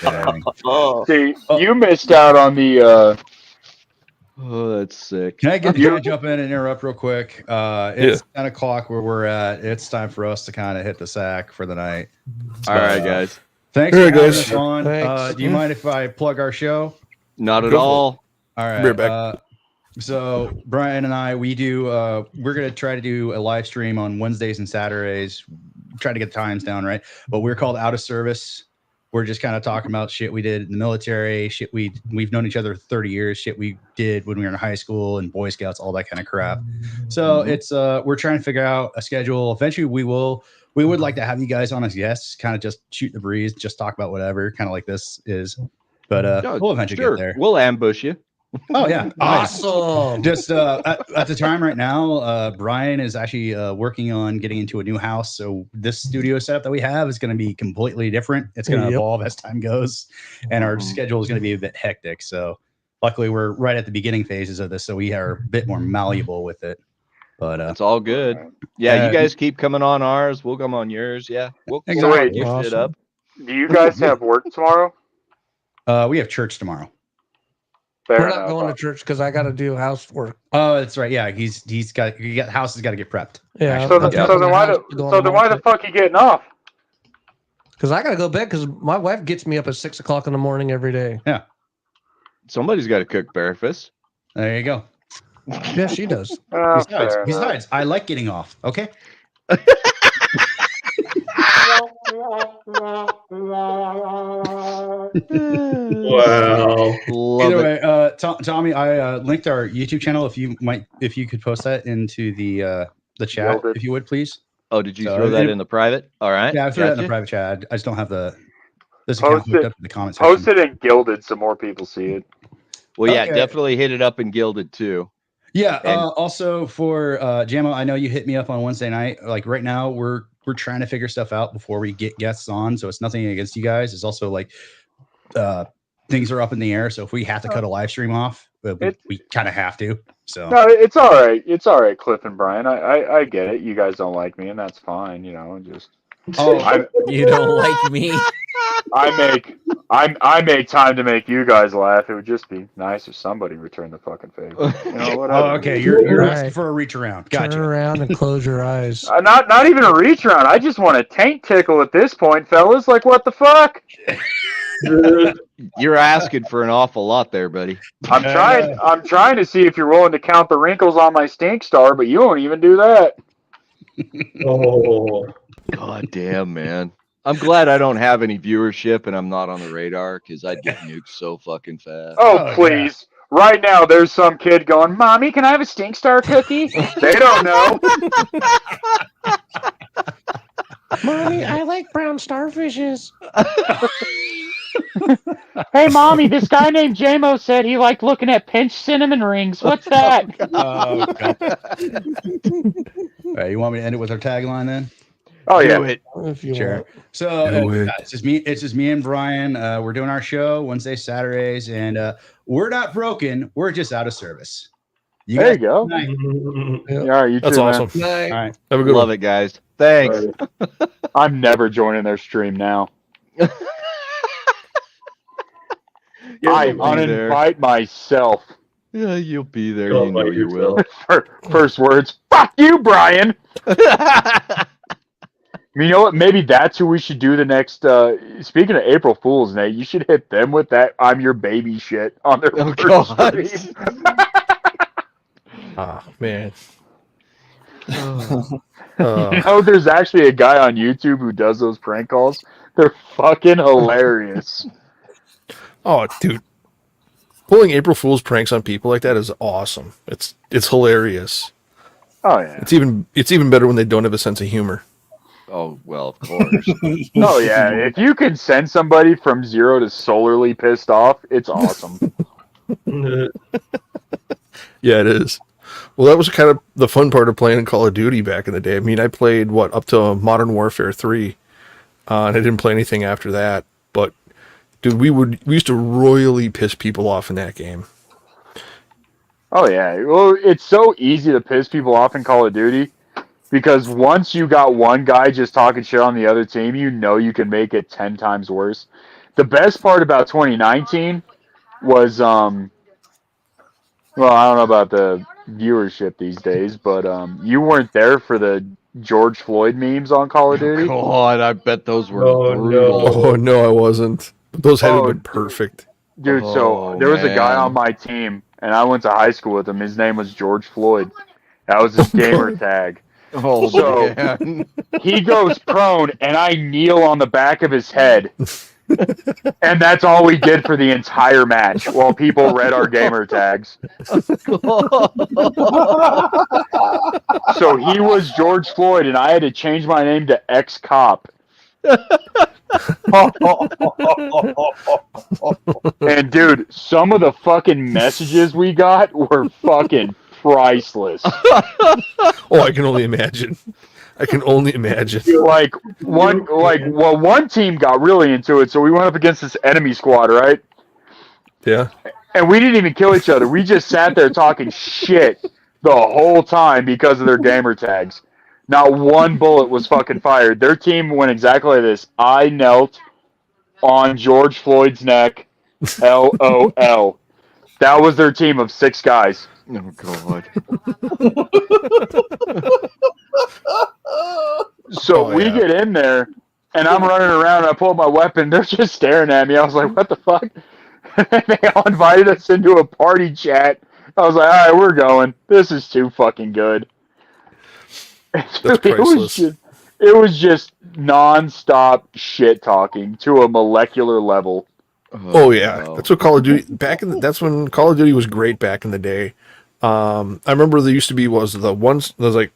Dang. See, you missed out on the. Oh, that's sick. Can I jump in and interrupt real quick? It's 10 o'clock where we're at. It's time for us to kind of hit the sack for the night. All right, guys. Thanks All for right, having guys. us on. Thanks. Do you mind if I plug our show? Not at Go for all. All right. Be right back. So Brian and I, we're going to try to do a live stream on Wednesdays and Saturdays. Try to get the times down, right? But we're called Out of Service. We're just kind of talking about shit we did in the military, shit we've known each other 30 years, shit we did when we were in high school and Boy Scouts, all that kind of crap. So it's we're trying to figure out a schedule. Eventually we would like to have you guys on as guests, kind of just shoot the breeze, just talk about whatever, kind of like this is. But we'll eventually get there. We'll ambush you. Oh yeah, Awesome. Just at the time right now, Brian is actually working on getting into a new house. So this studio setup that we have is going to be completely different. It's going to evolve as time goes, and our schedule is going to be a bit hectic. So luckily, we're right at the beginning phases of this, so we are a bit more malleable with it. But It's all good. Yeah, you guys keep coming on ours. We'll come on yours. Yeah, we'll Exactly. push it up. Do you guys have work tomorrow? We have church tomorrow. We're not going to church because I got to do housework. Oh, that's right. Yeah, the house has got to get prepped. Yeah. So then why the fuck you getting off? Because I got to go to bed because my wife gets me up at 6 o'clock in the morning every day. Yeah. Somebody's got to cook breakfast. There you go. Yeah, she does. Besides, I like getting off. Okay. Wow. Either way, Tommy, I linked our YouTube channel. If you could post that into the chat, if you would, please. Oh, did you throw that in the private? All right. Yeah, I threw that in the private chat. I just don't have this account hooked up in the comments section. Post it in Gilded so more people see it. Well, yeah, Okay. definitely hit it up in Gilded too. Yeah. And- Also for Jamo, I know you hit me up on Wednesday night. Like right now, we're trying to figure stuff out before we get guests on. So it's nothing against you guys. It's also like things are up in the air. So if we have to cut a live stream off, we kind of have to. So No, it's all right. It's all right, Cliff and Brian. I get it. You guys don't like me, and that's fine. You know, just You don't like me. I make time to make you guys laugh. It would just be nice if somebody returned the fucking favor. You know, whatever. Oh, okay. You're Right. asking for a reach around. Gotcha. Turn around and close your eyes. Not even a reach around. I just want a taint tickle at this point, fellas. Like, what the fuck? You're asking for an awful lot there, buddy. I'm trying to see if you're willing to count the wrinkles on my stink star, but you won't even do that. Oh. God damn, man. I'm glad I don't have any viewership and I'm not on the radar because I'd get nuked so fucking fast. Oh, please. Yeah. Right now, there's some kid going, Mommy, can I have a stink star cookie? They don't know. Mommy, I like brown starfishes. Hey, Mommy, this guy named Jamo said he liked looking at pinched cinnamon rings. What's that? Oh, God. All right, you want me to end it with our tagline then? Oh, yeah. If you Sure. want. So it's just me and Brian. We're doing our show Wednesdays, Saturdays, and we're not broken. We're just out of service. There you go. Night. Yep. All right, you That's too, awesome. Night. All right. Have a good Love one. it, guys. Thanks. Man. I'm never joining their stream now. I You'll be there. uninvite myself. Yeah, you'll be there. You'll You know invite you will. First words, fuck you, Brian. You know what? Maybe that's who we should do the next. Speaking of April Fools, Nate, you should hit them with that "I'm your baby" shit on their Oh, first God. stream. Ah, man. You know, there's actually a guy on YouTube who does those prank calls. They're fucking hilarious. Oh, dude. Pulling April Fool's pranks on people like that is awesome. It's hilarious. Oh yeah. It's even better when they don't have a sense of humor. Oh, well, of course. Oh yeah. If you can send somebody from 0 to solarly pissed off, it's awesome. Yeah, it is. Well, that was kind of the fun part of playing Call of Duty back in the day. I mean, I played up to Modern Warfare 3, and I didn't play anything after that. But dude, we used to royally piss people off in that game. Oh yeah. Well, it's so easy to piss people off in Call of Duty because once you got one guy just talking shit on the other team, you know you can make it 10 times worse. The best part about 2019 was well, I don't know about the viewership these days, but you weren't there for the George Floyd memes on Call of Duty. God, I bet those were Oh, brutal. no. Oh no, I wasn't. Those had to have been perfect. Dude, so Oh, there was a guy man. on my team, and I went to high school with him. His name was George Floyd. That was his gamer tag. Oh, So- man. He goes prone, and I kneel on the back of his head. And that's all we did for the entire match while people read our gamer tags. So he was George Floyd, and I had to change my name to ex-cop. And dude, some of the fucking messages we got were fucking priceless. Oh, I can only imagine. I can only imagine. One team got really into it, so we went up against this enemy squad, right? Yeah. And we didn't even kill each other. We just sat there talking shit the whole time because of their gamer tags. Not one bullet was fucking fired. Their team went exactly like this. I knelt on George Floyd's neck. LOL. That was their team of 6 guys. Oh, God. So we get in there, and I'm running around, and I pull up my weapon. They're just staring at me. I was like, what the fuck? They all invited us into a party chat. I was like, all right, we're going. This is too fucking good. That's priceless. It was just non-stop shit talking to a molecular level. Oh yeah, no. that's what Call of Duty that's when Call of Duty was great back in the day. I remember there used to be there's like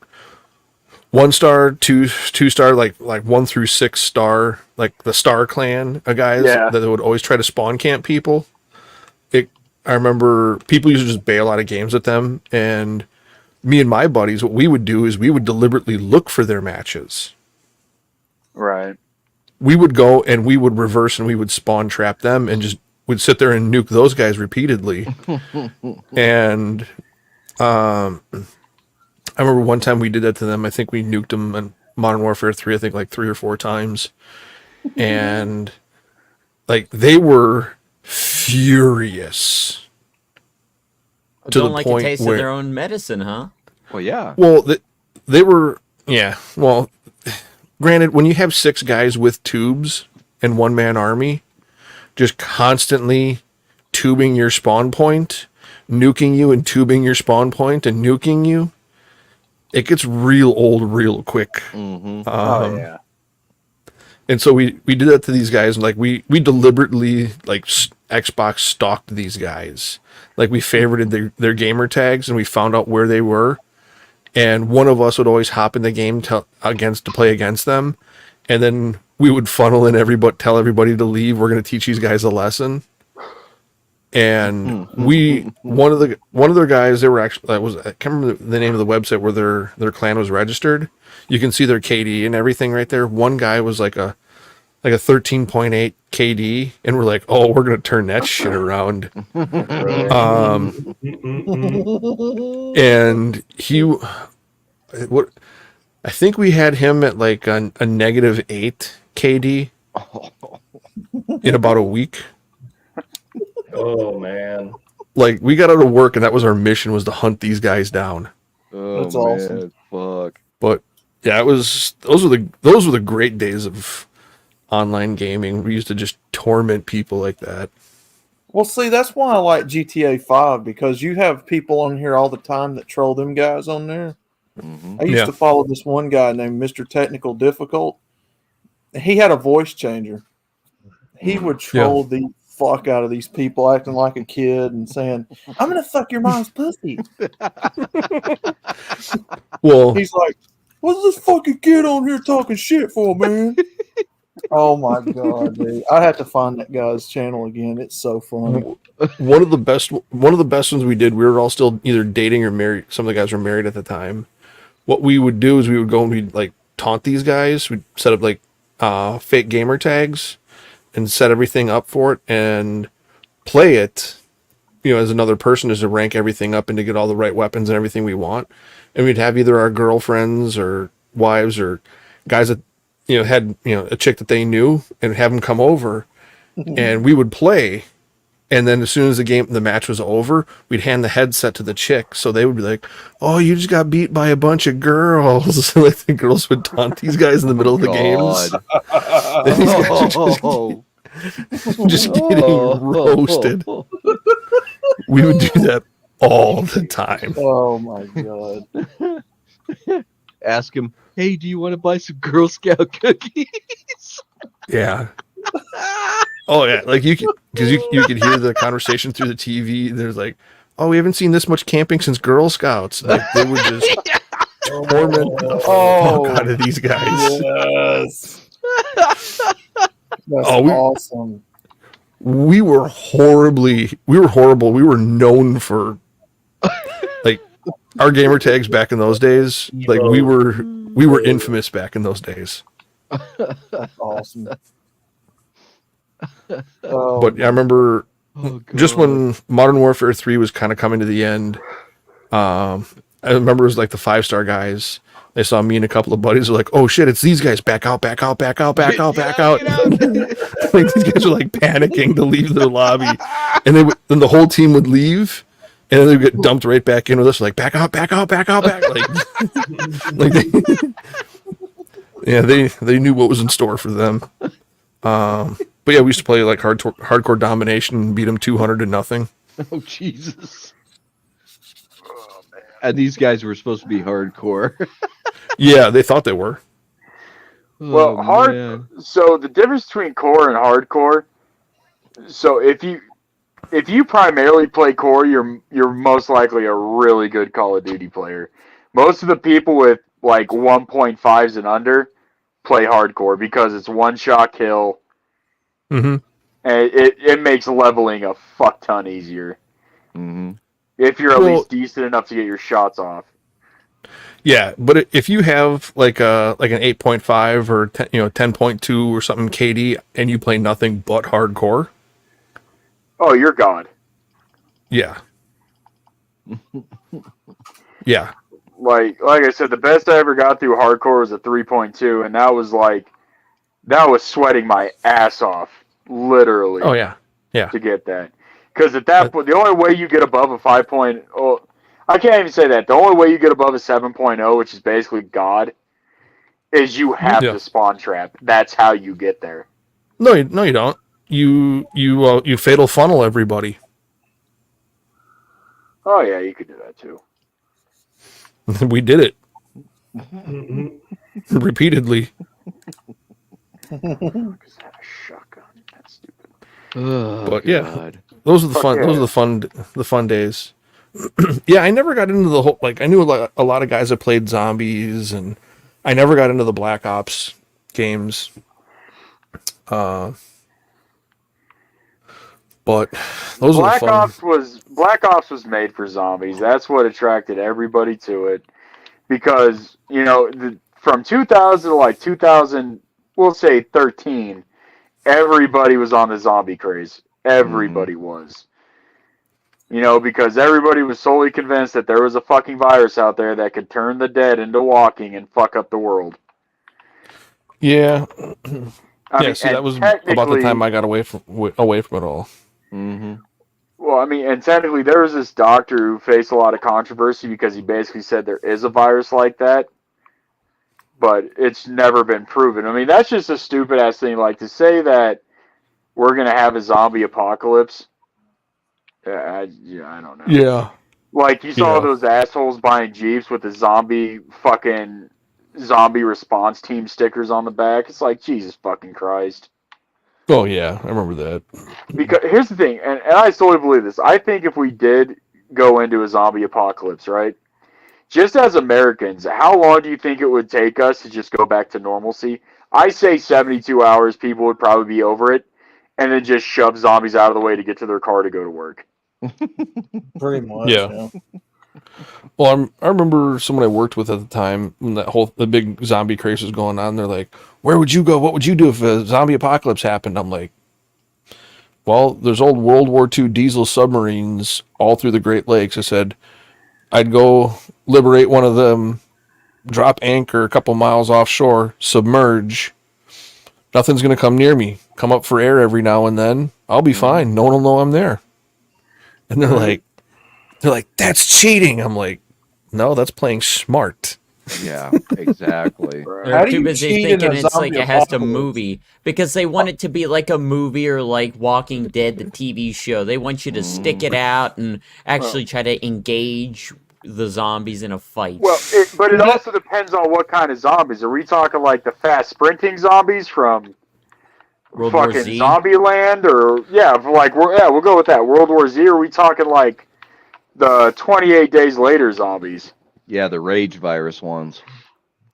1 star, 2 star, like 1 through 6 star, like the Star Clan guys that would always try to spawn camp people. I remember people used to just bail out of games with them, and me and my buddies, what we would do is we would deliberately look for their matches. Right. We would go and we would reverse and we would spawn trap them and just would sit there and nuke those guys repeatedly. And I remember one time we did that to them. I think we nuked them in Modern Warfare 3, I think like 3 or 4 times. And like they were furious. Don't like the taste of their own medicine, huh? Well, yeah. Well, they were, yeah. Well, granted, when you have 6 guys with tubes and 1-man army, just constantly tubing your spawn point, nuking you and tubing your spawn point and nuking you, it gets real old real quick. Mm-hmm. Oh yeah. And so we did that to these guys, and like we deliberately like Xbox stalked these guys. Like we favorited their gamer tags, and we found out where they were. And one of us would always hop in the game to play against them, and then we would funnel in tell everybody to leave. We're going to teach these guys a lesson. And one of their guys, they were actually, I can't remember the name of the website where their clan was registered. You can see their KD and everything right there. One guy was like a 13.8 KD, and we're like, oh, we're gonna turn that shit around. And I think we had him at like a -8 KD in about a week. Oh man. Like we got out of work and that was our mission, was to hunt these guys down. Oh That's awesome. man, fuck. But yeah, those were the great days of online gaming. We used to just torment people like that. Well, see, that's why I like GTA 5, because you have people on here all the time that troll them guys on there. I used to follow this one guy named Mr. Technical Difficult. He had a voice changer. He would troll the fuck out of these people acting like a kid and saying, "I'm gonna fuck your mom's pussy." Well, he's like, "What's this fucking kid on here talking shit for, man?" Oh my god, dude! I have to find that guy's channel again. It's so funny. One of the best ones we did. We were all still either dating or married. Some of the guys were married at the time. What we would do is we would go and we'd like taunt these guys. We'd set up like fake gamer tags and set everything up for it and play it, as another person, just to rank everything up and to get all the right weapons and everything we want. And we'd have either our girlfriends or wives or guys that had a chick that they knew and have them come over, and we would play. And then as soon as the match was over, we'd hand the headset to the chick, so they would be like, "Oh, you just got beat by a bunch of girls." Like the girls would taunt these guys in the middle of the games. And these guys are just getting roasted. We would do that all the time. Oh my god! Ask him, "Hey, do you want to buy some Girl Scout cookies?" Yeah. Oh yeah, like you could hear the conversation through the TV. There's like, "Oh, we haven't seen this much camping since Girl Scouts." Like they would just torment the fuck out of these guys. Yes. That's awesome. We were horrible. We were known for like our gamer tags back in those days. Like we were infamous back in those days. That's awesome. But I remember just when Modern Warfare 3 was kind of coming to the end. I remember it was like the 5-star guys. They saw me and a couple of buddies were like, "Oh shit, it's these guys! Back out, back out, back out, back out, back out!" Like these guys were like panicking to leave the lobby, and then the whole team would leave, and then they would get dumped right back in with us, like back out, back out, back out, back. Like they knew what was in store for them. But yeah, we used to play like hardcore domination and beat them 200-0. Oh Jesus! Oh, man. And these guys were supposed to be hardcore. Yeah, they thought they were. Well, So the difference between core and hardcore. So if you primarily play core, you're most likely a really good Call of Duty player. Most of the people with like 1.5s and under play hardcore because it's one-shot kill. Mm-hmm. And it makes leveling a fuck ton easier. Mm-hmm. If you're at least decent enough to get your shots off. Yeah, but if you have like an 8.5 or 10.2 or something KD and you play nothing but hardcore, oh, you're God. Yeah. Yeah. Like I said, the best I ever got through hardcore was a 3.2, and that was sweating my ass off, literally. Oh yeah, yeah. To get that, because at that point, the only way you get above a 5.0, I can't even say that. The only way you get above a 7.0, which is basically God, is you have to spawn trap. That's how you get there. No, you don't. You fatal funnel everybody. Oh yeah, you could do that too. We did it repeatedly. But yeah, those are the fun. Those are the fun days. Yeah, I never got into the whole I knew a lot of guys that played zombies, and I never got into the Black Ops games. But those are the fun. Black Ops was made for zombies. That's what attracted everybody to it, because from 2000 to like 2000, we'll say 13, everybody was on the zombie craze. Everybody was. Because everybody was solely convinced that there was a fucking virus out there that could turn the dead into walking and fuck up the world. Yeah. That was about the time I got away from it all. Mm-hmm. Well, I mean, and technically there was this doctor who faced a lot of controversy because he basically said there is a virus like that, but it's never been proven. I mean, that's just a stupid ass thing. Like to say that we're gonna have a zombie apocalypse. I don't know. Yeah. Like you saw Yeah. those assholes buying Jeeps with the zombie response team stickers on the back. It's like Jesus fucking Christ. Oh yeah, I remember that. Because here's the thing, and I totally believe this. I think if we did go into a zombie apocalypse, right? Just as Americans, how long do you think it would take us to just go back to normalcy? I say 72 hours, people would probably be over it, and then just shove zombies out of the way to get to their car to go to work. Pretty much. Yeah. Well, I remember someone I worked with at the time when the big zombie craze was going on. They're like, "Where would you go? What would you do if a zombie apocalypse happened?" I'm like, "Well, there's old World War II diesel submarines all through the Great Lakes." I said, "I'd go liberate one of them, drop anchor a couple miles offshore, submerge. Nothing's gonna come near me. Come up for air every now and then. I'll be fine. No one will know I'm there." And they're like, "That's cheating." I'm like, "No, that's playing smart." Yeah, exactly. How They're do too you busy cheat in thinking a it's like zombie it has to apocalypse? movie because they want it to be like a movie or like Walking Dead, the TV show. They want you to stick it out and actually try to engage the zombies in a fight. Well, but it also depends on what kind of zombies. Are we talking like the fast sprinting zombies from World War fucking Z? Zombieland, or we'll go with that. World War Z. Or are we talking like the 28 Days Later zombies? Yeah, the rage virus ones.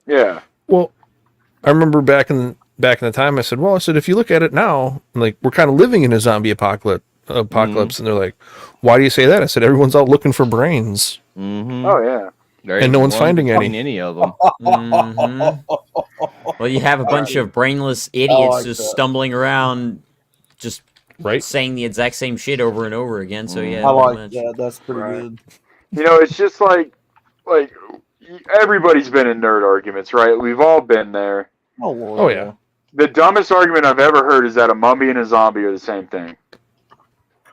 Yeah. Well, I remember back in the time, I said, if you look at it now, like we're kind of living in a zombie apocalypse, and they're like, "Why do you say that?" I said, "Everyone's out looking for brains, Mm-hmm. Oh yeah. and no one's finding any." any of them. Mhm. Well, you have a bunch of brainless idiots like just that. stumbling around, just Right? saying the exact same shit over and over again. So yeah, I pretty like much. that. That's pretty Right. good. You know, it's just like everybody's been in nerd arguments, right? We've all been there. Oh Lord. Oh, yeah. The dumbest argument I've ever heard is that a mummy and a zombie are the same thing.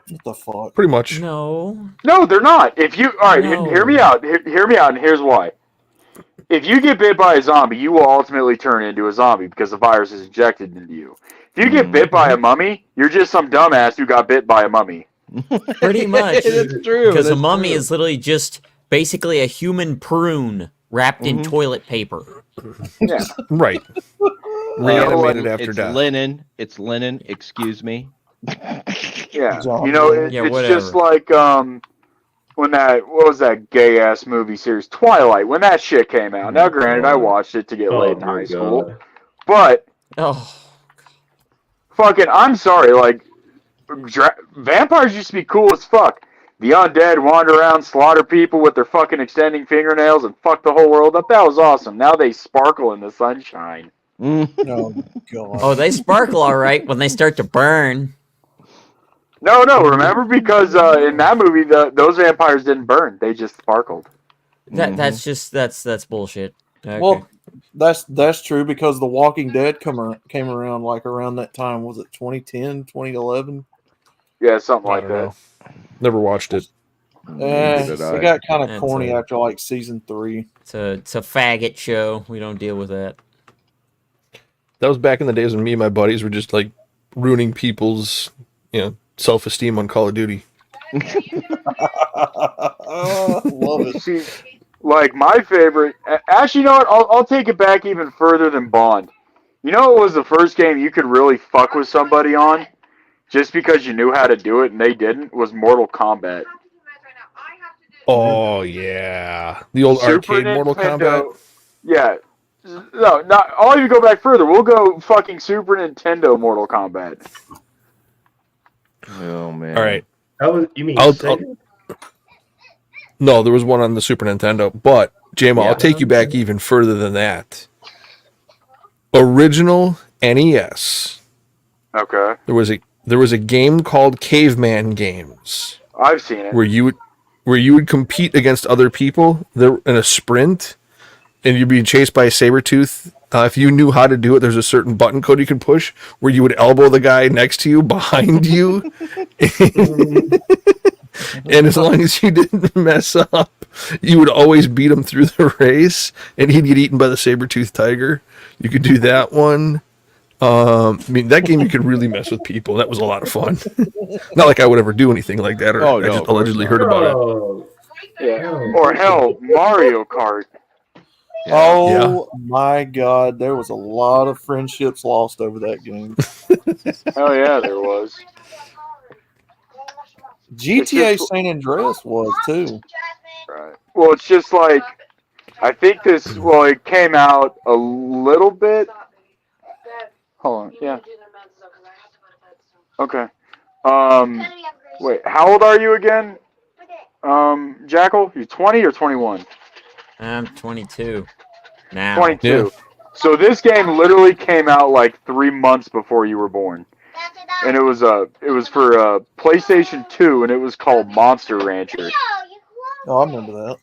What the fuck? Pretty much. No. No, they're not. If you all right, No. hear me out. Hear me out, and here's why. If you get bit by a zombie, you will ultimately turn into a zombie because the virus is injected into you. If you get bit by a mummy, you're just some dumbass who got bit by a mummy. Pretty much. It's true. Because a that's mummy true. is literally just basically a human prune wrapped in toilet paper. Yeah. Right. Reanimated after it's death. linen. It's linen. Excuse me. Yeah. Zombie. You know, Yeah, it's whatever. just like when what was that gay ass movie series Twilight, when that shit came out. Now granted I watched it to get laid in Oh, high my school. God. But Oh, fucking I'm sorry, like vampires used to be cool as fuck. The undead wander around, slaughter people with their fucking extending fingernails, and fuck the whole world up. That was awesome. Now they sparkle in the sunshine. Oh God. oh, they sparkle all right when they start to burn. No, remember? Because in that movie, those vampires didn't burn. They just sparkled. That's bullshit. Okay. Well, that's true because The Walking Dead came around like around that time. Was it 2010, 2011? Yeah, something I like don't that. know. Never watched it. It got kind of That's corny a- after like season 3. it's a faggot show. We don't deal with that. That was back in the days when me and my buddies were just like ruining people's, self-esteem on Call of Duty. Love it. See, like my favorite. Actually, you know what? I'll take it back even further than Bond. You know what was the first game you could really fuck with somebody on, just because you knew how to do it and they didn't? Was Mortal Kombat. Oh yeah, the old Super arcade Mortal Nintendo- Kombat. Yeah. No, not. I'll even go back further. We'll go fucking Super Nintendo Mortal Kombat. Oh man. All right. You mean I'll- Sega? No, there was one on the Super Nintendo, but JMO, Yeah. I'll take you back even further than that. Original NES. Okay. There was a game called Caveman Games I've seen it. where you would compete against other people there in a sprint, and you'd be chased by a saber-tooth if you knew how to do it, there's a certain button code you could push where you would elbow the guy next to you behind you. And as long as you didn't mess up, you would always beat him through the race, and he'd get eaten by the saber-toothed tiger. You could do that one. I mean, that game you could really mess with people. That was a lot of fun. Not like I would ever do anything like that, or Oh, I no, just of course allegedly not. heard about it. Oh, Yeah. Or hell, Mario Kart. Oh my God, there was a lot of friendships lost over that game. Hell yeah, there was. GTA just- San Andreas was too. Right. Well, it's just like, I think this, well, it came out a little bit. Hold on, yeah. Okay. Wait, how old are you again? Jackal? You 20 or 21? I'm 22 now. 22. Yeah. So this game literally came out like 3 months before you were born. And it was for PlayStation 2, and it was called Monster Rancher. Oh, I remember that.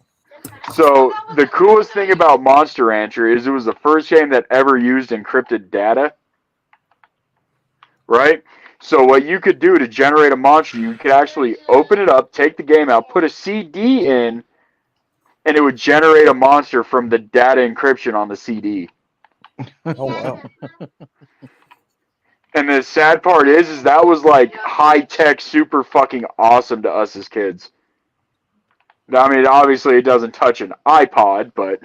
So the coolest thing about Monster Rancher is it was the first game that ever used encrypted data. Right? So what you could do to generate a monster, you could actually open it up, take the game out, put a CD in, and it would generate a monster from the data encryption on the CD. Oh wow. And the sad part is that was like high tech, super fucking awesome to us as kids. I mean, obviously it doesn't touch an iPod, but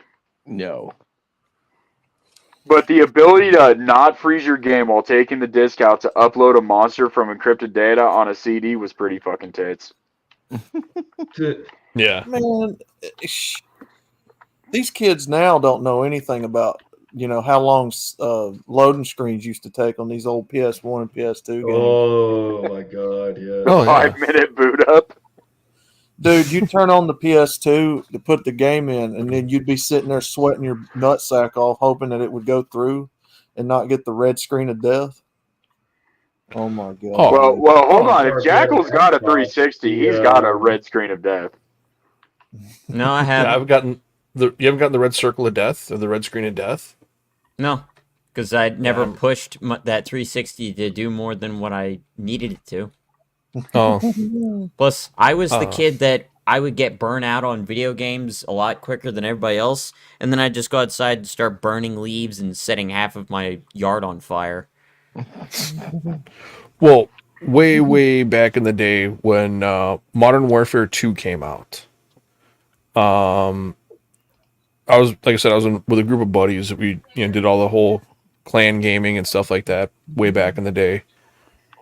No. the ability to not freeze your game while taking the disc out to upload a monster from encrypted data on a CD was pretty fucking tits. Yeah. Man, these kids now don't know anything about, how long loading screens used to take on these old PS1 and PS2 games. Oh my God, yeah. Oh, yeah. 5-minute boot up. Dude, you turn on the PS2 to put the game in, and then you'd be sitting there sweating your nutsack off, hoping that it would go through and not get the red screen of death. Oh my God. Oh. Well, hold on. If Jackal's got a 360, he's got a red screen of death. No, I Yeah, haven't. you haven't gotten the red circle of death or the red screen of death? No, because I never Yeah. pushed that 360 to do more than what I needed it to. Oh. Plus, I was the kid that I would get burnt out on video games a lot quicker than everybody else, and then I'd just go outside and start burning leaves and setting half of my yard on fire. Well, way back in the day when Modern Warfare 2 came out, I was, like I said, with a group of buddies. We did all the whole clan gaming and stuff like that way back in the day.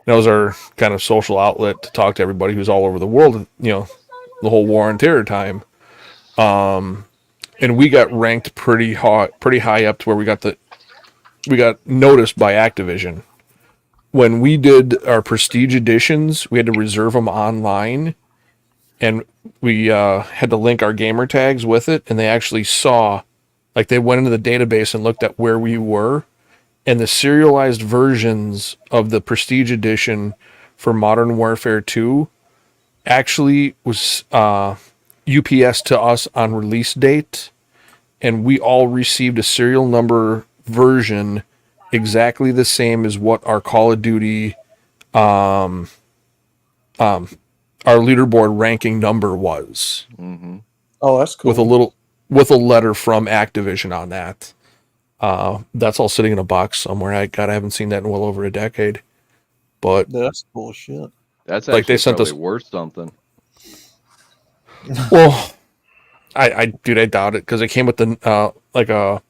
That was our kind of social outlet to talk to everybody who's all over the world, the whole war on terror time. And we got ranked pretty high up to where we got noticed by Activision. When we did our prestige editions, we had to reserve them online, and we had to link our gamer tags with it, and they actually saw, like, they went into the database and looked at where we were, and the serialized versions of the prestige edition for Modern Warfare 2 actually was UPS to us on release date, and we all received a serial number version exactly the same as what our Call of Duty our leaderboard ranking number was. Mm-hmm. Oh, that's cool. With a letter from Activision on that. That's all sitting in a box somewhere. I haven't seen that in well over a decade. But that's bullshit. That's like actually they sent probably us worth something. Well, I doubt it, because it came with the like a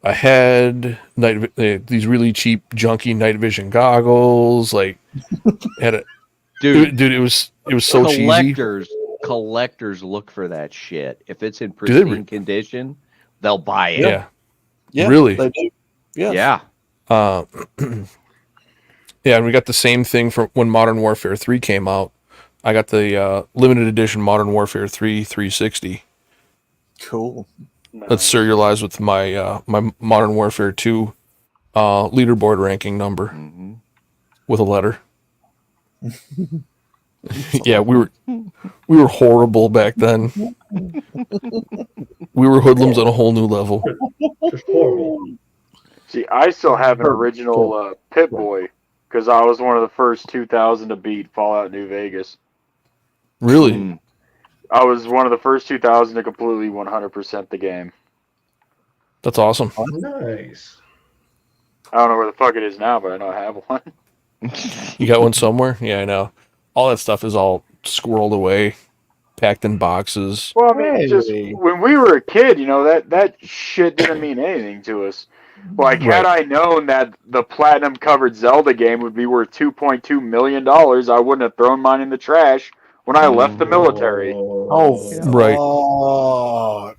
head, these really cheap junky night vision goggles. Like, had it, dude. It was so cheesy. Collectors look for that shit. If it's in Do they pristine condition, they'll buy it. Yeah, really. They do. Yes. Yeah. Yeah, and we got the same thing from when Modern Warfare 3 came out. I got the limited edition Modern Warfare 3 360. Cool. That's serialized with my my Modern Warfare 2 leaderboard ranking number with a letter. Yeah, we were horrible back then. We were hoodlums on a whole new level. Just horrible. See, I still have an original Pit Boy because I was one of the first 2,000 to beat Fallout New Vegas. Really? Mm. I was one of the first 2,000 to completely 100% the game. That's awesome. Nice. I don't know where the fuck it is now, but I know I have one. You got one somewhere? Yeah, I know. All that stuff is all squirreled away, packed in boxes. Well, I mean, just Hey. when we were a kid, that shit didn't mean anything to us. Like, had I known that the platinum covered Zelda game would be worth $2.2 million, I wouldn't have thrown mine in the trash when I left the military. Oh, Right. fuck.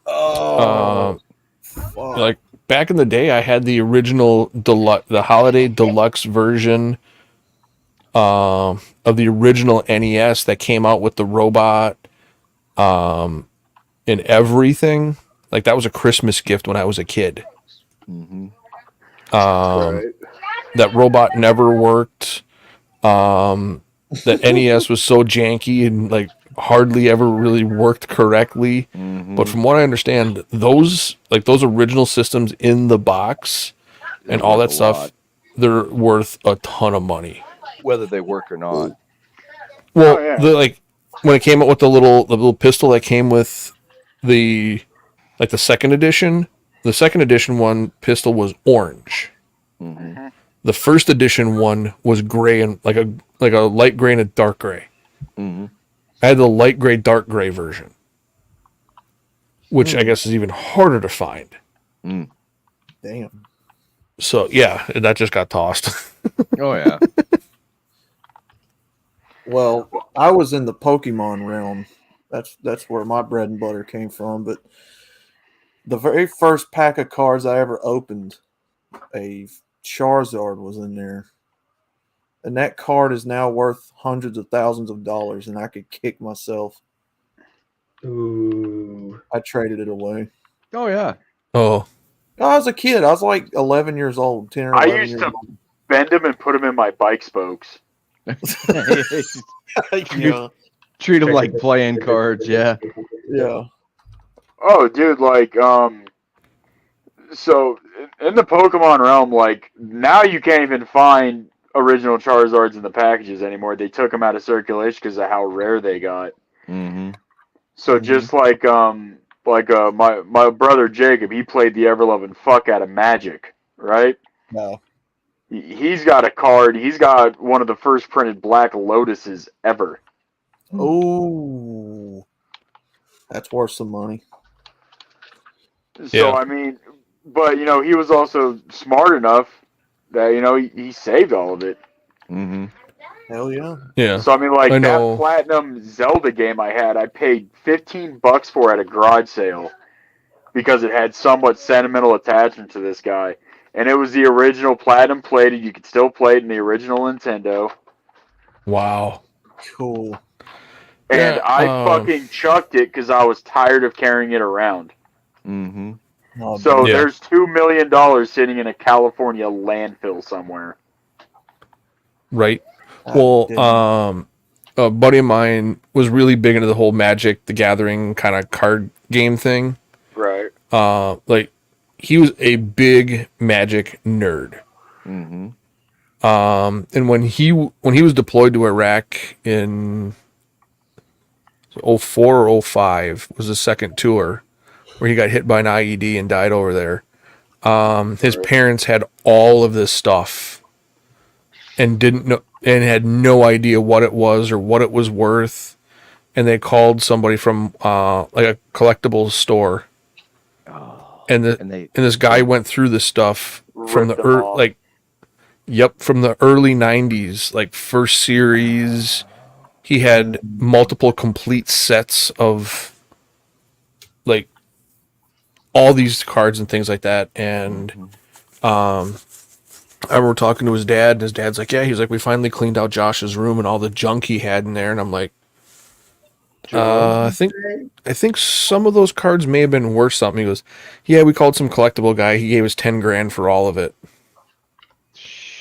Oh, fuck. Like back in the day, I had the original the holiday deluxe version of the original NES that came out with the robot and everything. Like that was a Christmas gift when I was a kid. Mm-hmm. Right. That robot never worked. That NES was so janky and like hardly ever really worked correctly. Mm-hmm. But from what I understand, those original systems in the box and all that stuff, they're worth a ton of money, whether they work or not. Well, Oh, yeah. when it came out with the little pistol that came with the second edition, the second edition one pistol was orange. Mm-hmm. The first edition one was gray and like a light gray and a dark gray. Mm-hmm. I had the light gray, dark gray version, which I guess is even harder to find. Mm. Damn. So yeah, that just got tossed. Oh yeah. Well, I was in the Pokemon realm. That's where my bread and butter came from. But the very first pack of cards I ever opened, a Charizard was in there. And that card is now worth hundreds of thousands of dollars, and I could kick myself. Ooh. I traded it away. Oh yeah. Oh, I was a kid. I was like 11 years old, 10 or I 11 used years to old. bend them and put them in my bike spokes. Yeah. Treat them like playing cards. Yeah. Yeah. Oh, dude, like, so in the Pokemon realm, like, now you can't even find original Charizards in the packages anymore. They took them out of circulation because of how rare they got. Mm-hmm. So just like my brother Jacob, he played the ever-loving fuck out of Magic, right? No. He's got a card. He's got one of the first printed Black Lotuses ever. Oh, that's worth some money. So, Yeah. I mean, but, he was also smart enough that, he saved all of it. Mm-hmm. Hell yeah. yeah. So, I mean, like, I that know. Platinum Zelda game I had, I paid $15 for at a garage sale because it had somewhat sentimental attachment to this guy. And it was the original Platinum plated. You could still play it in the original Nintendo. Wow. Cool. And Yeah, I fucking chucked it because I was tired of carrying it around. Mm-hmm. Oh, So Yeah. there's $2 million sitting in a California landfill somewhere. Right. I Well, didn't- a buddy of mine was really big into the whole Magic the Gathering kind of card game thing. Right. Like he was a big Magic nerd. Mm-hmm. And when he was deployed to Iraq in 04 or 05 was the second tour where he got hit by an IED and died over there. His parents had all of this stuff and didn't know and had no idea what it was or what it was worth. And they called somebody from like a collectibles store. And this guy went through this stuff from the Ripped them off. from the early 90s, like first series. He had multiple complete sets of like all these cards and things like that. And I remember talking to his dad, and his dad's like, yeah, he's like, we finally cleaned out Josh's room and all the junk he had in there. And I'm like, I think some of those cards may have been worth something. He goes, yeah, we called some collectible guy. He gave us 10 grand for all of it.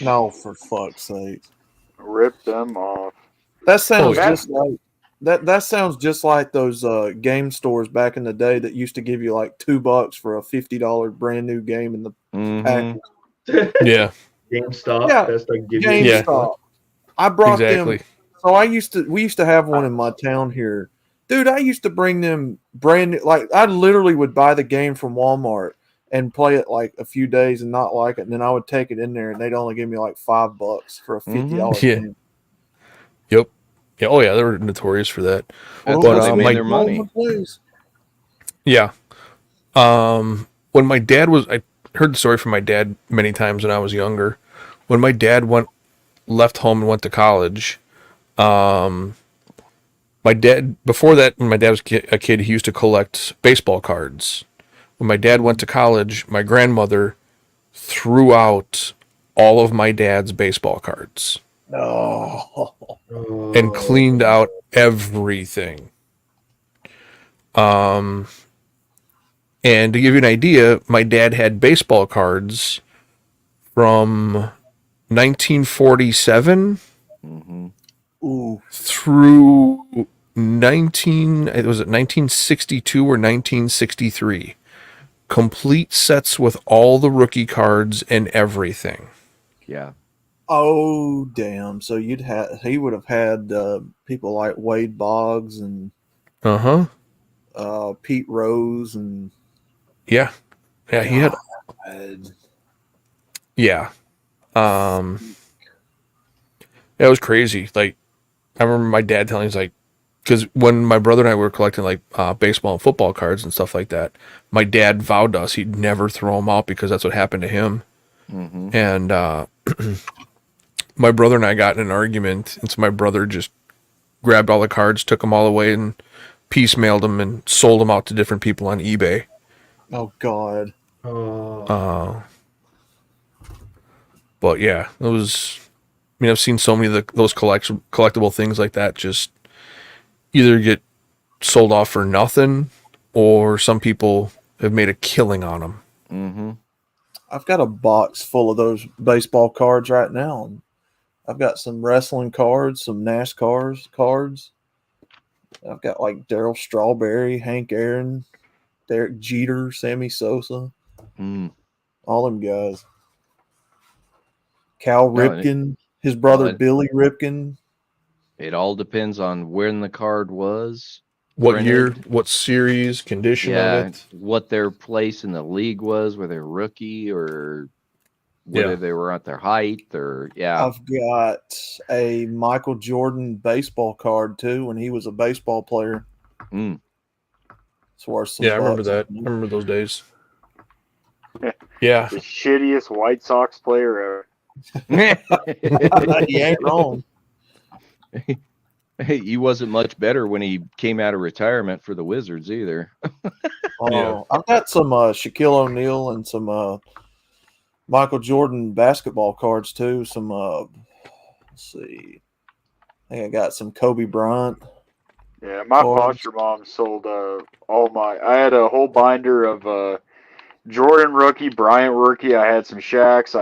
No, for fuck's sake. Rip them off. That sounds Oh, yeah. just like That sounds just like those game stores back in the day that used to give you like $2 for a $50 brand new game in the package. Yeah, GameStop. Yeah, That's like give you GameStop. I brought exactly. them. So we used to have one in my town here. Dude, I used to bring them brand new. Like, I literally would buy the game from Walmart and play it like a few days and not like it. And then I would take it in there and they'd only give me like $5 for a $50 Yeah. game. Yep. Yeah. Oh yeah, they were notorious for that. That's But, how they made their money. Yeah. When my dad was, I heard the story from my dad many times when I was younger. When my dad left home and went to college, my dad, before that, when my dad was a kid, he used to collect baseball cards. When my dad went to college, my grandmother threw out all of my dad's baseball cards Oh. and cleaned out everything. And to give you an idea, my dad had baseball cards from 1947 Ooh. through it was 1962 or 1963. Complete sets with all the rookie cards and everything. Yeah. Oh, damn. So he would have had people like Wade Boggs and Pete Rose and Yeah. Yeah, he had God. Yeah. It was crazy. Like, I remember my dad telling me, he's like, because when my brother and I were collecting like baseball and football cards and stuff like that, my dad vowed to us he'd never throw them out because that's what happened to him. And my brother and I got in an argument, and so my brother just grabbed all the cards, took them all away, and piecemealed them and sold them out to different people on eBay. Oh, God. But yeah, it was. I mean, I've seen so many of those collectible things like that just either get sold off for nothing, or some people have made a killing on them. I've got a box full of those baseball cards right now. I've got some wrestling cards, some NASCAR cards. I've got like Darryl Strawberry, Hank Aaron, Derek Jeter, Sammy Sosa, all them guys. Cal Ripken, his brother Billy Ripken. It all depends on when the card was. What printed. year, what series, condition of it. What their place in the league was, whether they're rookie or whether they were at their height or I've got a Michael Jordan baseball card too when he was a baseball player. It's worth some I remember bucks. that. I remember those days. Yeah. The shittiest White Sox player ever. He ain't wrong. He wasn't much better when he came out of retirement for the Wizards either. I've got some Shaquille O'Neal and some Michael Jordan basketball cards too. Some let's see, I think I got some Kobe Bryant. Yeah, my foster mom sold all my. I had a whole binder of Jordan rookie, Bryant rookie. I had some Shaqs.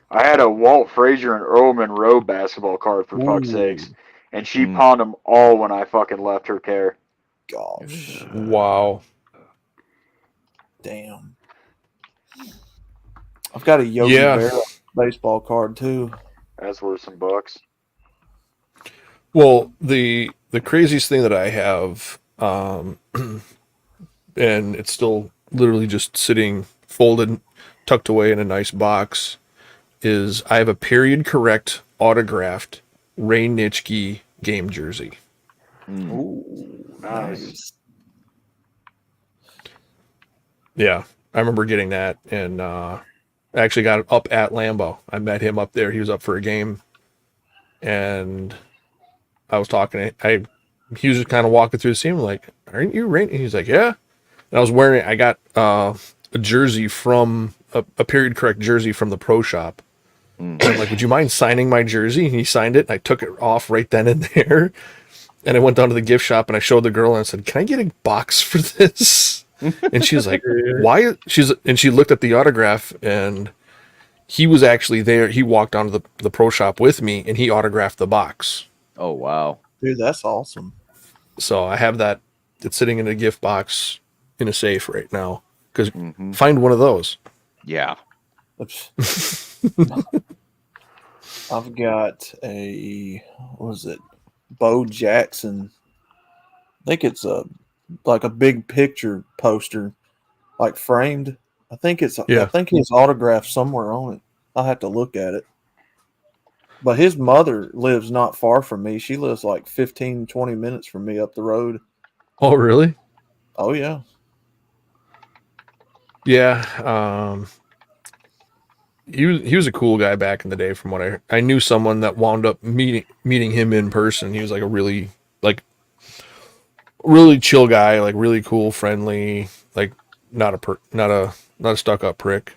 I had a Walt Frazier and Earl Monroe basketball card for fuck's sakes, and she pawned them all when I fucking left her care. Gosh! Wow! Damn! I've got a Yogi Berra baseball card too. That's worth some bucks. Well, the craziest thing that I have, and it's still literally just sitting folded, tucked away in a nice box, is I have a period correct autographed Ray Nitschke game jersey. Ooh, nice. Yeah, I remember getting that, and I actually got it up at Lambeau. I met him up there. He was up for a game, and I was talking to him. He was just kind of walking through the scene, like, "Aren't you Ray?" And he's like, "Yeah." And I was wearing it. I got a jersey from a period correct jersey from the pro shop. And I'm like, "Would you mind signing my jersey?" And he signed it. And I took it off right then and there. And I went down to the gift shop and I showed the girl and I said, "Can I get a box for this?" And she was like, "Why?" And she looked at the autograph, and he was actually there. He walked onto the pro shop with me and he autographed the box. Oh wow! Dude, that's awesome. So I have that. It's sitting in a gift box in a safe right now. Because Mhm. find one of those. Yeah. I've got what is it? Bo Jackson. I think it's like a big picture poster, like framed. I think Yeah. his autograph somewhere on it. I'll have to look at it. But his mother lives not far from me. She lives like 15, 20 minutes from me up the road. Oh, really? Oh, yeah. Yeah. He was a cool guy back in the day. From what I knew, someone that wound up meeting him in person. He was like a really chill guy, like really cool, friendly, like not a stuck up prick.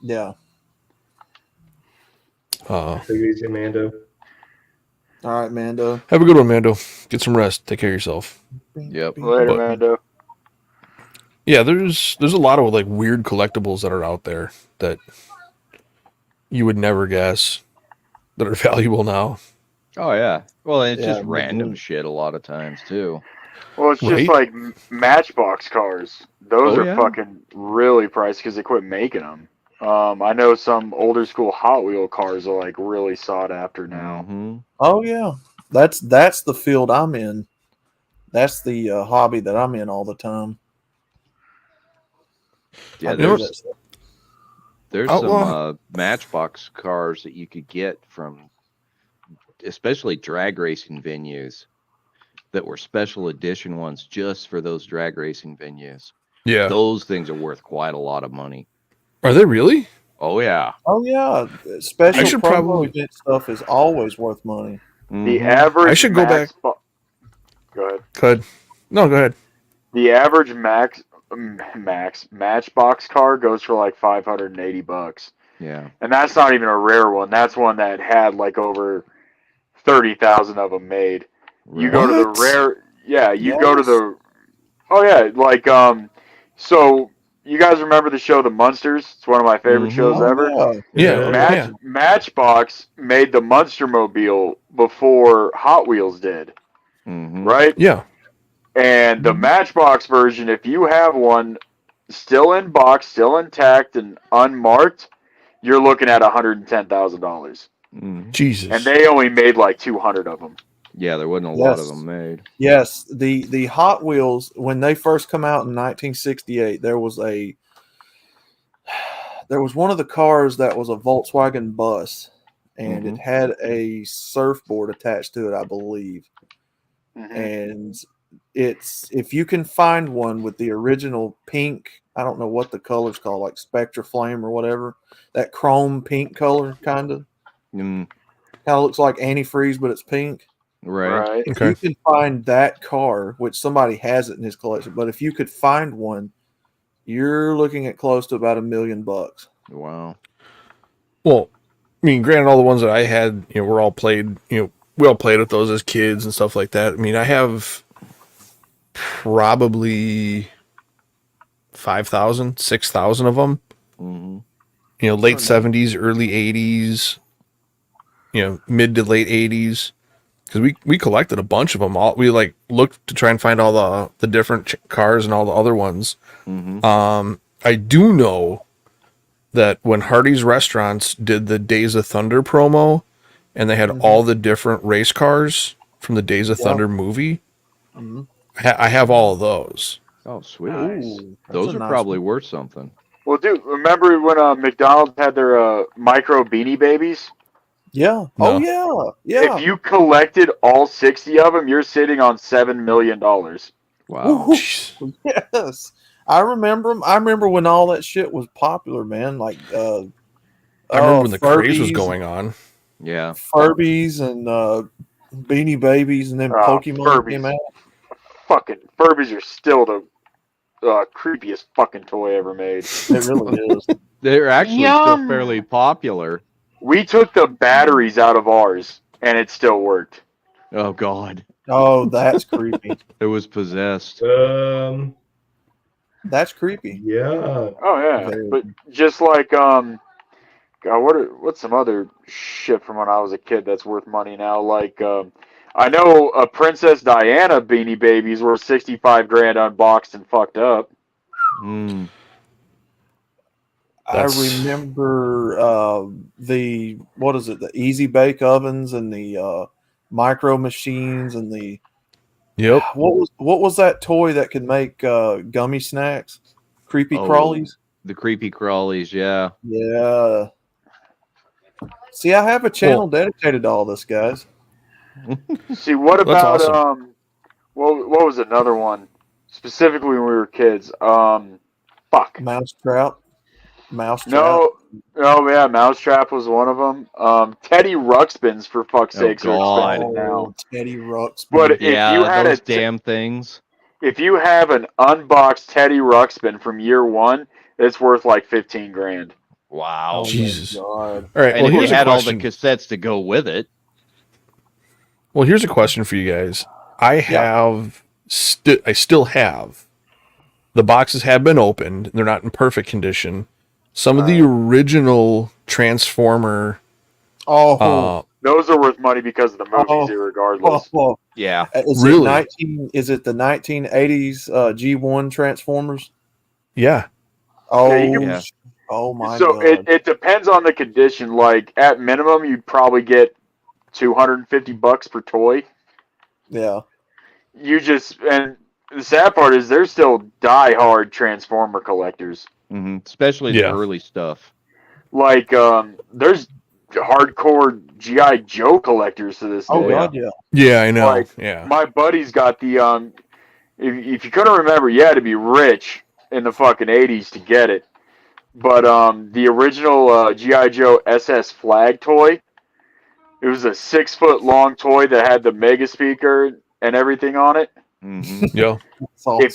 Yeah. Take it easy, Mando. All right, Mando. Have a good one, Mando. Get some rest. Take care of yourself. Yep. Later, But- Mando. Yeah, there's a lot of like weird collectibles that are out there that you would never guess that are valuable now. Oh yeah. Well, and it's Yeah, just random mhm. shit a lot of times too. Well, it's just Right? like Matchbox cars. Those Oh, are yeah. fucking really pricey because they quit making them. I know some older school Hot Wheel cars are like really sought after now. Mhm. Oh, yeah. That's the field I'm in. That's the hobby that I'm in all the time. Yeah, I do know that stuff. there's Outlaw. some Matchbox cars that you could get from especially drag racing venues that were special edition ones just for those drag racing venues. Yeah. Those things are worth quite a lot of money. Are they really? Oh yeah. Oh, yeah. Special I should promo probably- event stuff is always worth money. The Mhm. average I should go back. Go ahead. Could. No, go ahead. The average Matchbox car goes for like $580, Yeah. and that's not even a rare one. That's one that had like over 30,000 of them made. You go to the What? rare, yeah. You Yes. go to the, oh yeah, like So you guys remember the show The Munsters? It's one of my favorite Mhm. shows Oh, ever. yeah. Yeah. Matchbox made the Munster Mobile before Hot Wheels did, Mhm. right? Yeah. And the Mhm. Matchbox version, if you have one still in box, still intact, and unmarked, you're looking at $110,000. Mhm. Jesus. And they only made like 200 of them. Yeah, there wasn't a lot of Yes. them made. Yes, the Hot Wheels, when they first come out in 1968, there was one of the cars that was a Volkswagen bus, and it had a surfboard attached to it, I believe. And it's, if you can find one with the original pink, I don't know what the color's called, like Spectra Flame or whatever, that chrome pink color, kind of looks like antifreeze, but it's pink. Right. If Okay. you can find that car, which somebody has it in his collection, but if you could find one, you're looking at close to about $1 million. Wow. Well, I mean, granted, all the ones that I had, were all played. We all played with those as kids and stuff like that. I mean, I have probably 5,000, 6,000 of them. Mhm. Late 70s, early 80s. Mid to late 80s. Because we collected a bunch of them. We like looked to try and find all the different cars and all the other ones. Mhm. I do know that when Hardee's Restaurants did the Days of Thunder promo, and they had all the different race cars from the Days of Thunder movie, I have all of those. Oh, sweet. Ooh, that's Those a are nice probably one. worth something. Well, dude, remember when McDonald's had their micro Beanie Babies? Yeah. No. Oh, yeah. Yeah. If you collected all 60 of them, you're sitting on $7 million. Wow. Woo-hoo. Yes. I remember them. I remember when all that shit was popular, man. Like, I remember when the craze was Furbies- going on. Yeah. Furbies and Beanie Babies, and then Pokemon Furbies. came out. Fucking Furbies are still the creepiest fucking toy ever made. It really is. They're actually still Yum. fairly popular. We took the batteries out of ours, and it still worked. Oh God. Oh, that's creepy. It was possessed. That's creepy. Yeah. Oh yeah, Very. but just like God, what's some other shit from when I was a kid that's worth money now? Like I know a Princess Diana Beanie Babies were 65 grand unboxed and fucked up. Mm. I remember the Easy Bake Ovens and the micro machines and the Yep. what was that toy that could make gummy snacks? Creepy crawlies. The creepy crawlies, yeah. Yeah. See, I have a channel dedicated to all this, guys. See, what That's about awesome. what was another one? Specifically when we were kids. Fuck. Mousetrap. No, yeah, Mousetrap was one of them. Teddy Ruxpins, for fuck's sakes, are expensive now. Teddy Ruxpin. But Yeah, if you had those damn things. if you have an unboxed Teddy Ruxpin from year one, it's worth like 15 grand. Wow. Jesus. God. All right. And Well, if you here's a had all the question. cassettes to go with it. Well, here's a question for you guys. I still have. The boxes have been opened. They're not in perfect condition. Some of the original Transformer. Those are worth money because of the movies, regardless. Yeah. Really? Is it the 1980s G1 Transformers? Yeah. Oh, Yeah, oh my so God. it depends on the condition. Like at minimum, you'd probably get $250 per toy. Yeah. And the sad part is there's still die-hard Transformer collectors. Mm-hmm. Especially the early stuff. Like there's hardcore G.I. Joe collectors to this day. Oh God, yeah. Yeah, I know. Like, my buddy's got the if you couldn't remember, you had to be rich in the fucking 80s to get it. But the original G.I. Joe SS Flag toy, it was a 6-foot long toy that had the mega speaker and everything on it. Mm-hmm. Yeah. Awesome.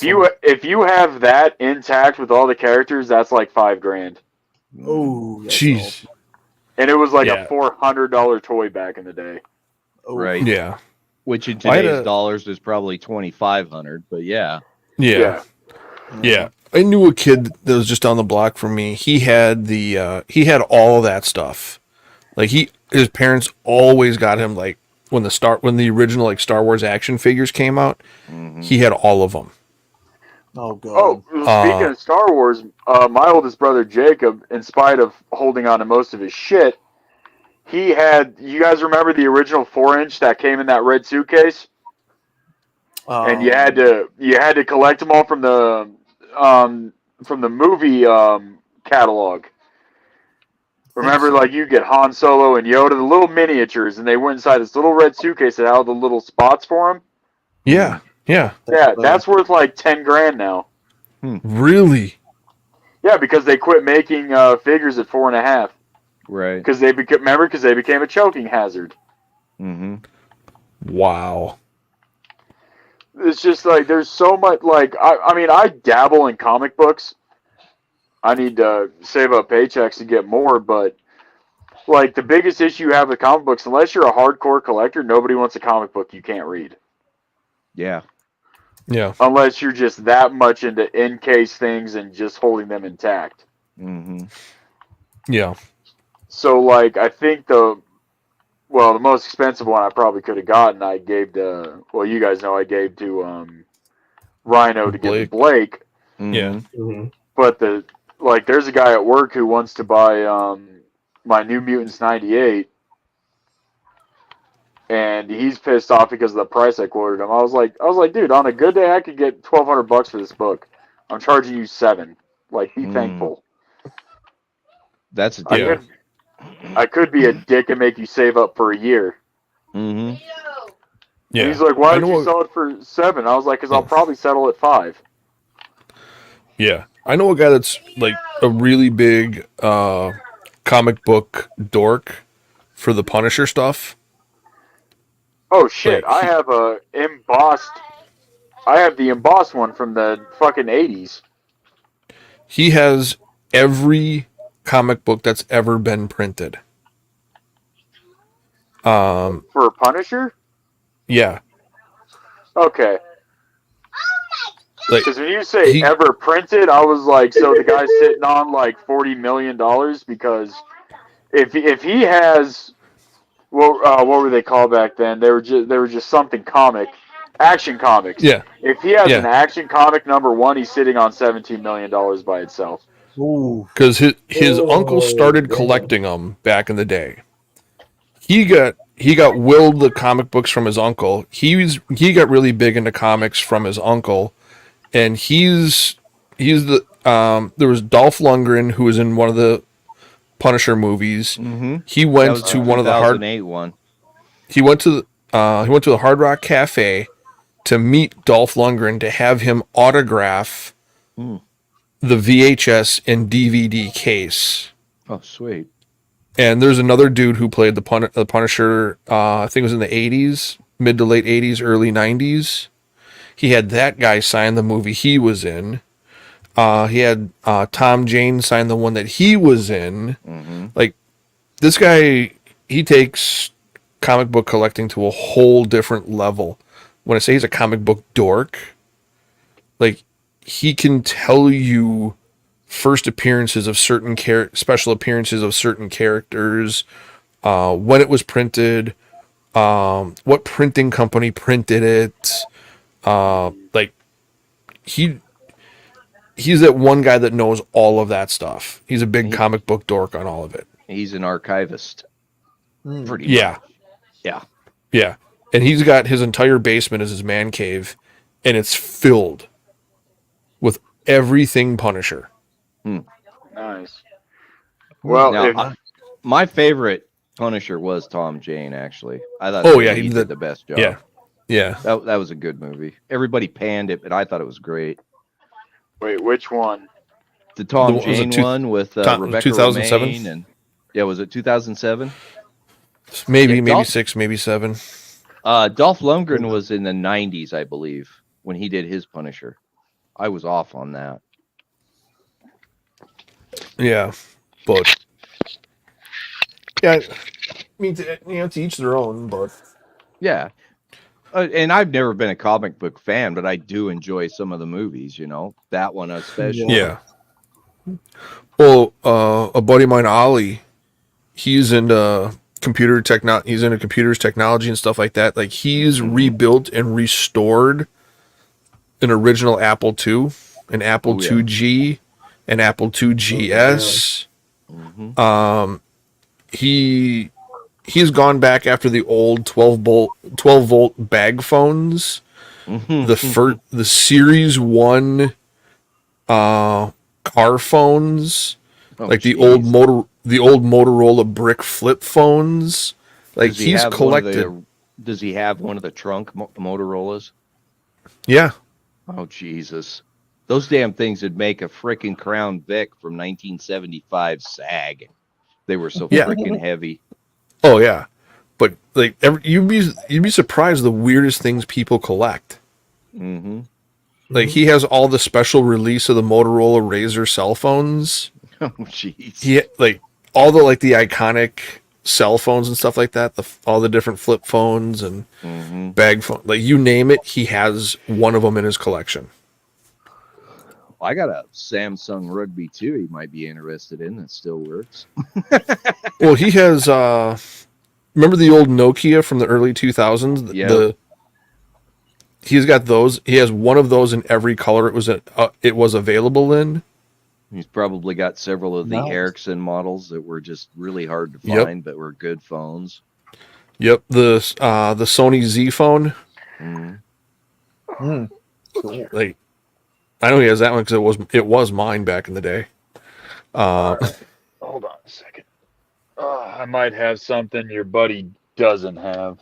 If you have that intact with all the characters, that's like $5,000. Oh, jeez. Awesome. And it was like a $400 toy back in the day. Right. Yeah. Which in today's dollars is probably $2,500, but yeah. Yeah. Yeah. I knew a kid that was just down the block from me. He had he had all that stuff. Like his parents always got him like when the original like Star Wars action figures came out, he had all of them. Oh God. Oh, speaking of Star Wars, my oldest brother Jacob, in spite of holding on to most of his shit, he had. You guys remember the original 4-inch that came in that red suitcase? And you had to collect them all from the movie catalog. Remember, like you get Han Solo and Yoda, the little miniatures, and they went inside this little red suitcase that had all the little spots for them. Yeah. Yeah. Yeah, that's worth like $10,000 now. Really? Yeah, because they quit making figures at 4.5. Right. Because they became a choking hazard. Mm-hmm. Wow. It's just like there's so much. Like I mean, I dabble in comic books. I need to save up paychecks to get more, but like the biggest issue you have with comic books, unless you're a hardcore collector, nobody wants a comic book you can't read. Yeah. Yeah. Unless you're just that much into in-case things and just holding them intact. Mm-hmm. Yeah. So like I think the most expensive one I probably could have gotten, I gave to you guys know I gave to Rhino to give to Blake. Mm-hmm. Yeah. Mm-hmm. But there's a guy at work who wants to buy my New Mutants 98, and he's pissed off because of the price I quoted him. I was like, dude, on a good day I could get $1,200 for this book. I'm charging you $7. Like, be thankful. That's a deal. I could be a dick and make you save up for a year. Mm-hmm. Yeah. And he's like, why did you sell it for $7? I was like, because I'll probably settle at $5. Yeah. I know a guy that's like a really big comic book dork for the Punisher stuff. Oh shit! I have the embossed one from the fucking 80s. He has every comic book that's ever been printed. For Punisher? Yeah. Okay. Like, Because when you say ever printed, I was like, so the guy's sitting on like $40 million because if he has what were they called back then? They were just something comic, Action Comics. Yeah. If he has Yeah. an Action Comic #1, he's sitting on $17 million by itself. Ooh. Because his uncle started damn. collecting them back in the day. He got willed the comic books from his uncle. He got really big into comics from his uncle, and he's the there was Dolph Lundgren, who was in one of the Punisher movies. Mm-hmm. He That went was to the one of the hard 2008 one. he went to the Hard Rock Cafe to meet Dolph Lundgren to have him autograph Mm. the VHS and DVD case. Oh, sweet. And there's another dude who played the Punisher. I think it was in the 80s, mid to late 80s, early 90s. He had that guy sign the movie he was in. He had Tom Jane sign the one that he was in. Mm-hmm. Like, this guy, he takes comic book collecting to a whole different level. When I say he's a comic book dork, like, he can tell you first appearances of certain special appearances of certain characters, when it was printed, what printing company printed it. Like, he's that one guy that knows all of that stuff. He's a big comic book dork on all of it. He's an archivist. Pretty Yeah. much. Yeah. Yeah. And he's got his entire basement as his man cave, and it's filled with everything Punisher. Nice. Well, Now, my favorite Punisher was Tom Jane, actually. I thought he did the best job. Yeah. Yeah. That was a good movie. Everybody panned it, but I thought it was great. wait, which one? The Tom Was it Jane one with Rebecca 2007? Romaine and was it 2007? Maybe Dolph- 6, maybe 7. Dolph Lundgren was in the 90s, I believe, when he did his Punisher. I was off on that. Yeah. But yeah, I mean, to each their own, but Yeah. And I've never been a comic book fan, but I do enjoy some of the movies, that one especially. yeah. Well, a buddy of mine, Ollie, he's into he's into computers, technology, and stuff like that. Like, he's rebuilt and restored an original Apple II, an Apple IIG, an Apple II GS. He's gone back after the old 12 volt bag phones, the Series 1 car phones, the old Motorola brick flip phones. Like, he's collected. Does he have one of the trunk Motorola's? Yeah. Oh, Jesus. Those damn things would make a freaking Crown Vic from 1975 SAG. They were so freaking heavy. Oh yeah, but like you'd be surprised the weirdest things people collect. Mm-hmm. Like, he has all the special release of the Motorola Razr cell phones. Oh, jeez. He like all the iconic cell phones and stuff like that. All the different flip phones and bag phone, like, you name it, he has one of them in his collection. I got a Samsung Rugby 2 he might be interested in that still works. Well, he has remember the old Nokia from the early 2000s? Yeah. He's got those. He has one of those in every color it was available in. He's probably got several of the Ericsson models that were just really hard to find, but were good phones. Yep, the Sony Z phone. Cool. Like, I know he has that one because it was mine back in the day. Hold on a second. I might have something your buddy doesn't have.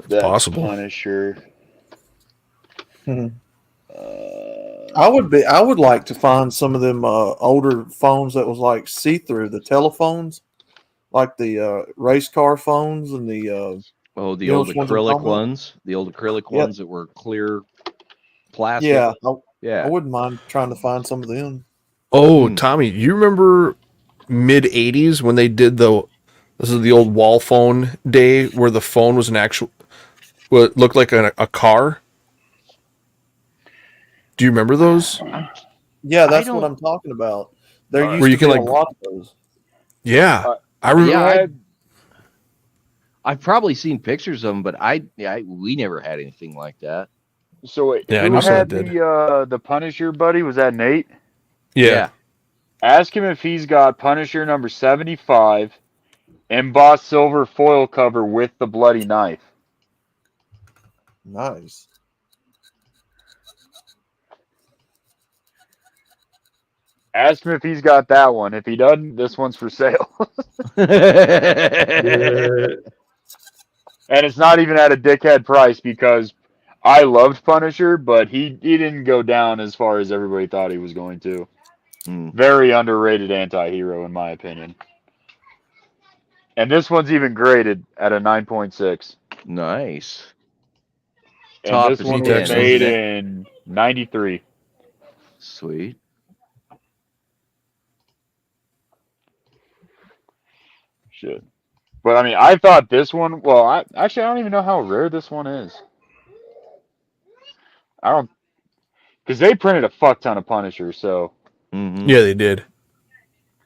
That's possible. Punisher. I would like to find some of them older phones that was like see-through, the telephones, like the race car phones and the old which ones I'm acrylic talking about? ones, the old acrylic ones that were clear plastic. yeah. Yeah. I wouldn't mind trying to find some of them. Oh, Tommy, you remember mid 80s when they did this is the old wall phone day where the phone was it looked like a car? Do you remember those? Yeah, that's what I'm talking about. There used Where you to can, be like, a lot of those. Yeah. I remember. I've probably seen pictures of them, but we never had anything like that. So wait, Yeah, I who knew someone had did. the Punisher buddy? Was that Nate? Yeah. Ask him if he's got Punisher number 75, embossed silver foil cover with the bloody knife. Nice. Ask him if he's got that one. If he doesn't, this one's for sale. And it's not even at a dickhead price because I loved Punisher, but he didn't go down as far as everybody thought he was going to. Very underrated anti-hero, in my opinion. And this one's even graded at a 9.6. Nice. And Top this is one 10, was made isn't it? in 93. Sweet. Shit. But I mean, I thought this one. Well, I don't even know how rare this one is. I don't, because they printed a fuck ton of Punisher. So, Yeah, they did.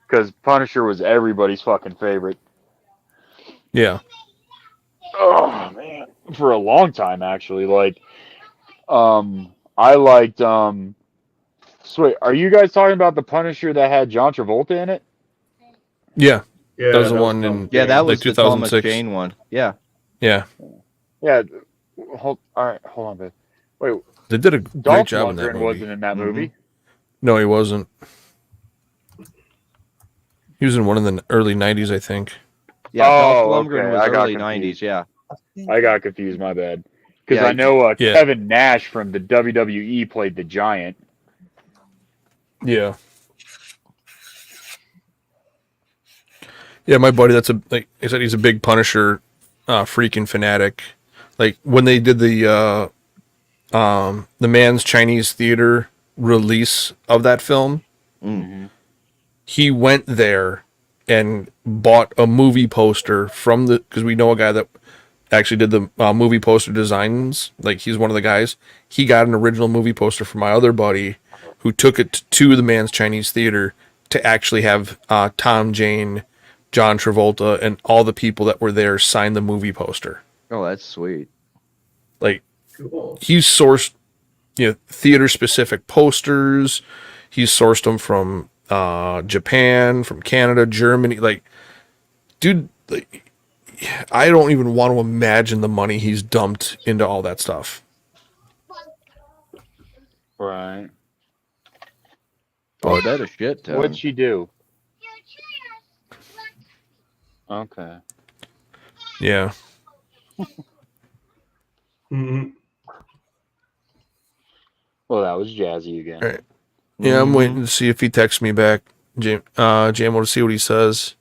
because Punisher was everybody's fucking favorite. Yeah. Oh man, for a long time actually. Like, I liked Sweet. Are you guys talking about the Punisher that had John Travolta in it? Yeah. Yeah, That was the one in that was like the Thomas 2006. Jane one. Yeah. Yeah. Yeah. All right, hold on, babe. Wait, They did a great Dolph job in that Lundgren movie. wasn't in that movie. No, he wasn't. He was in one of the early 90s, I think. Yeah, Dolph Oh, Lundgren okay, was I got early confused. 90s, yeah. I got confused. My bad. Because Yeah, I know yeah. Kevin Nash from the WWE played the Giant. Yeah. Yeah, my buddy, like I said, he's a big Punisher freaking fanatic. Like when they did the Man's Chinese Theater release of that film, he went there and bought a movie poster from because we know a guy that actually did the movie poster designs. Like he's one of the guys. He got an original movie poster from my other buddy, who took it to the Man's Chinese Theater to actually have Tom Jane, John Travolta, and all the people that were there sign the movie poster. Oh, that's sweet. Like Cool. he's sourced, theater specific posters. He's sourced them from Japan, from Canada, Germany. Like, dude, like, I don't even want to imagine the money he's dumped into all that stuff. Right. Oh, that a shit ton. What'd she do? Okay. Yeah. Mhm. Well, that was jazzy again. All right. Yeah, I'm waiting to see if he texts me back, JMO, to see what he says.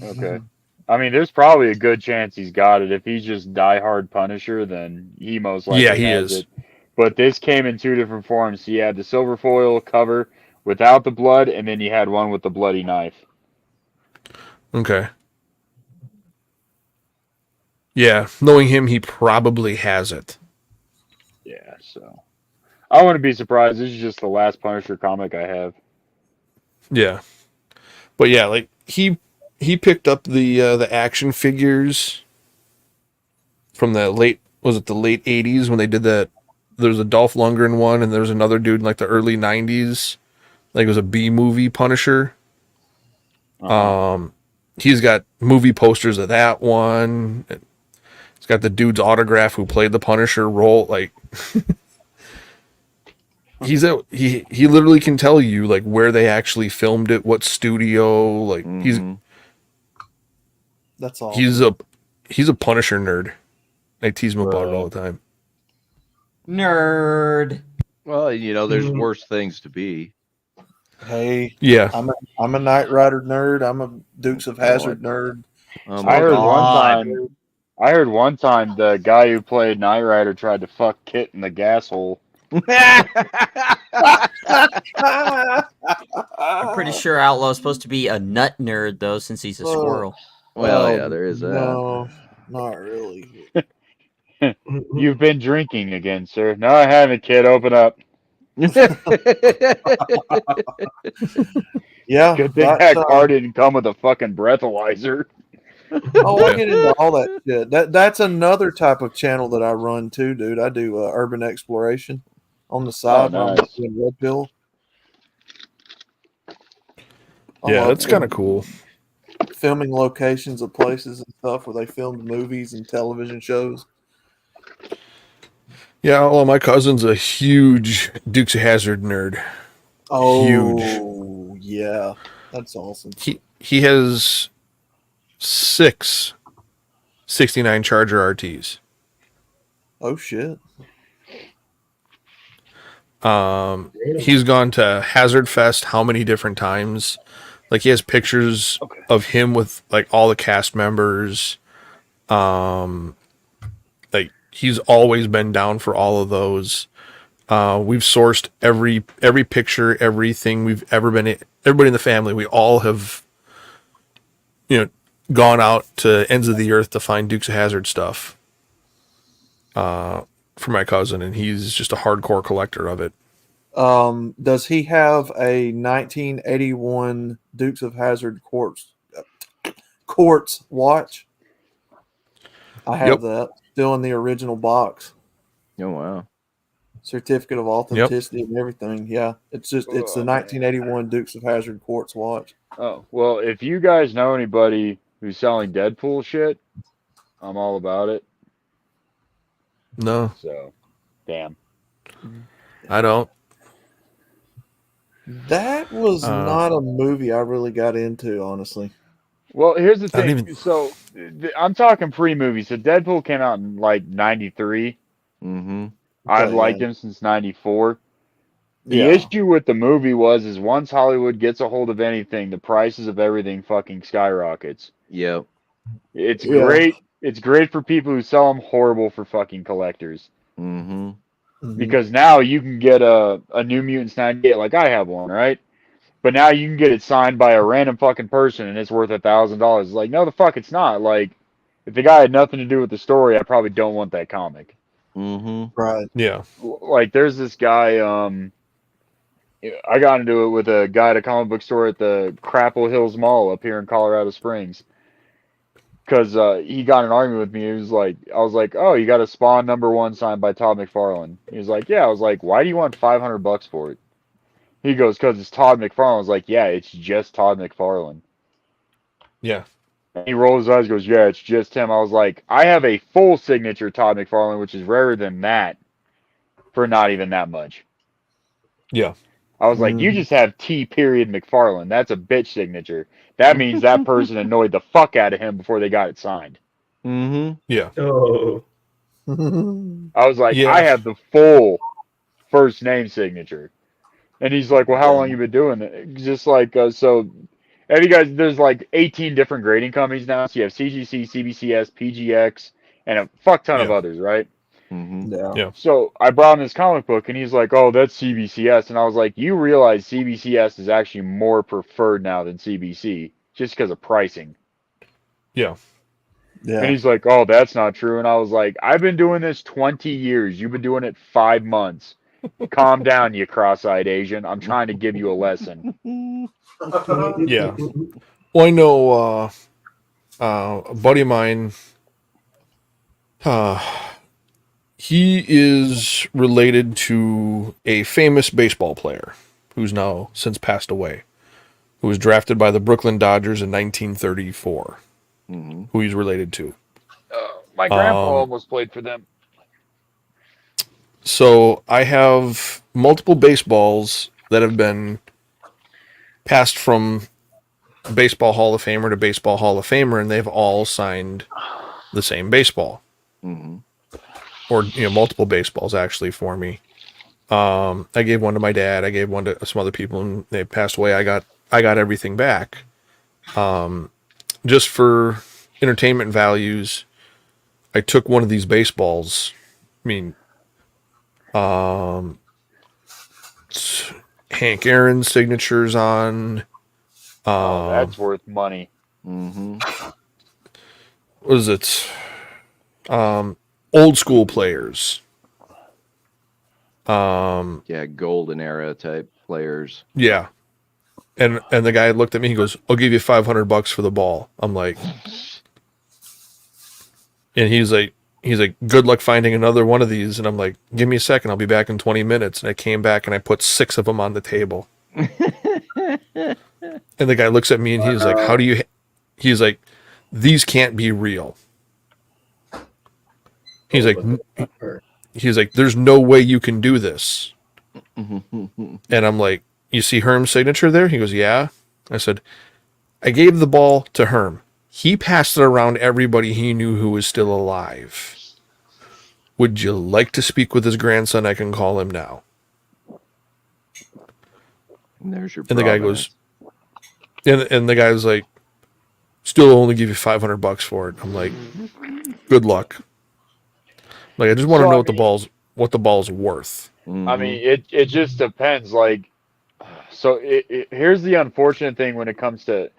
Okay. I mean, there's probably a good chance he's got it. If he's just diehard Punisher, then he most likely Yeah, he has is. it. But this came in two different forms. He had the silver foil cover without the blood, and then he had one with the bloody knife. Okay. Yeah, knowing him, he probably has it. Yeah, so I wouldn't be surprised. This is just the last Punisher comic I have. Yeah, but yeah, like he picked up the action figures from the late 80s when they did that. There's a Dolph Lundgren one, and there's another dude in like the early 90s. Like it was a B movie Punisher. He's got movie posters of that one. It's got the dude's autograph who played the Punisher role. Like he literally can tell you like where they actually filmed it, what studio. Like That's all. he's a Punisher nerd. I tease him about it all the time. Nerd. Well, there's worse things to be. Hey, Yeah. I'm a Knight Rider nerd. I'm a Dukes of Hazzard nerd. I heard one time the guy who played Knight Rider tried to fuck Kit in the gas hole. I'm pretty sure Outlaw's supposed to be a nut nerd though, since he's a squirrel. Well, yeah, there is that. No, not really. You've been drinking again, sir. No, I haven't, kid. Open up. Yeah. Good thing that car didn't come with a fucking breathalyzer. Oh, I get into all that shit. That's another type of channel that I run too, dude. I do urban exploration on the side when I'm nice. in Red Pill. I Yeah, love that's kind of cool. filming locations of places and stuff where they filmed movies and television shows. Yeah, well, my cousin's a huge Dukes of Hazzard nerd. Oh, yeah, that's awesome. He has 6 69 Charger RTs. Oh shit. He's gone to Hazard Fest how many different times? Like he has pictures of him with like all the cast members. Like he's always been down for all of those. We've sourced every picture, everything we've ever been. Everybody in the family, we all have, gone out to ends of the earth to find Dukes of Hazzard stuff. For my cousin, and he's just a hardcore collector of it. Does he have a 1981 Dukes of Hazzard quartz watch? I have that still in the original box. Oh wow! Certificate of authenticity and everything. Yeah, it's the 1981 Dukes of Hazzard quartz watch. Oh, well, if you guys know anybody who's selling Deadpool shit, I'm all about it. No, So, damn. I don't. That was not a movie I really got into, honestly. Well, here's the thing. even- So, I'm talking pre-movie. So, Deadpool came out in like '93. Mm-hmm. I've Okay, liked yeah. him since '94. The Yeah. issue with the movie is once Hollywood gets a hold of anything, the prices of everything fucking skyrockets. Yep. It's Yeah. great. It's great for people who sell them, horrible for fucking collectors. Mm-hmm. Mhm. Because now you can get a New Mutants 98, like I have one, right? But now you can get it signed by a random fucking person and it's worth $1,000. Like, no, the fuck, it's not. Like, if the guy had nothing to do with the story, I probably don't want that comic. Mm-hmm. Right. Yeah. Like, there's this guy, I got into it with a guy at a comic book store at the Crapple Hills Mall up here in Colorado Springs. Because he got in an argument with me. He was like, I was like, oh, you got a Spawn #1 signed by Todd McFarlane. He was like, yeah. I was like, why do you want $500 for it? He goes, because it's Todd McFarlane. I was like, yeah, it's just Todd McFarlane. Yeah. And he rolls his eyes, goes, yeah, it's just him. I was like, I have a full signature Todd McFarlane, which is rarer than that, for not even that much. Yeah. I was like, you just have T. McFarlane. That's a bitch signature. That means that person annoyed the fuck out of him before they got it signed. Mm-hmm. Yeah. Oh, I was like, Yeah. I have the full first name signature. And he's like, well, how long you been doing it? Just like, so, have you guys, there's like 18 different grading companies now. So you have CGC, CBCS, PGX, and a fuck ton of Yeah. others, right? Mm-hmm. Yeah. Yeah. So I brought him this comic book, and he's like, oh, that's CBCS. And I was like, you realize CBCS is actually more preferred now than CBC, just because of pricing. Yeah. Yeah. And he's like, oh, that's not true. And I was like, I've been doing this 20 years. You've been doing it 5 months. Calm down, you cross-eyed Asian. I'm trying to give you a lesson. Yeah. Well, I know a buddy of mine, he is related to a famous baseball player who's now since passed away, who was drafted by the Brooklyn Dodgers in 1934, Mm-hmm. who he's related to. My grandpa almost played for them. So I have multiple baseballs that have been passed from Baseball Hall of Famer to Baseball Hall of Famer, and they've all signed the same baseball. Mm-hmm. Or multiple baseballs actually for me. I gave one to my dad. I gave one to some other people, and they passed away. I got everything back. Just for entertainment values, I took one of these baseballs. I mean, Hank Aaron's signatures on. That's worth money. Mm-hmm. What is it? Old school players. Yeah, golden era type players. Yeah. And the guy looked at me, he goes, I'll give you $500 for the ball. I'm like, And he's like, good luck finding another one of these. And I'm like, give me a second. I'll be back in 20 minutes. And I came back and I put 6 of them on the table. And the guy looks at me and he's like, how do you, he's like, these can't be real. He's like, there's no way you can do this. And I'm like, you see Herm's signature there? He goes, yeah. I said, I gave the ball to Herm. He passed it around everybody he knew who was still alive. Would you like to speak with his grandson? I can call him now. And there's your And the guy goes, and the guy was like, still only give you $500 for it. I'm like, good luck. Like, I just want to know what the ball's worth. I mean, it just depends. Like, so here's the unfortunate thing when it comes to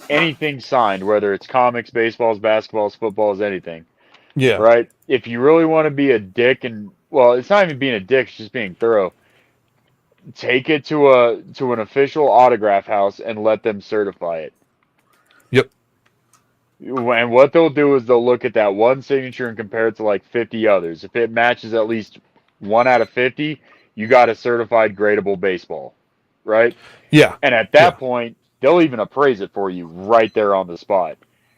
anything signed, whether it's comics, baseballs, basketballs, footballs, anything. Yeah. Right. If you really want to be a dick, and well, it's not even being a dick; it's just being thorough. Take it to an official autograph house and let them certify it. Yep. And what they'll do is they'll look at that one signature and compare it to like 50 others. If it matches at least 1 out of 50, you got a certified gradable baseball, right? Yeah. And at that point, they'll even appraise it for you right there on the spot.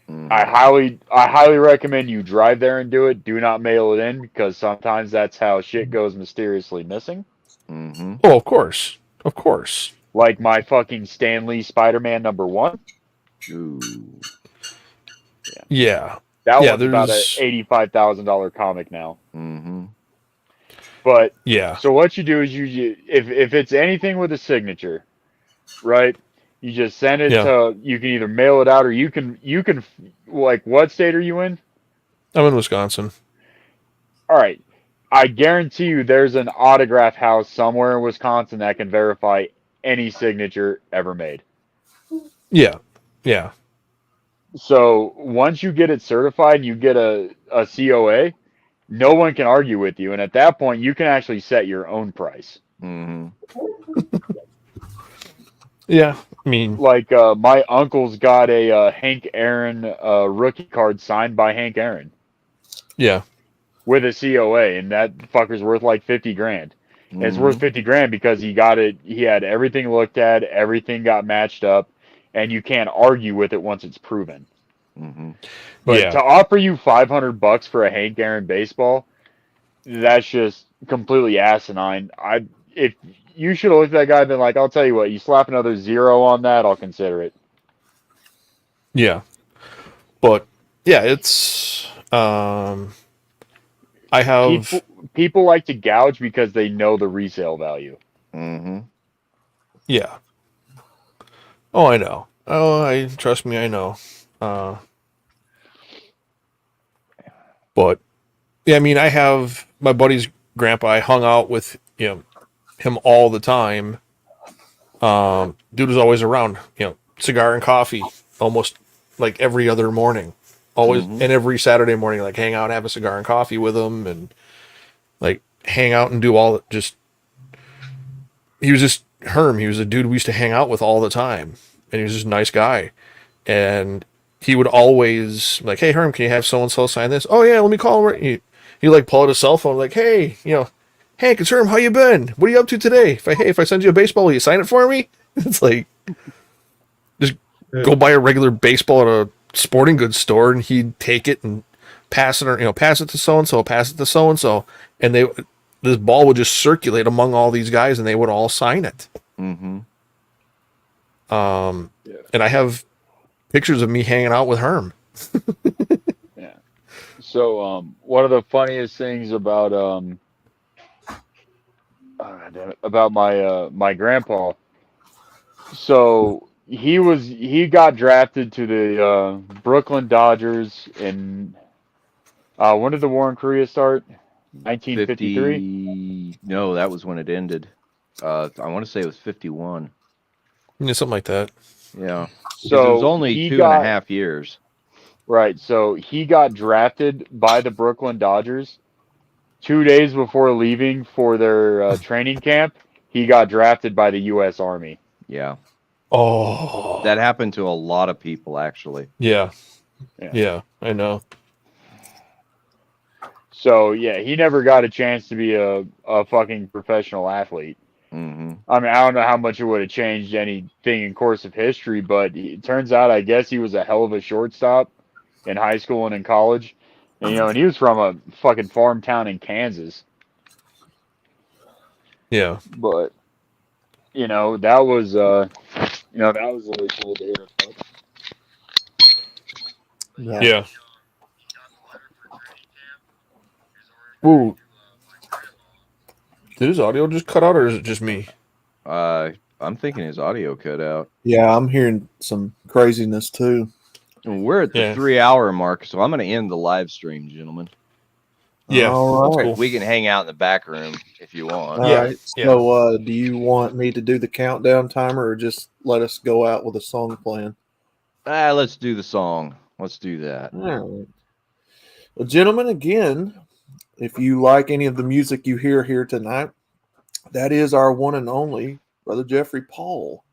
I highly recommend you drive there and do it. Do not mail it in, because sometimes that's how shit goes mysteriously missing. Oh, of course. Of course. Like my fucking Stan Lee Spider-Man #1. Ooh. Yeah. That was about an $85,000 comic now. But yeah. So what you do is if it's anything with a signature, right? You just send it to. You can either mail it out, or you can like, what state are you in? I'm in Wisconsin. All right. I guarantee you there's an autograph house somewhere in Wisconsin that can verify any signature ever made. Yeah. Yeah. So once you get it certified and you get a COA, no one can argue with you. And at that point, you can actually set your own price. Yeah. I mean, like my uncle's got a Hank Aaron rookie card signed by Hank Aaron. Yeah. With a COA, and that fucker's worth like $50,000. And it's worth $50,000 because he got it. He had everything looked at, everything got matched up, and you can't argue with it once it's proven. But to offer you $500 for a Hank Aaron baseball, that's just completely asinine. If you should have looked at that guy and been like, I'll tell you what, you slap another 0 on that, I'll consider it. Yeah. But yeah, it's I have people like to gouge because they know the resale value. Yeah. Oh, I know. Oh, trust me, I know. But yeah, I mean, I have my buddy's grandpa. I hung out with him all the time. Dude was always around. Cigar and coffee, almost like every other morning. Always, and every Saturday morning, like hang out and have a cigar and coffee with him, and like hang out and do all. He was just Herm. He was a dude we used to hang out with all the time, and he was just a nice guy. And he would always like, hey Herm, can you have so and so sign this? Oh yeah, let me call him. He like pull out his cell phone, like, hey, Hank, it's Herm. How you been? What are you up to today? If I send you a baseball, will you sign it for me? It's like, just go buy a regular baseball at a sporting goods store, and he'd take it and pass it, or pass it to so and so, pass it to so and so, and this ball would just circulate among all these guys, and they would all sign it. And I have pictures of me hanging out with Herm. Yeah. So one of the funniest things about my grandpa. So he got drafted to the Brooklyn Dodgers in when did the war in Korea start? 1953. No, that was when it ended. I want to say it was 51. Yeah, something like that. Yeah. So it was only 2.5 years. Right. So he got drafted by the Brooklyn Dodgers 2 days before leaving for their training camp. He got drafted by the U.S. Army. Yeah. Oh. That happened to a lot of people, actually. Yeah. Yeah, I know. So yeah, he never got a chance to be a fucking professional athlete. Mm-hmm. I mean, I don't know how much it would have changed anything in course of history, but it turns out, I guess he was a hell of a shortstop in high school and in college. And, you know, and he was from a fucking farm town in Kansas. Yeah. But, you know, that was really cool to hear about. Yeah. Ooh. Did his audio just cut out, or is it just me? I'm thinking his audio cut out. Yeah, I'm hearing some craziness too. And we're at the 3-hour mark, so I'm going to end the live stream, gentlemen. Yeah, all that's right. cool. We can hang out in the back room if you want. All right. So, do you want me to do the countdown timer, or just let us go out with a song playing? Let's do the song. Let's do that. All right. Well, gentlemen, again, if you like any of the music you hear here tonight, that is our one and only Brother Jeffrey Paul.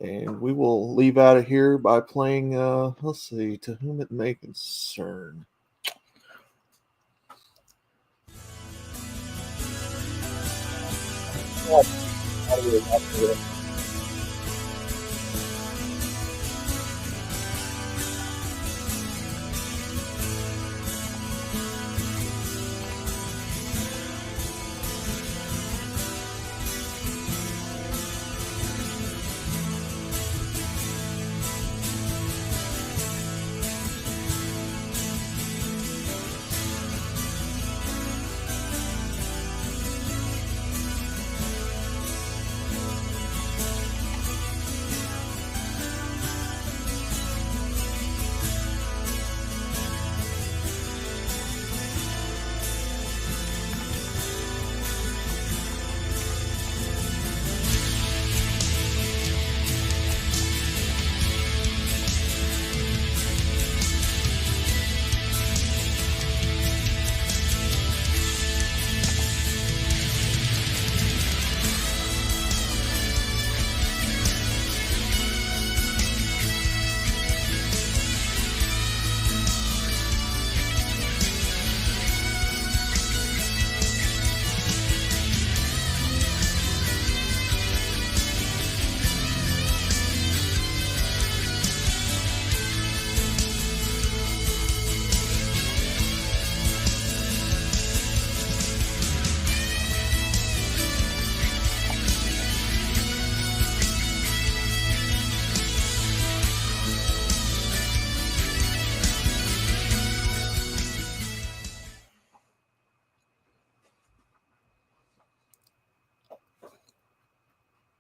And we will leave out of here by playing, let's see, To Whom It May Concern. Oh,